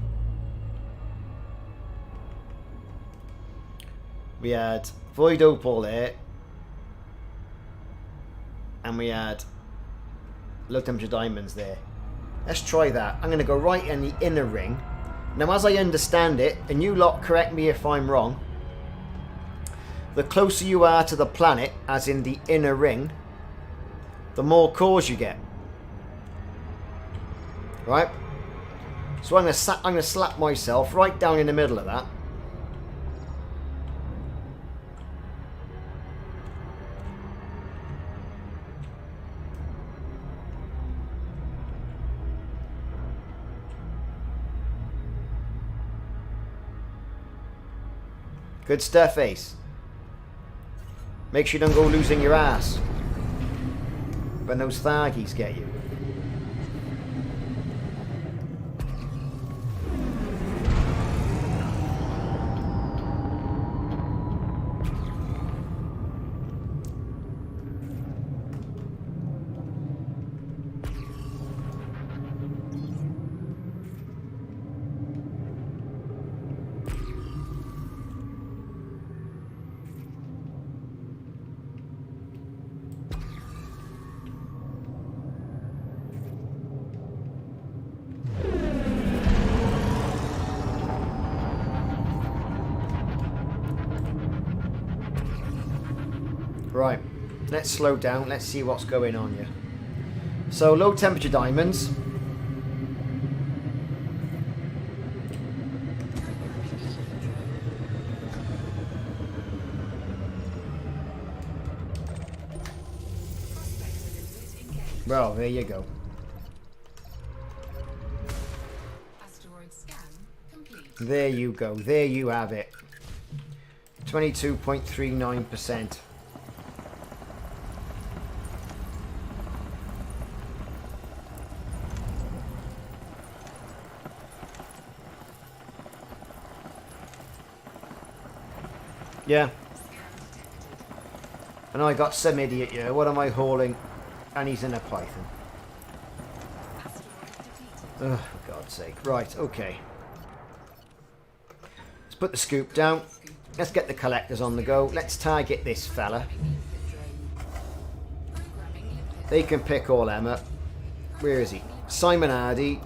We had void opal there, and we had low temperature diamonds there. Let's try that. I'm going to go right in the inner ring. Now, as I understand it, and you lot correct me if I'm wrong, the closer you are to the planet, as in the inner ring, the more cores you get. Right? So I'm going to slap myself right down in the middle of that. Good stuff, Ace. Make sure you don't go losing your ass when those thargies get you. Right, let's slow down, let's see what's going on here. So, low temperature diamonds. Well, there you go. Asteroid scan complete. There you go. There you have it. 22.39%. Yeah. And I got some idiot here. What am I hauling? And he's in a python. Oh, for God's sake. Right, okay. Let's put the scoop down. Let's get the collectors on the go. Let's target this fella. They can pick all them up. Where is he? Simon Hardy.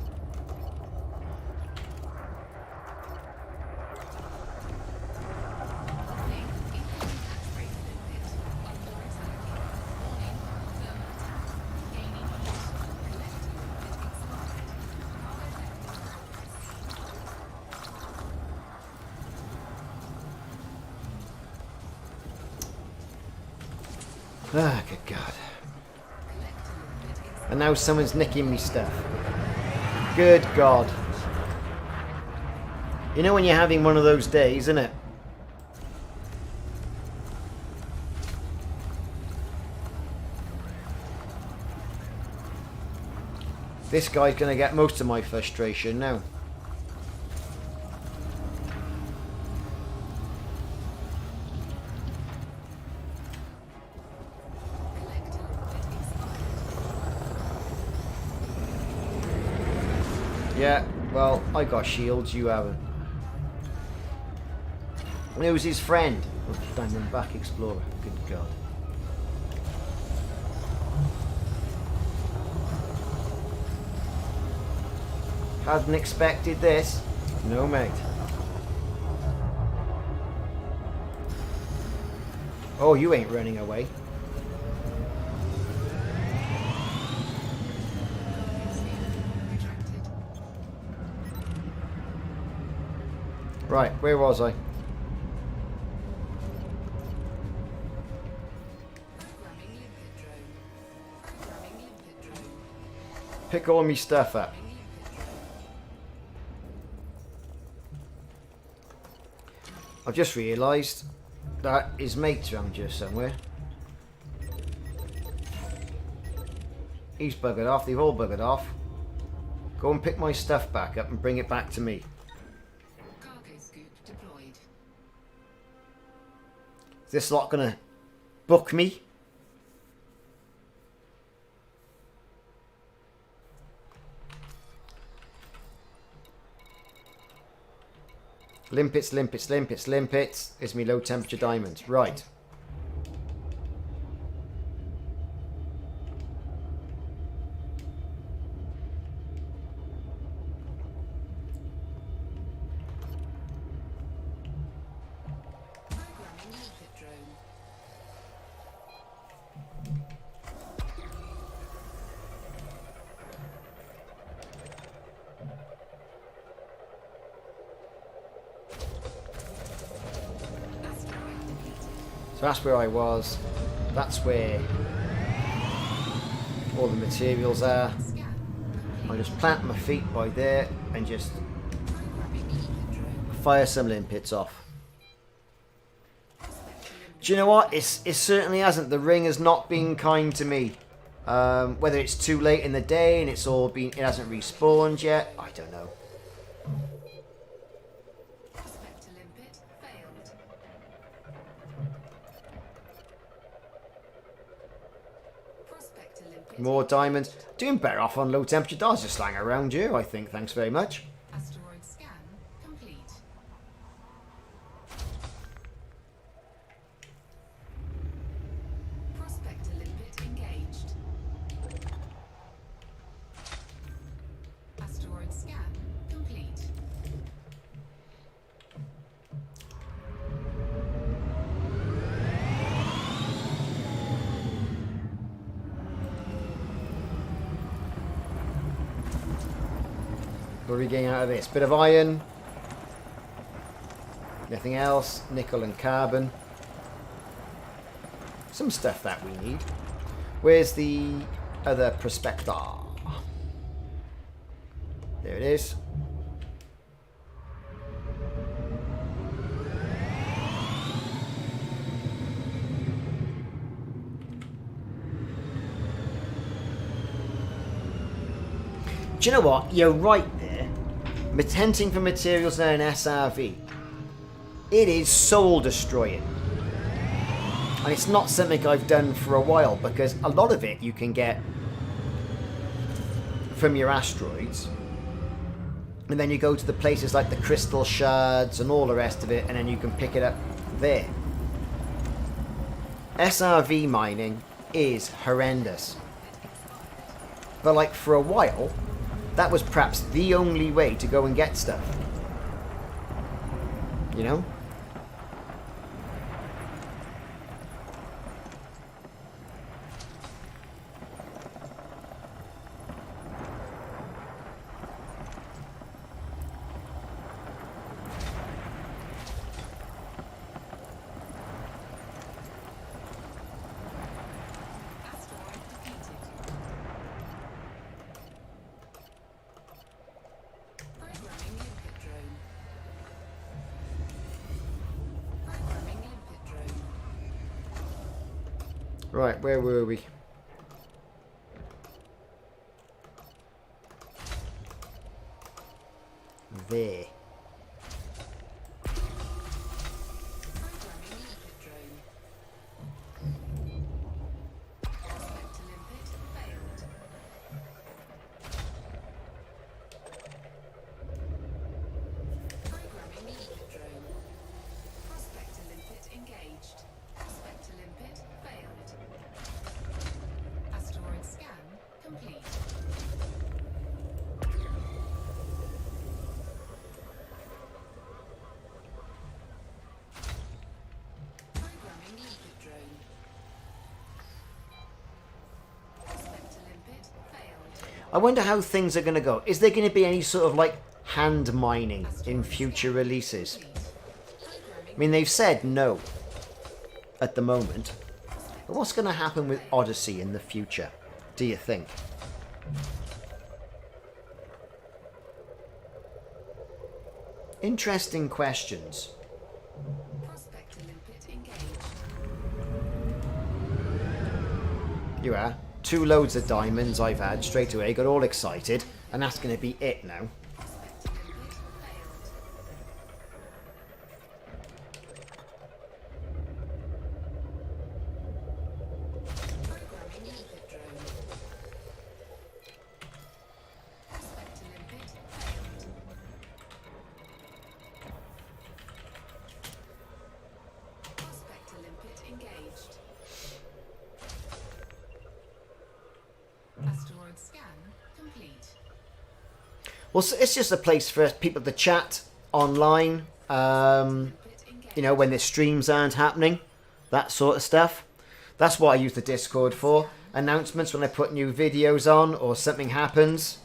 Ah, good God. And now someone's nicking me stuff. Good God. You know when you're having one of those days, isn't it? This guy's going to get most of my frustration now. Yeah, well, I got shields, you haven't. And who's his friend? Oh, Diamondback Explorer. Good God. Hadn't expected this. No, mate. Oh, you ain't running away. Right, where was I? Pick all me stuff up. I've just realised that his mate's around here somewhere. He's buggered off, they've all buggered off. Go and pick my stuff back up and bring it back to me. Is this lot gonna book me? Limpets, limpets, limpets, limpets. Is me low temperature diamonds. Right. So that's where I was. That's where all the materials are. I just plant my feet by there and just fire some limpets off. Do you know what? It certainly hasn't. The ring has not been kind to me. Whether it's too late in the day and it hasn't respawned yet, I don't know. More diamonds. Doing better off on low temperature dials. Just lying around you, I think. Thanks very much. Asteroid scan complete. Prospector limpet engaged. Asteroid scan complete. What are we getting out of this? Bit of iron. Nothing else. Nickel and carbon. Some stuff that we need. Where's the other prospector. There it is. Do you know what? You're right there. Tenting for materials in an SRV. It is soul destroying. And it's not something I've done for a while because a lot of it you can get from your asteroids. And then you go to the places like the crystal shards and all the rest of it, and then you can pick it up there. SRV mining is horrendous. But like for a while, that was perhaps the only way to go and get stuff. You know? Right, where were we? There. I wonder how things are going to go. Is there going to be any sort of like hand mining in future releases? I mean, they've said no at the moment. But what's going to happen with Odyssey in the future, do you think? Interesting questions. You are. 2 loads of diamonds I've had straight away, got all excited, and that's going to be it now. Well, it's just a place for people to chat online, you know, when the streams aren't happening, that sort of stuff. That's what I use the Discord for. Announcements when I put new videos on or something happens.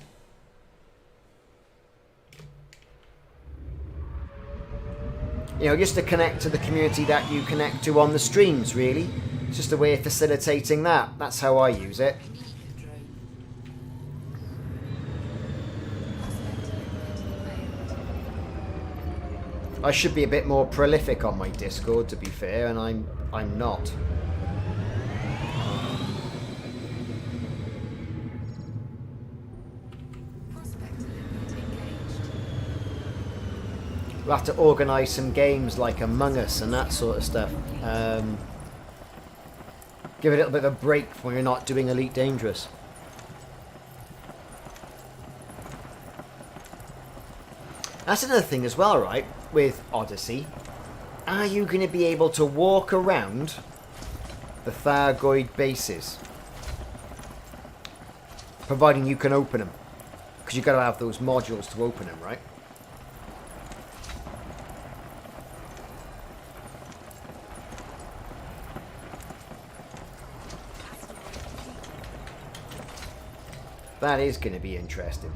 You know, just to connect to the community that you connect to on the streams, really. It's just a way of facilitating that. That's how I use it. I should be a bit more prolific on my Discord, to be fair, and I'm not. We'll have to organise some games like Among Us and that sort of stuff. Give it a little bit of a break when you're not doing Elite Dangerous. That's another thing as well, right? With Odyssey, are you going to be able to walk around the Thargoid bases? Providing you can open them. Because you've got to have those modules to open them, right? That is going to be interesting.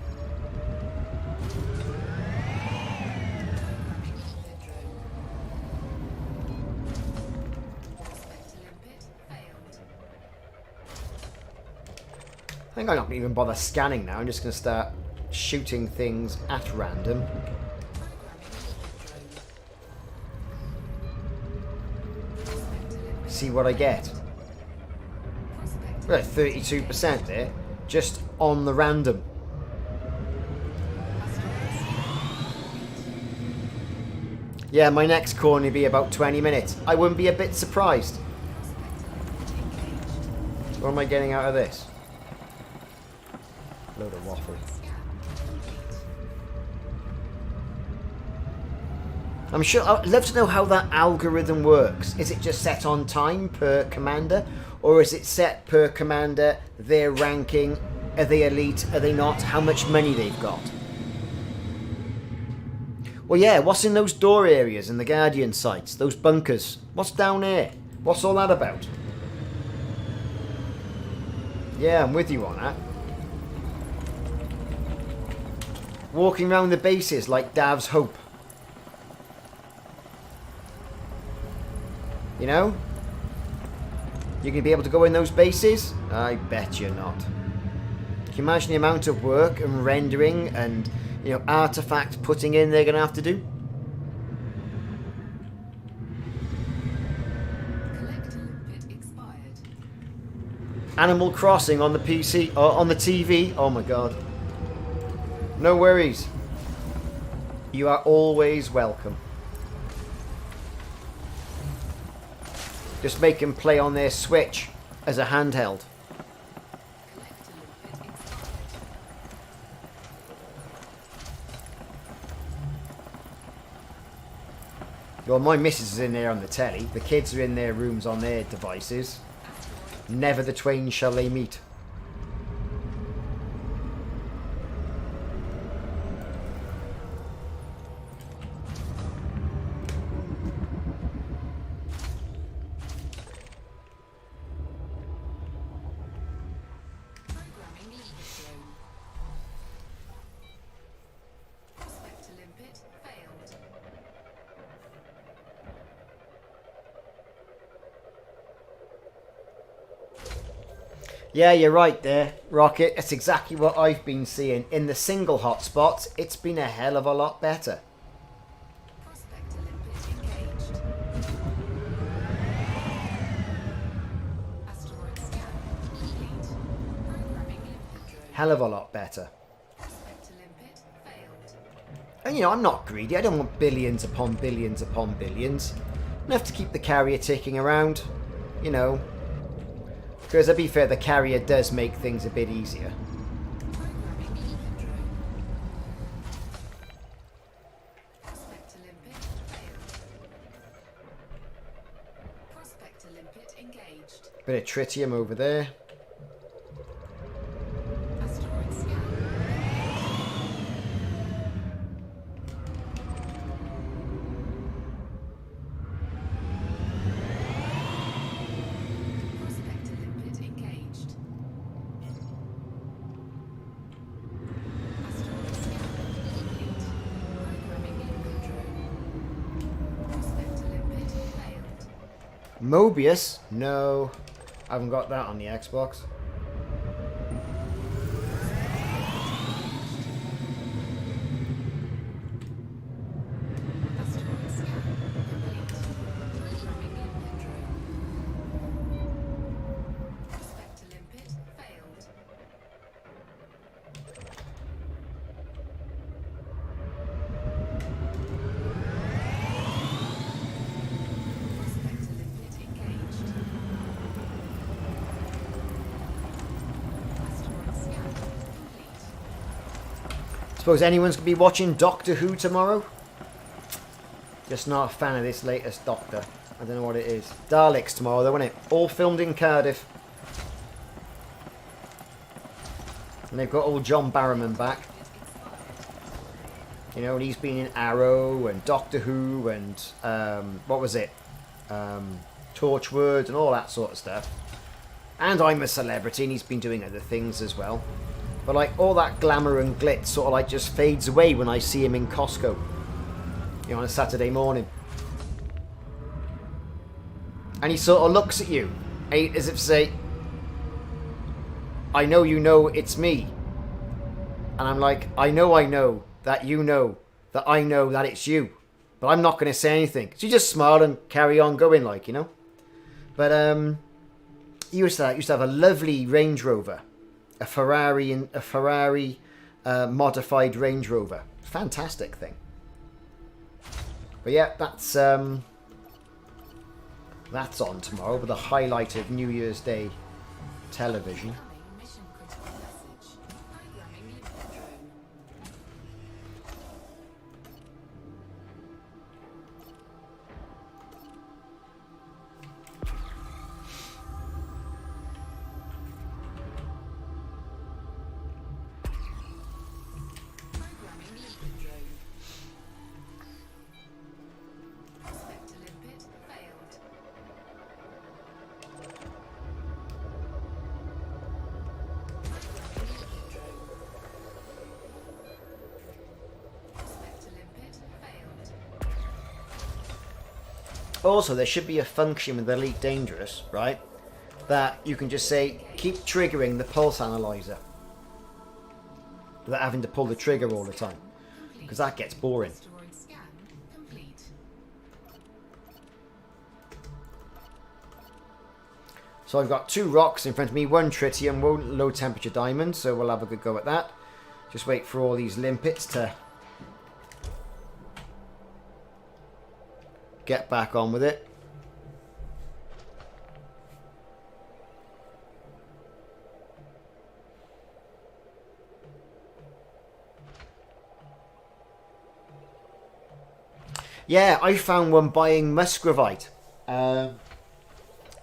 think I'm not going to even bother scanning now. I'm just going to start shooting things at random. See what I get. We're at 32% there, just on the random. Yeah, my next call will be about 20 minutes. I wouldn't be a bit surprised. What am I getting out of this? Load of waffle. I'm sure I'd love to know how that algorithm works. Is it just set on time per commander? Or is it set per commander, their ranking, are they elite, are they not, how much money they've got? Well, yeah, what's in those door areas in the Guardian sites, those bunkers? What's down there? What's all that about? Yeah, I'm with you on that. Walking around the bases like Dav's Hope. You know? You're going to be able to go in those bases? I bet you're not. Can you imagine the amount of work and rendering and, you know, artifact putting in they're going to have to do? Animal Crossing on the PC or on the TV? Oh my god. No worries. You are always welcome. Just make them play on their Switch as a handheld. Well, my missus is in there on the telly. The kids are in their rooms on their devices. Never the twain shall they meet. Yeah, you're right there, Rocket. That's exactly what I've been seeing. In the single hotspots, it's been a hell of a lot better. Hell of a lot better. And you know, I'm not greedy. I don't want billions upon billions upon billions. Enough to keep the carrier ticking around, you know. Because to be fair, the carrier does make things a bit easier. Bit of tritium over there. Mobius? No. I haven't got that on the Xbox. Suppose anyone's going to be watching Doctor Who tomorrow? Just not a fan of this latest Doctor. I don't know what it is. Daleks tomorrow though, isn't it? All filmed in Cardiff. And they've got old John Barrowman back. You know, and he's been in Arrow and Doctor Who and, what was it? Torchwood and all that sort of stuff. And I'm a Celebrity and he's been doing other things as well. But like all that glamour and glitz sort of like just fades away when I see him in Costco. You know, on a Saturday morning. And he sort of looks at you as if to say, I know you know it's me. And I'm like, I know that you know that I know that it's you. But I'm not going to say anything. So you just smile and carry on going, like, you know. But he used to have a lovely Range Rover. A Ferrari modified Range Rover. Fantastic thing. But yeah, that's on tomorrow with a highlight of New Year's Day television. Mission critical message. Programming lead drone. Programming lead drone. Prospect to limpet failed. Programming lead drone. Prospect to limpet failed. Also, there should be a function with Elite Dangerous, right? That you can just say, keep triggering the pulse analyzer. Without having to pull the trigger all the time. Because that gets boring. Asteroid scan complete. So I've got 2 rocks in front of me, 1 tritium, 1 low temperature diamond, so we'll have a good go at that. Just wait for all these limpets to get back on with it. Yeah, I found one buying musgravite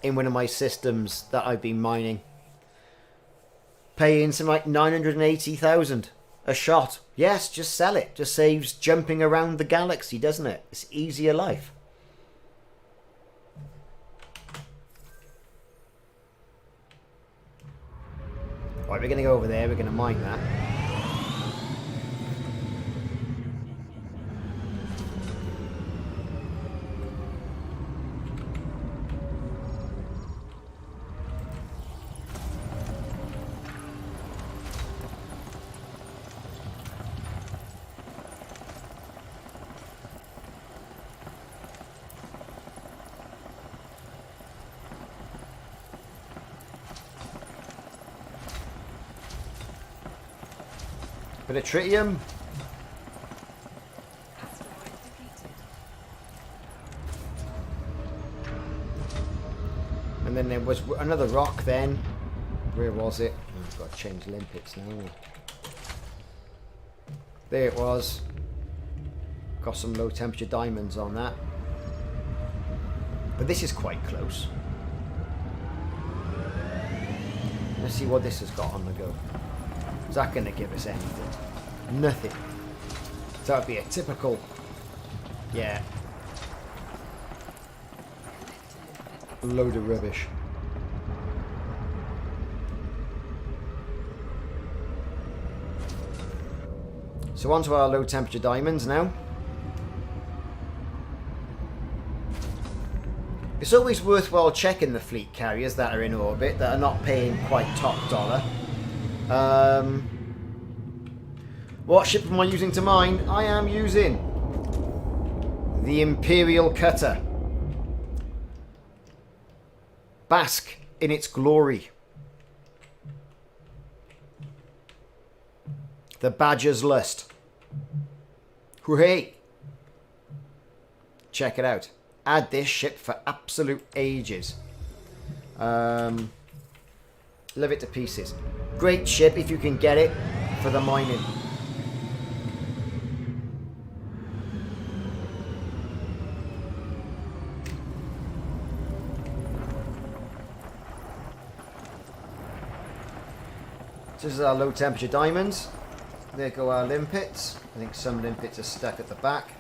in one of my systems that I've been mining. Paying something like 980,000 a shot. Yes, just sell it. Just saves jumping around the galaxy, doesn't it? It's easier life. Right, we're going to go over there. We're going to mine that. Bit of tritium. Asteroid depleted. And then there was another rock then. Where was it? Oh, I've got to change limpets now. There it was. Got some low temperature diamonds on that. But this is quite close. Let's see what this has got on the go. Is that going to give us anything? Nothing. So that would be a typical... Yeah. Load of rubbish. So on to our low temperature diamonds now. It's always worthwhile checking the fleet carriers that are in orbit that are not paying quite top dollar. What ship am I using to mine? I am using the Imperial Cutter. Bask in its glory. The Badger's Lust. Hooray! Check it out. Add this ship for absolute ages. Love it to pieces. Great ship if you can get it for the mining. This is our low temperature diamonds. There go our limpets. I think some limpets are stuck at the back.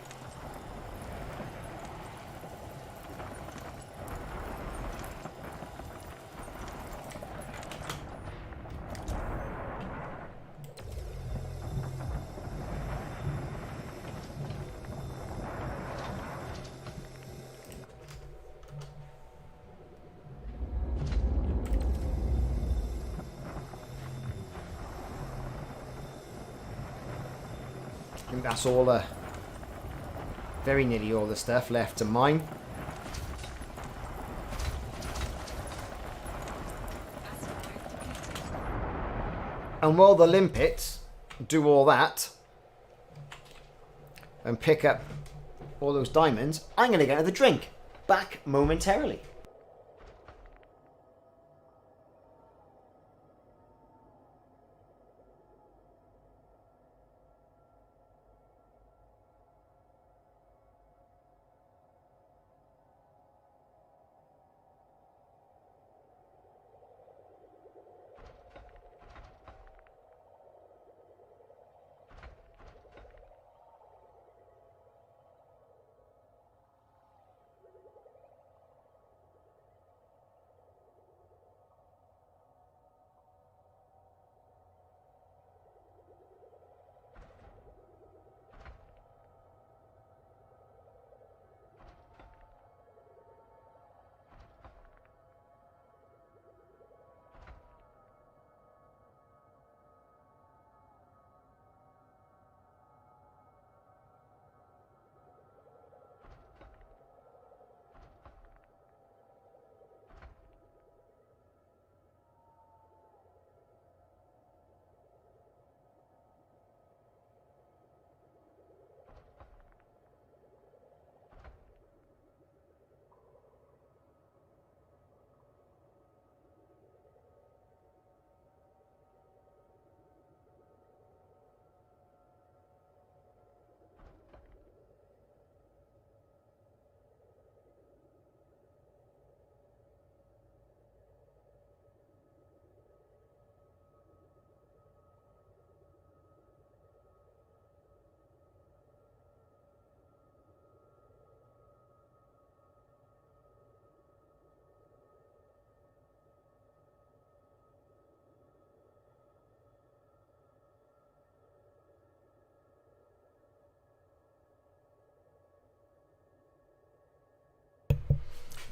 think that's all very nearly all the stuff left to mine. And while the limpets do all that and pick up all those diamonds, I'm going to get another drink. Back momentarily.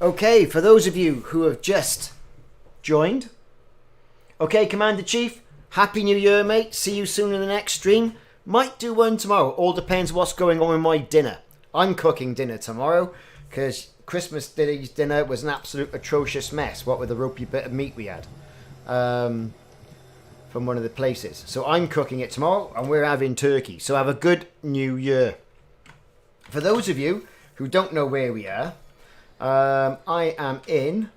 Okay, for those of you who have just joined, okay, Commander-Chief, Happy New Year, mate. See you soon in the next stream. Might do one tomorrow. All depends what's going on with my dinner. I'm cooking dinner tomorrow because Christmas dinner was an absolute atrocious mess, what with the ropey bit of meat we had from one of the places. So I'm cooking it tomorrow and we're having turkey. So have a good New Year. For those of you who don't know where we are, I am in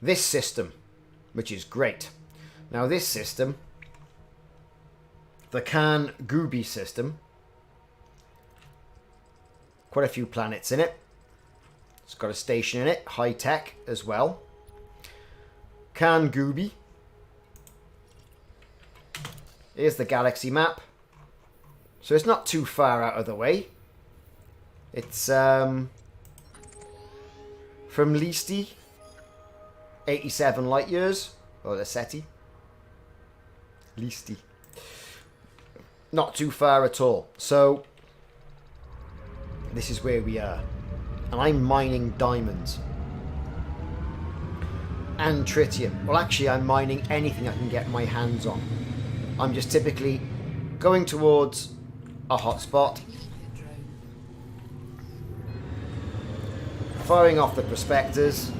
this system, which is great. Now this system, the KHAN GUBII system, quite a few planets in it. It's got a station in it, high tech as well. KHAN GUBII. Here's the galaxy map. So it's not too far out of the way. It's from Listi, 87 light years, or the SETI. Listi. Not too far at all. So this is where we are. And I'm mining diamonds. And tritium. Well, actually, I'm mining anything I can get my hands on. I'm just typically going towards a hotspot, firing off the prospectors,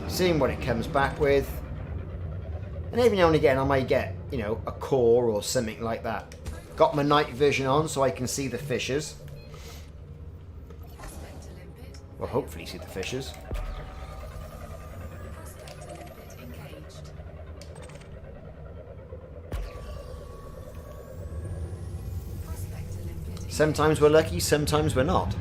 seeing what it comes back with, and every now and again I might get, you know, a core or something like that. Got my night vision on so I can see the fissures. Well, hopefully see the fissures. Sometimes we're lucky, sometimes we're not.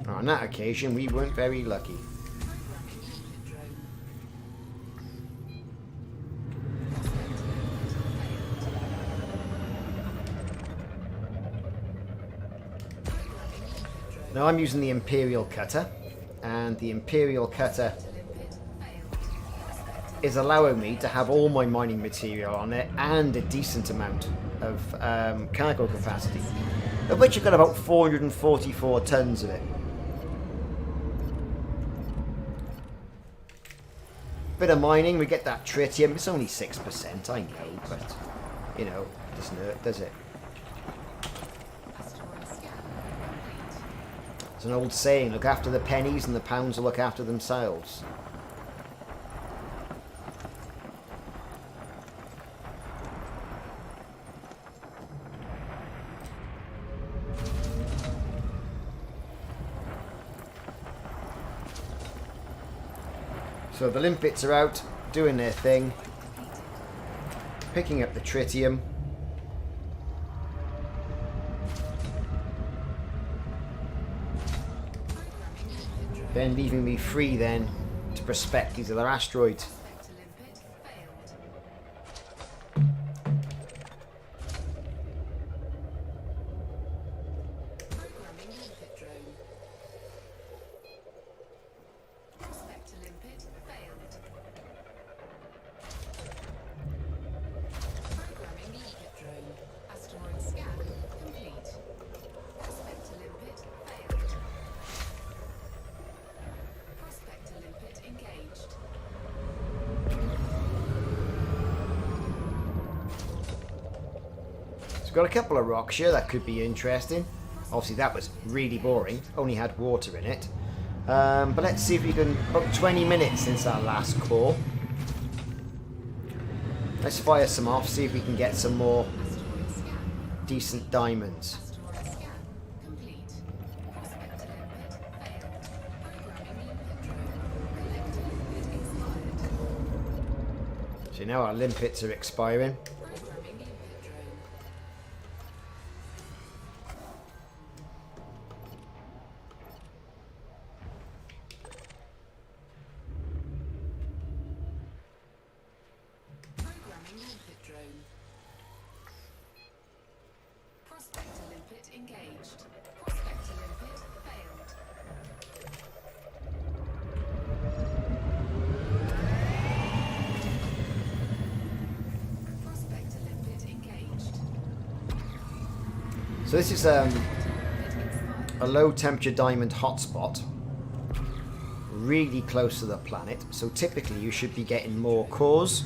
On that occasion, we weren't very lucky. Now I'm using the Imperial Cutter, and the Imperial Cutter is allowing me to have all my mining material on it and a decent amount of cargo capacity, of which I've got about 444 tons of it. Bit of mining, we get that tritium. It's only 6%, I know, but, you know, doesn't hurt, does it? It's an old saying, look after the pennies and the pounds will look after themselves. So the limpets are out, doing their thing, picking up the tritium. Then leaving me free then to prospect these other asteroids. Got a couple of rocks here that could be interesting. Obviously that was really boring, only had water in it. But let's see if we can, about 20 minutes since our last call. Let's fire some off, see if we can get some more decent diamonds. So now our limpets are expiring. So this is a low temperature diamond hotspot, really close to the planet. So typically you should be getting more cores.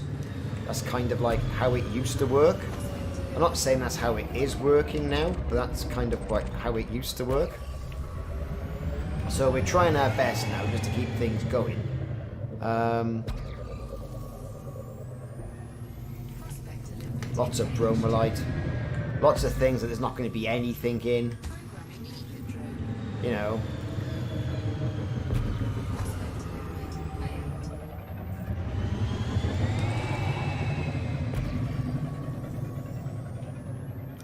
That's kind of like how it used to work. I'm not saying that's how it is working now, but that's kind of like how it used to work. So we're trying our best now just to keep things going. Lots of bromelite. Lots of things that there's not going to be anything in. You know.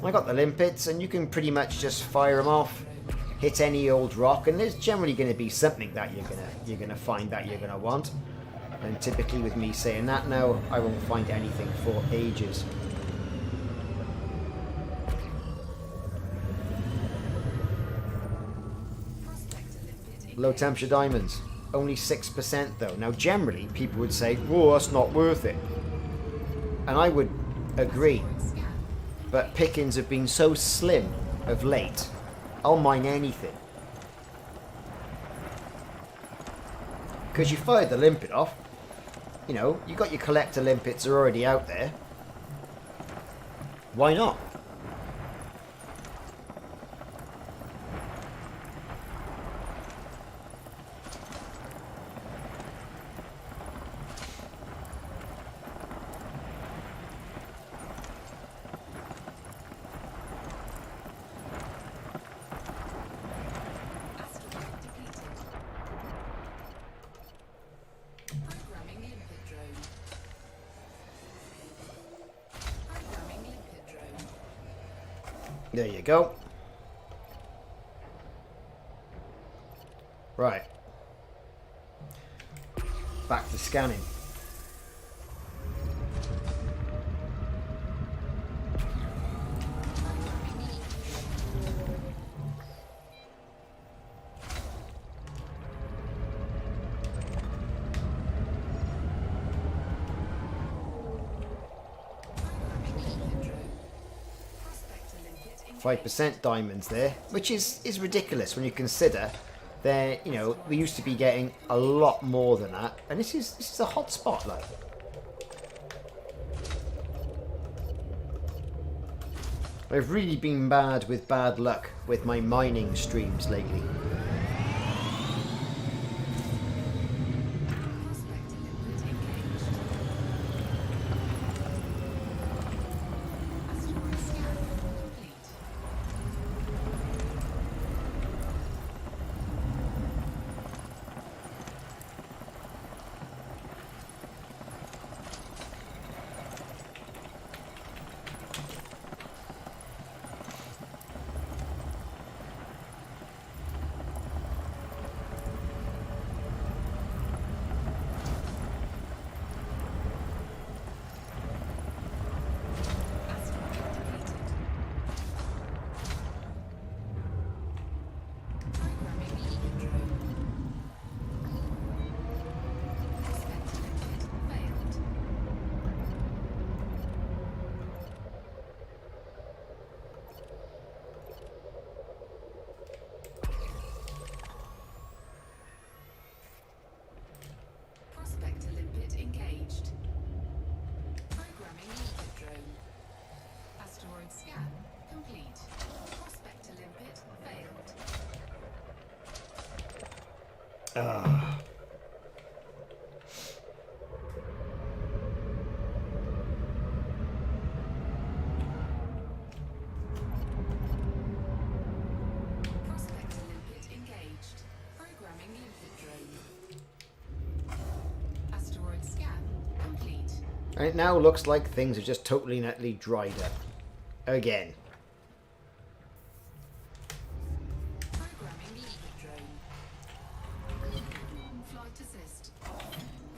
I got the limpets, and you can pretty much just fire them off, hit any old rock, and there's generally going to be something that you're gonna find that you're gonna want. And typically, with me saying that now, I won't find anything for ages. Low temperature diamonds, only 6% though. Now generally people would say, "Whoa, that's not worth it," and I would agree. But pickings have been so slim of late. I'll mine anything. Because you fired the limpet off. You know, you got your collector limpets are already out there. Why not? There you go. Right. Back to scanning. .5% diamonds there, which is ridiculous when you consider Then, you know, we used to be getting a lot more than that. And this is a hotspot, like. I've really been bad with bad luck with my mining streams lately. And it now looks like things are just totally and utterly dried up. Again.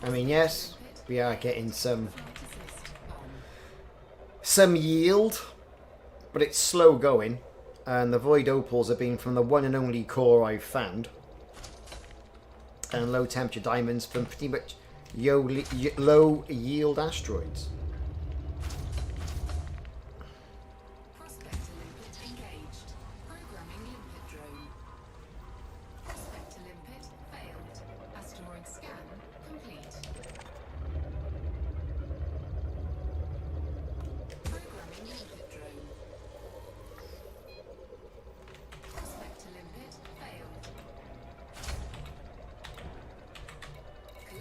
I mean, yes, we are getting some yield, but it's slow going. And the void opals have been from the one and only core I've found. And low temperature diamonds from pretty much low yield asteroids.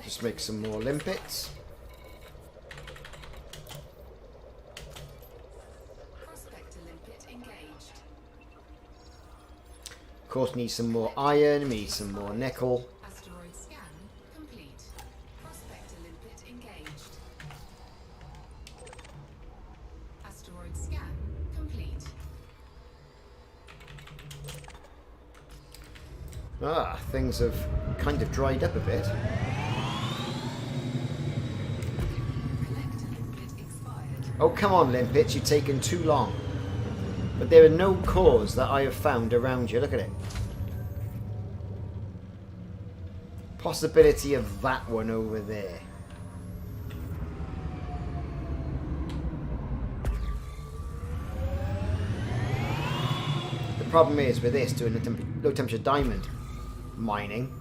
Just make some more limpets. Of course, need some more iron, need some more nickel. Asteroid scan complete. Prospector limpet engaged. Asteroid scan complete. Ah, things have kind of dried up a bit. Oh, come on, limpets, you've taken too long. But there are no cores that I have found around you. Look at it. Possibility of that one over there. The problem is with this, doing the low temperature diamond mining,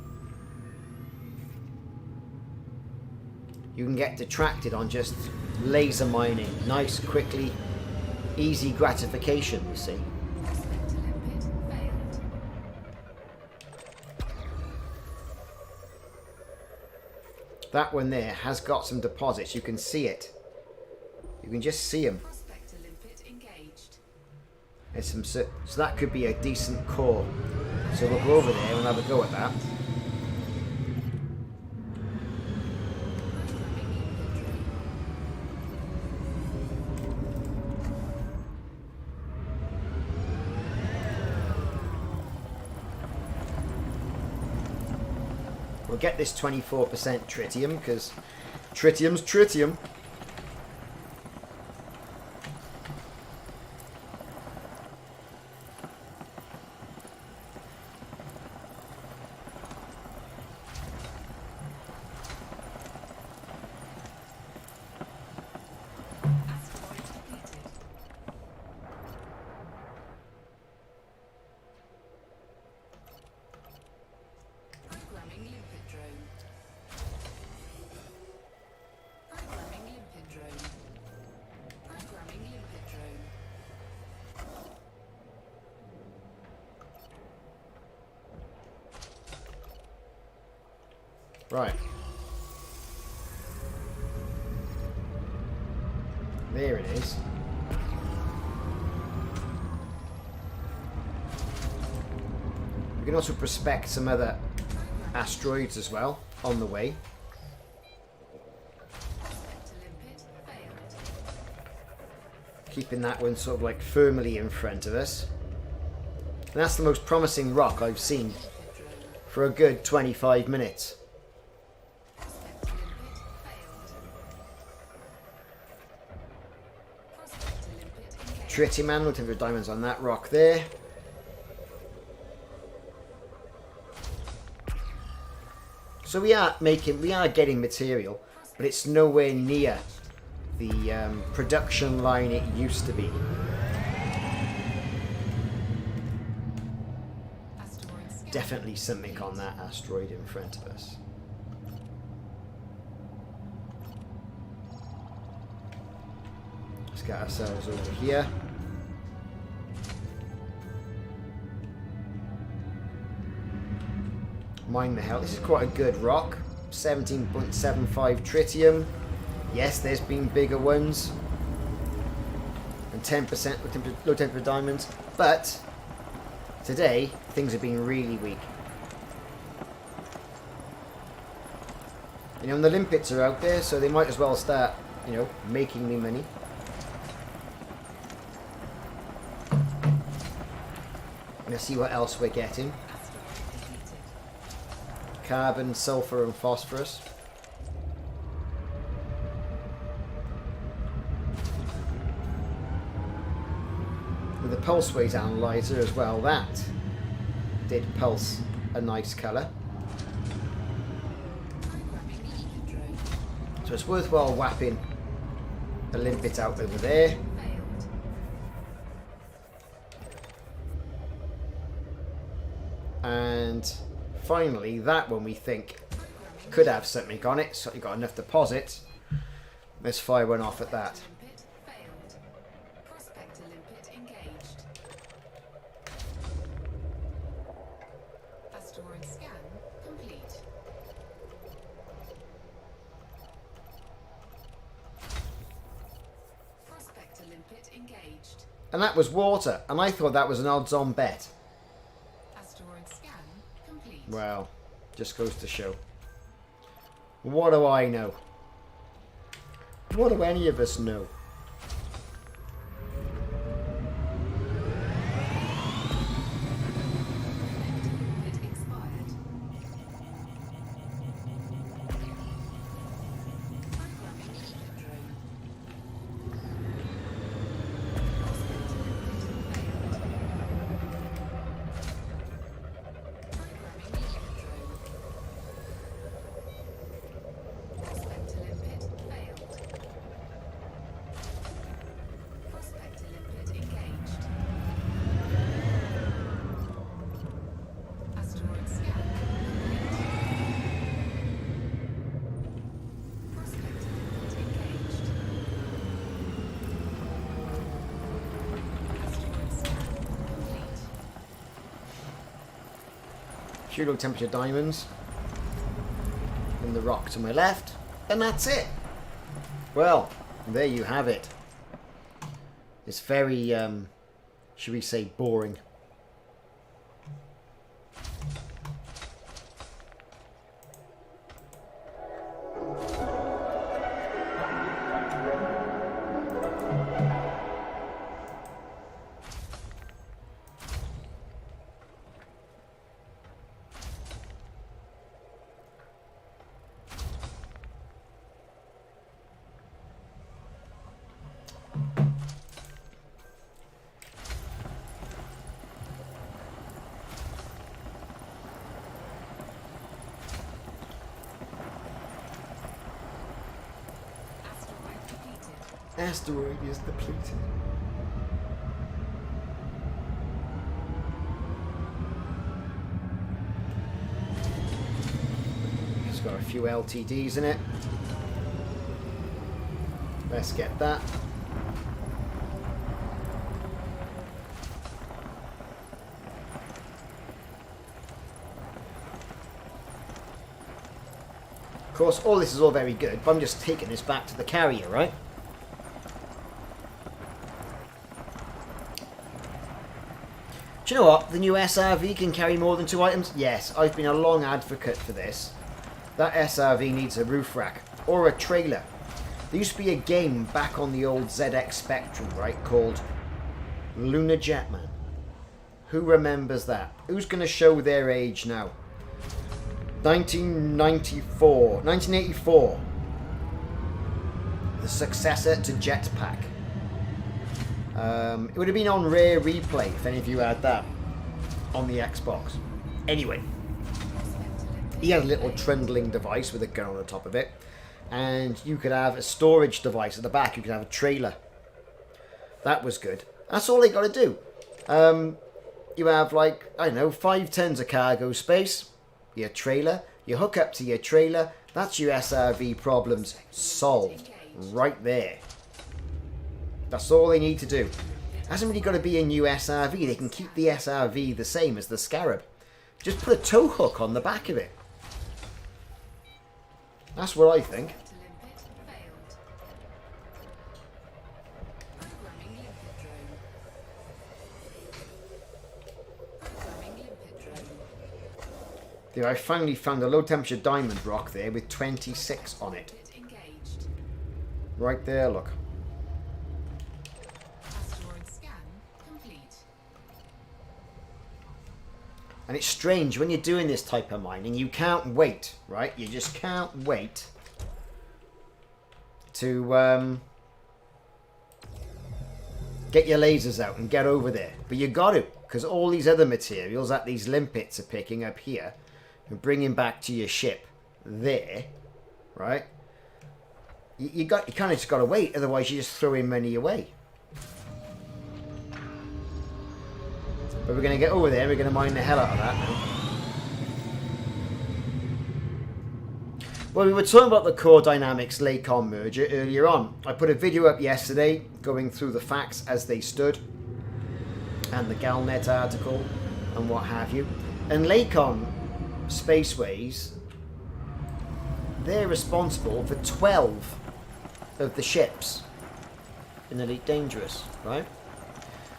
you can get detracted on just laser mining. Nice, quickly, easy gratification, you see. That one there has got some deposits. You can see it. You can just see them. There's some, so that could be a decent core. So we'll go over there and have a go at that. We'll get this 24% tritium, because tritium's tritium. Right. There it is. We can also prospect some other asteroids as well on the way. Keeping that one sort of like firmly in front of us. And that's the most promising rock I've seen for a good 25 minutes. Tritium man, looking for diamonds on that rock there. So we are getting material, but it's nowhere near the production line it used to be. Definitely something on that asteroid in front of us. Let's get ourselves over here. Mine the hell. This is quite a good rock. 17.75 tritium. Yes, there's been bigger ones. And 10% low temperature diamonds. But today, things have been really weak. You know, and the limpets are out there, so they might as well start, you know, making me money. Let's see what else we're getting. Carbon, sulfur and phosphorus. With the pulse rate analyzer as well, that did pulse a nice colour. So it's worthwhile whapping a limpet out over there. And finally, that one we think could have something on it. So you've got enough deposit. Let's fire one off at that. And that was water, and I thought that was an odds-on bet. Well, just goes to show. What do I know? What do any of us know? Few low temperature diamonds in the rock to my left, and that's it. Well, there you have it. It's very, should we say, boring. Asteroid is depleted. It's got a few LTDs in it. Let's get that. course, all this is all very good, but I'm just taking this back to the carrier, right? Do you know what? The new SRV can carry more than 2 items? Yes, I've been a long advocate for this. That SRV needs a roof rack. Or a trailer. There used to be a game back on the old ZX Spectrum, right, called Lunar Jetman. Who remembers that? Who's going to show their age now? 1984. The successor to Jetpack. It would have been on Rare Replay if any of you had that on the Xbox. Anyway, he had a little trundling device with a gun on the top of it, and you could have a storage device at the back. You could have a trailer. That was good. That's all they got to do. You have, like, I don't know, 5 tons of cargo space, your trailer, you hook up to your trailer, that's your SRV problems solved right there. That's all they need to do. Hasn't really got to be a new SRV. They can keep the SRV the same as the Scarab. Just put a tow hook on the back of it. That's what I think. There, I finally found a low temperature diamond rock there with 26 on it. Right there, look. And it's strange, when you're doing this type of mining, you can't wait, right? You just can't wait to get your lasers out and get over there. But you got to, because all these other materials that these limpets are picking up here and bringing back to your ship there, right? You kind of just got to wait, otherwise you're just throwing money away. But we're going to get over there, we're going to mine the hell out of that now. Well, we were talking about the Core Dynamics Lakon merger earlier on. I put a video up yesterday going through the facts as they stood, and the Galnet article, and what have you. And Lakon Spaceways, they're responsible for 12 of the ships in Elite Dangerous, right?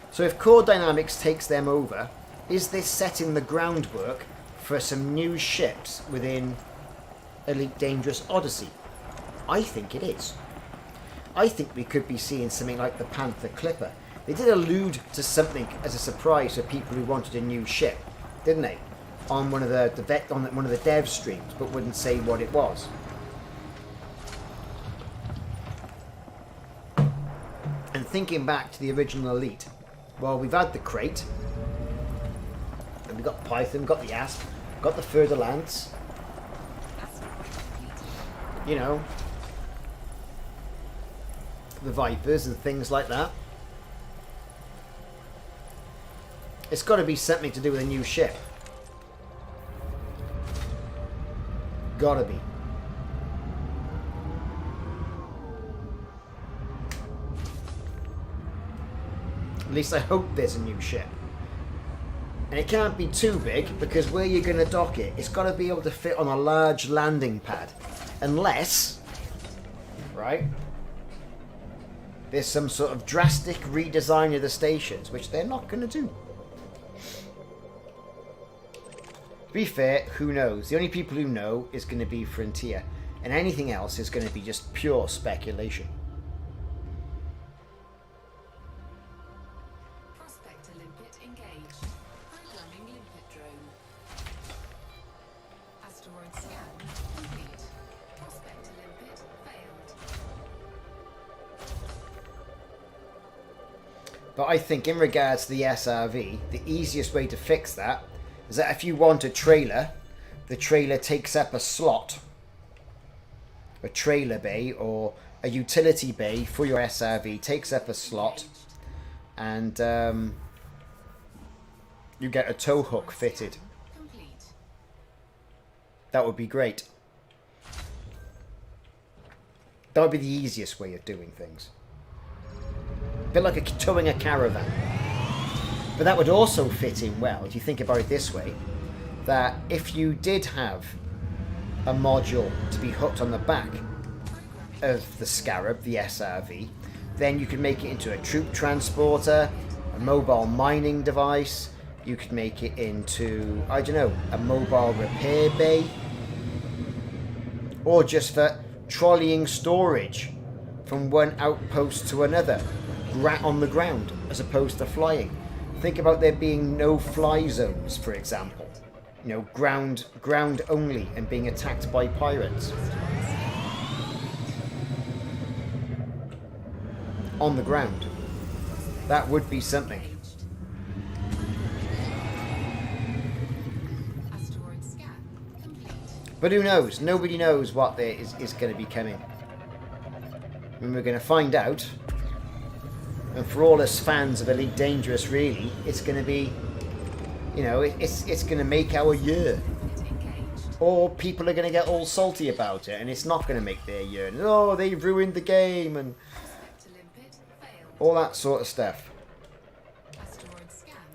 So if Core Dynamics takes them over, is this setting the groundwork for some new ships within Elite Dangerous Odyssey? I think it is. I think we could be seeing something like the Panther Clipper. They did allude to something as a surprise for people who wanted a new ship, didn't they? On one of the dev streams, but wouldn't say what it was. And thinking back to the original Elite, well, we've had the Crate, and we've got Python, got the Asp, got the Fer-de-Lance, you know, the Vipers and things like that. It's got to be something to do with a new ship. Gotta be. At least I hope there's a new ship. And it can't be too big, because where you're going to dock it, it's got to be able to fit on a large landing pad. Unless, right, there's some sort of drastic redesign of the stations, which they're not going to do. To be fair, who knows? The only people who know is going to be Frontier. And anything else is going to be just pure speculation. But I think in regards to the SRV, the easiest way to fix that is that if you want a trailer, the trailer takes up a slot, a trailer bay or a utility bay for your SRV, takes up a slot, and you get a tow hook fitted. That would be great. That would be the easiest way of doing things. A bit like towing a caravan. But that would also fit in well, if you think about it this way, that if you did have a module to be hooked on the back of the Scarab, the SRV, then you could make it into a troop transporter, a mobile mining device. You could make it into, I don't know, a mobile repair bay, or just for trolleying storage from one outpost to another on the ground as opposed to flying. Think about there being no fly zones, for example. You know, ground only, and being attacked by pirates. On the ground. That would be something. Asteroid scan complete. But who knows? Nobody knows what there is going to be coming. And we're going to find out. And for all us fans of Elite Dangerous, really, it's going to be, you know, it's going to make our year. Or people are going to get all salty about it, and it's not going to make their year. And, oh, they ruined the game, and all that sort of stuff.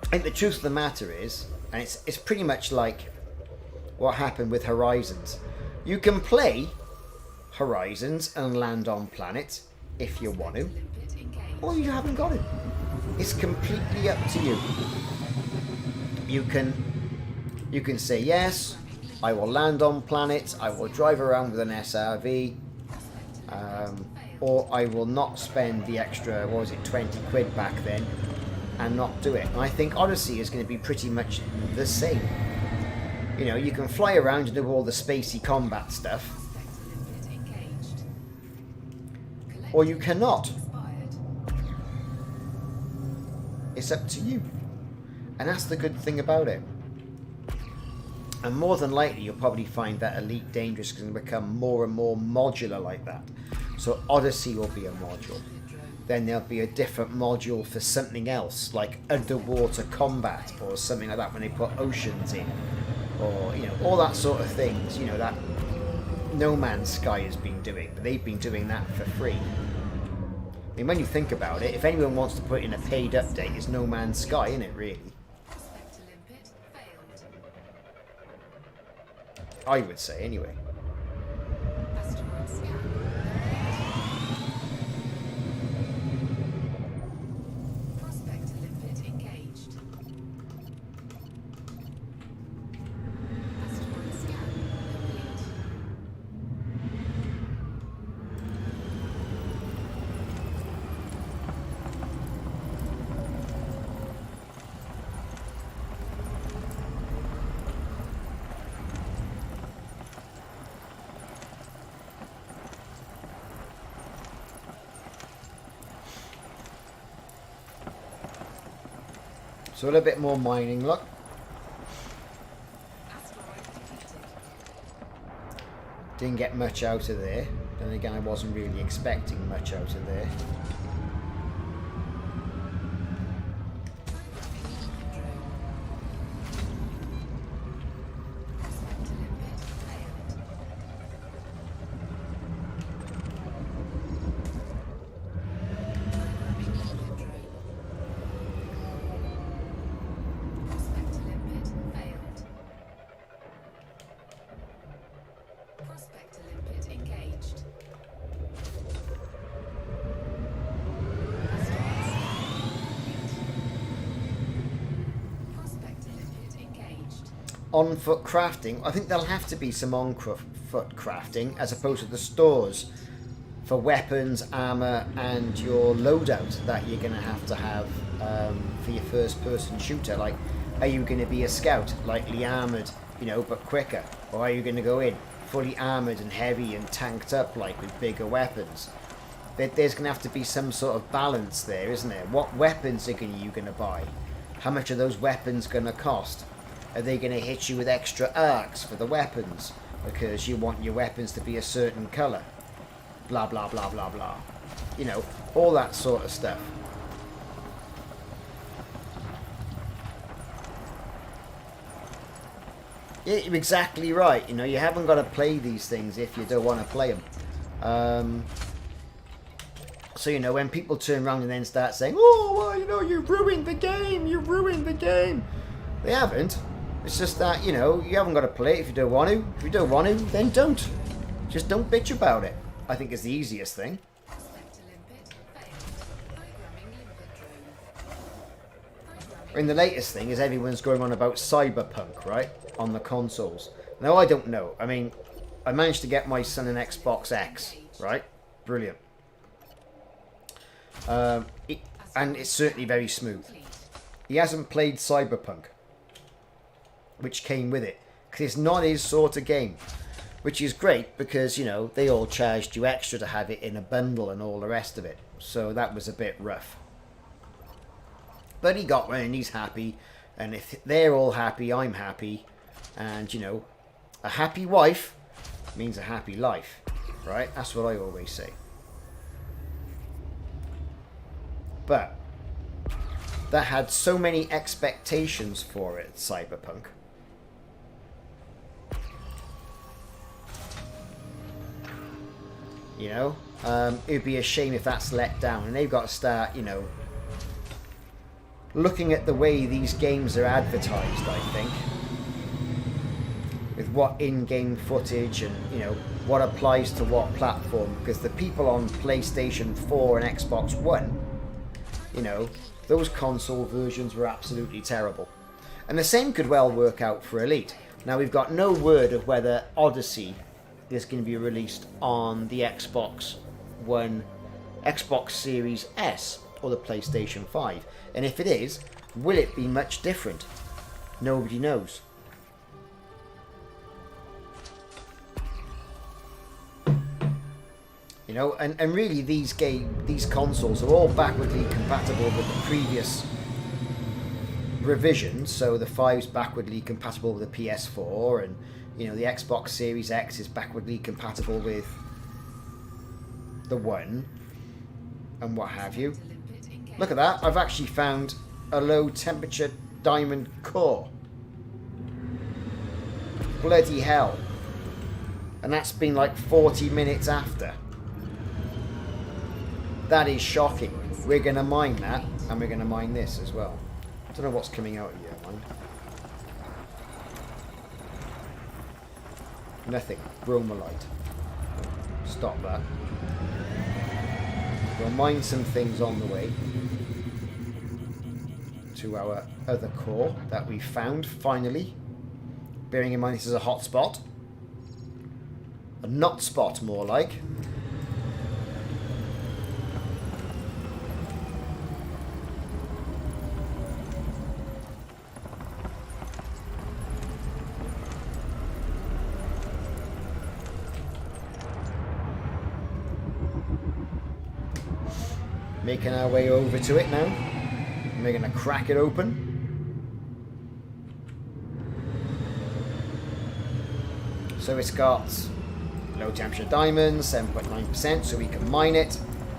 I think the truth of the matter is, and it's pretty much like what happened with Horizons. You can play Horizons and land on planets if you want to, or you haven't got it. It's completely up to you. You can say yes, I will land on planets, I will drive around with an SRV, or I will not spend the extra, what was it, 20 quid back then, and not do it. And I think Odyssey is going to be pretty much the same. You know, you can fly around and do all the spacey combat stuff, or you cannot. It's up to you. And that's the good thing about it. And more than likely, you'll probably find that Elite Dangerous is going to become more and more modular like that. So Odyssey will be a module. Then there'll be a different module for something else, like underwater combat or something like that when they put oceans in. Or, you know, all that sort of things, you know, that No Man's Sky has been doing. But they've been doing that for free. I mean, when you think about it, if anyone wants to put in a paid update, it's No Man's Sky, isn't it, really? I would say, anyway. Asteroid scan. Prospect limpet engaged. Asteroid scan complete. So a little bit more mining, look. Asteroid detected. Didn't get much out of there. Then again, I wasn't really expecting much out of there. Prospect limpet failed. Prospect limpet failed. Prospect limpet engaged. Prospect limpet engaged. On foot crafting, I think there'll have to be some on foot crafting as opposed to the stores for weapons, armor, and your loadout that you're going to have for your first person shooter. Like, are you going to be a scout, lightly armored, you know, but quicker? Or are you going to go in fully armored and heavy and tanked up, like with bigger weapons? There's going to have to be some sort of balance there, isn't there? What weapons are you going to buy? How much are those weapons going to cost? Are they going to hit you with extra arcs for the weapons because you want your weapons to be a certain colour? Blah, blah, blah, blah, blah. You know, all that sort of stuff. Yeah, you're exactly right. You know, you haven't got to play these things if you don't want to play them. So, you know, when people turn around and then start saying, oh, well, you know, you ruined the game, you ruined the game. They haven't. It's just that, you know, you haven't got to play it if you don't want to. If you don't want to, then don't. Just don't bitch about it. I think it's the easiest thing. I mean, the latest thing is everyone's going on about Cyberpunk, right? On the consoles. Now, I don't know. I mean, I managed to get my son an Xbox X, right? Brilliant. And it's certainly very smooth. He hasn't played Cyberpunk, which came with it, because it's not his sort of game. Which is great, because, you know, they all charged you extra to have it in a bundle and all the rest of it. So that was a bit rough. But he got one and he's happy. And if they're all happy, I'm happy. And, you know, a happy wife means a happy life. Right? That's what I always say. But that had so many expectations for it, Cyberpunk. You know? It'd be a shame if that's let down. And they've got to start, you know, looking at the way these games are advertised, I think. With what in-game footage and, you know, what applies to what platform. Because the people on PlayStation 4 and Xbox One, you know, those console versions were absolutely terrible. And the same could well work out for Elite. Now, we've got no word of whether Odyssey is going to be released on the Xbox One, Xbox Series S, or the PlayStation 5. And if it is, will it be much different? Nobody knows. You know, and really these consoles are all backwardly compatible with the previous revisions. So the 5's backwardly compatible with the PS4, and, you know, the Xbox Series X is backwardly compatible with the One, and what have you. Look at that, I've actually found a low temperature diamond core. Bloody hell. And that's been like 40 minutes after. That is shocking. We're going to mine that, and we're going to mine this as well. I don't know what's coming out of here, man. Nothing. Bromelite. Stop that. We'll mine some things on the way to our other core that we found, finally. Bearing in mind this is a hotspot. A not spot, more like. Making our way over to it now. And we're going to crack it open. So it's got low temperature diamonds, 7.9%, so we can mine it.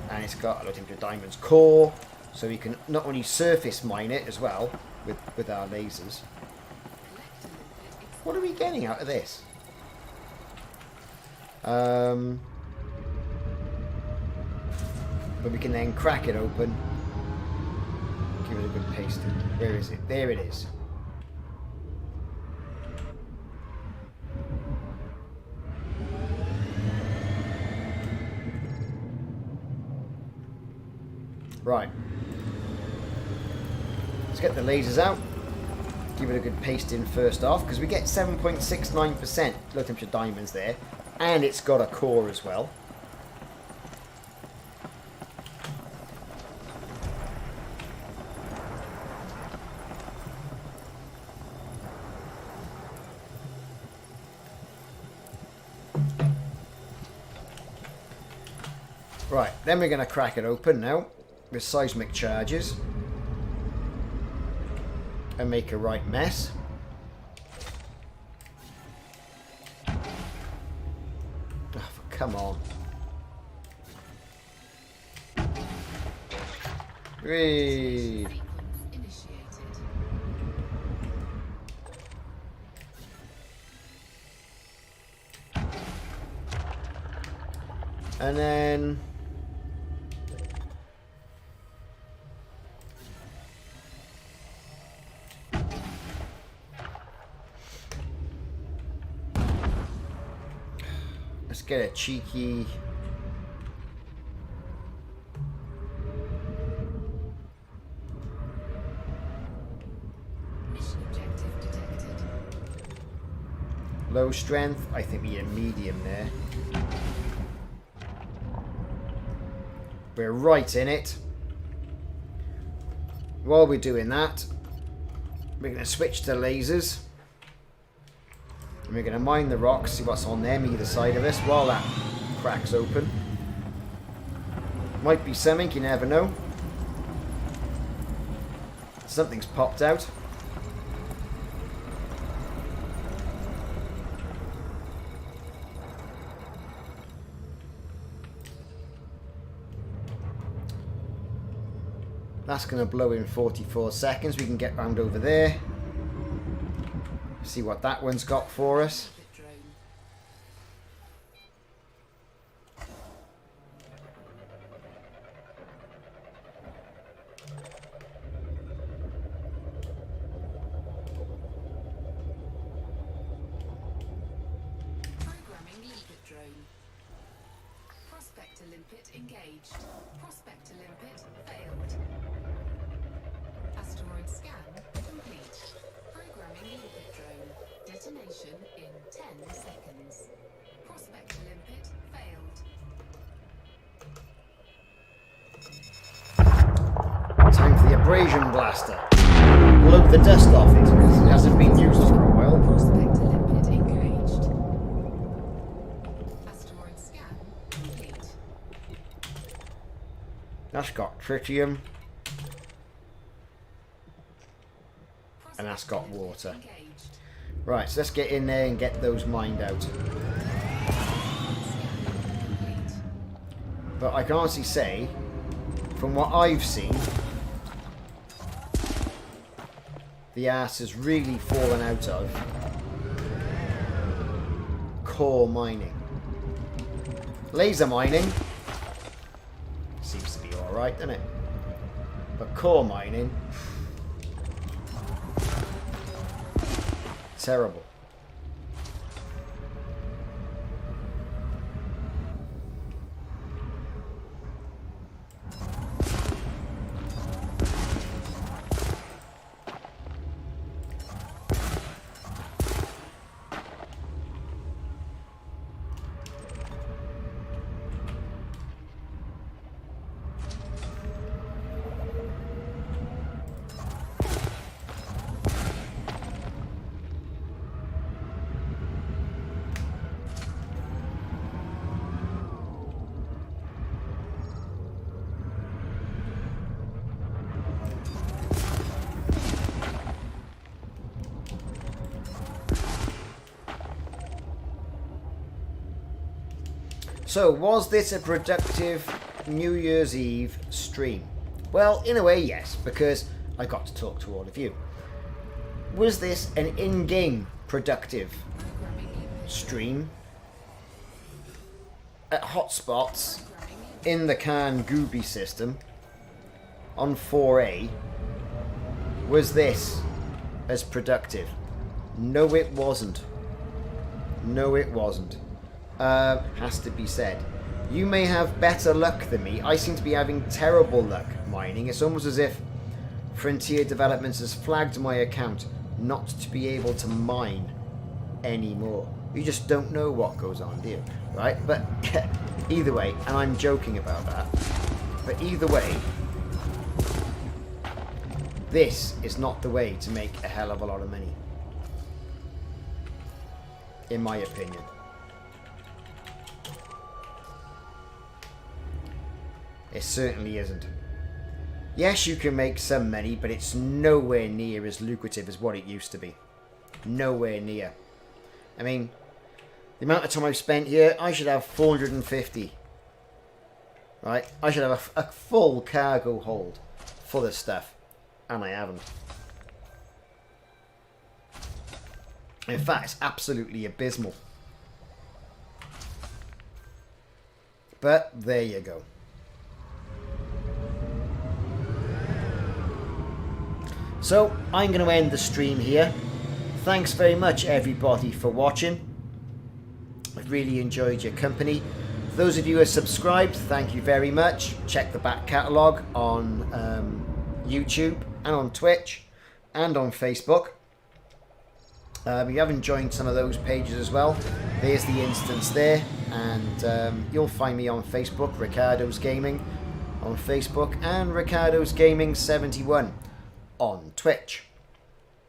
And it's got a low temperature diamonds core, so we can not only surface mine it as well with our lasers. What are we getting out of this? But we can then crack it open. Give it a good pasting. Where is it? There it is. Right. Let's get the lasers out. Give it a good pasting first off, because we get 7.69% low temperature diamonds there. And it's got a core as well. Right, then we're going to crack it open now with seismic charges and make a right mess. Oh, come on. Whee. And then get a cheeky... Mission objective detected. low strength. I think we need a medium there. We're right in it. While we're doing that, we're going to switch to lasers. And we're going to mine the rocks, see what's on them either side of us while that cracks open. Might be something, you never know. Something's popped out. That's going to blow in 44 seconds. We can get round over there. See what that one's got for us. Drone. Programming limpet drone. Prospector limpet engaged. Prospector limpet failed. Asteroid scan complete. Programming limpet drone. Detonation in 10 seconds. Prospector limpet failed. Time for the abrasion blaster. Blow the dust off it because it hasn't been used for a while. Prospector limpet engaged. Asteroid scan complete. That's got tritium. And that's got water. Engaged. Right, so let's get in there and get those mined out. Complete. But I can honestly say, from what I've seen, the ass has really fallen out of core mining. Laser mining seems to be alright, doesn't it? But core mining, terrible. So, was this a productive New Year's Eve stream? Well, in a way, yes, because I got to talk to all of you. Was this an in-game productive stream? At hotspots in the KHAN GUBII system on 4A, was this as productive? No, it wasn't. No, it wasn't. Has to be said. You may have better luck than me. I seem to be having terrible luck mining. It's almost as if Frontier Developments has flagged my account not to be able to mine anymore. You just don't know what goes on, do you? Right? But either way, and I'm joking about that, but either way, this is not the way to make a hell of a lot of money. In my opinion. It certainly isn't. Yes, you can make some money, but it's nowhere near as lucrative as what it used to be. Nowhere near. I mean, the amount of time I've spent here, I should have 450. Right? I should have a full cargo hold full of stuff. And I haven't. In fact, it's absolutely abysmal. But there you go. So, I'm going to end the stream here. Thanks very much, everybody, for watching. I've really enjoyed your company. For those of you who are subscribed, thank you very much. Check the back catalogue on YouTube and on Twitch and on Facebook. If you haven't joined some of those pages as well, there's the instance there, and you'll find me on Facebook, Ricardos Gaming on Facebook, and Ricardos Gaming 71 on Twitch,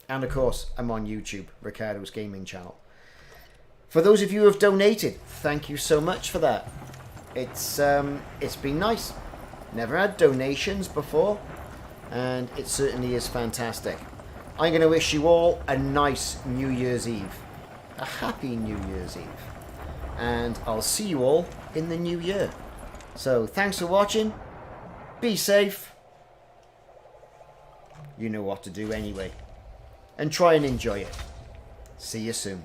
and of course I'm on YouTube, Ricardos Gaming channel. For those of you who have donated, thank you so much for that. It's been nice. Never had donations before, and it certainly is fantastic. I'm going to wish you all a nice New Year's Eve. A happy New Year's Eve. And I'll see you all in the new year. So, thanks for watching. Be safe. You know what to do anyway. And try and enjoy it. See you soon.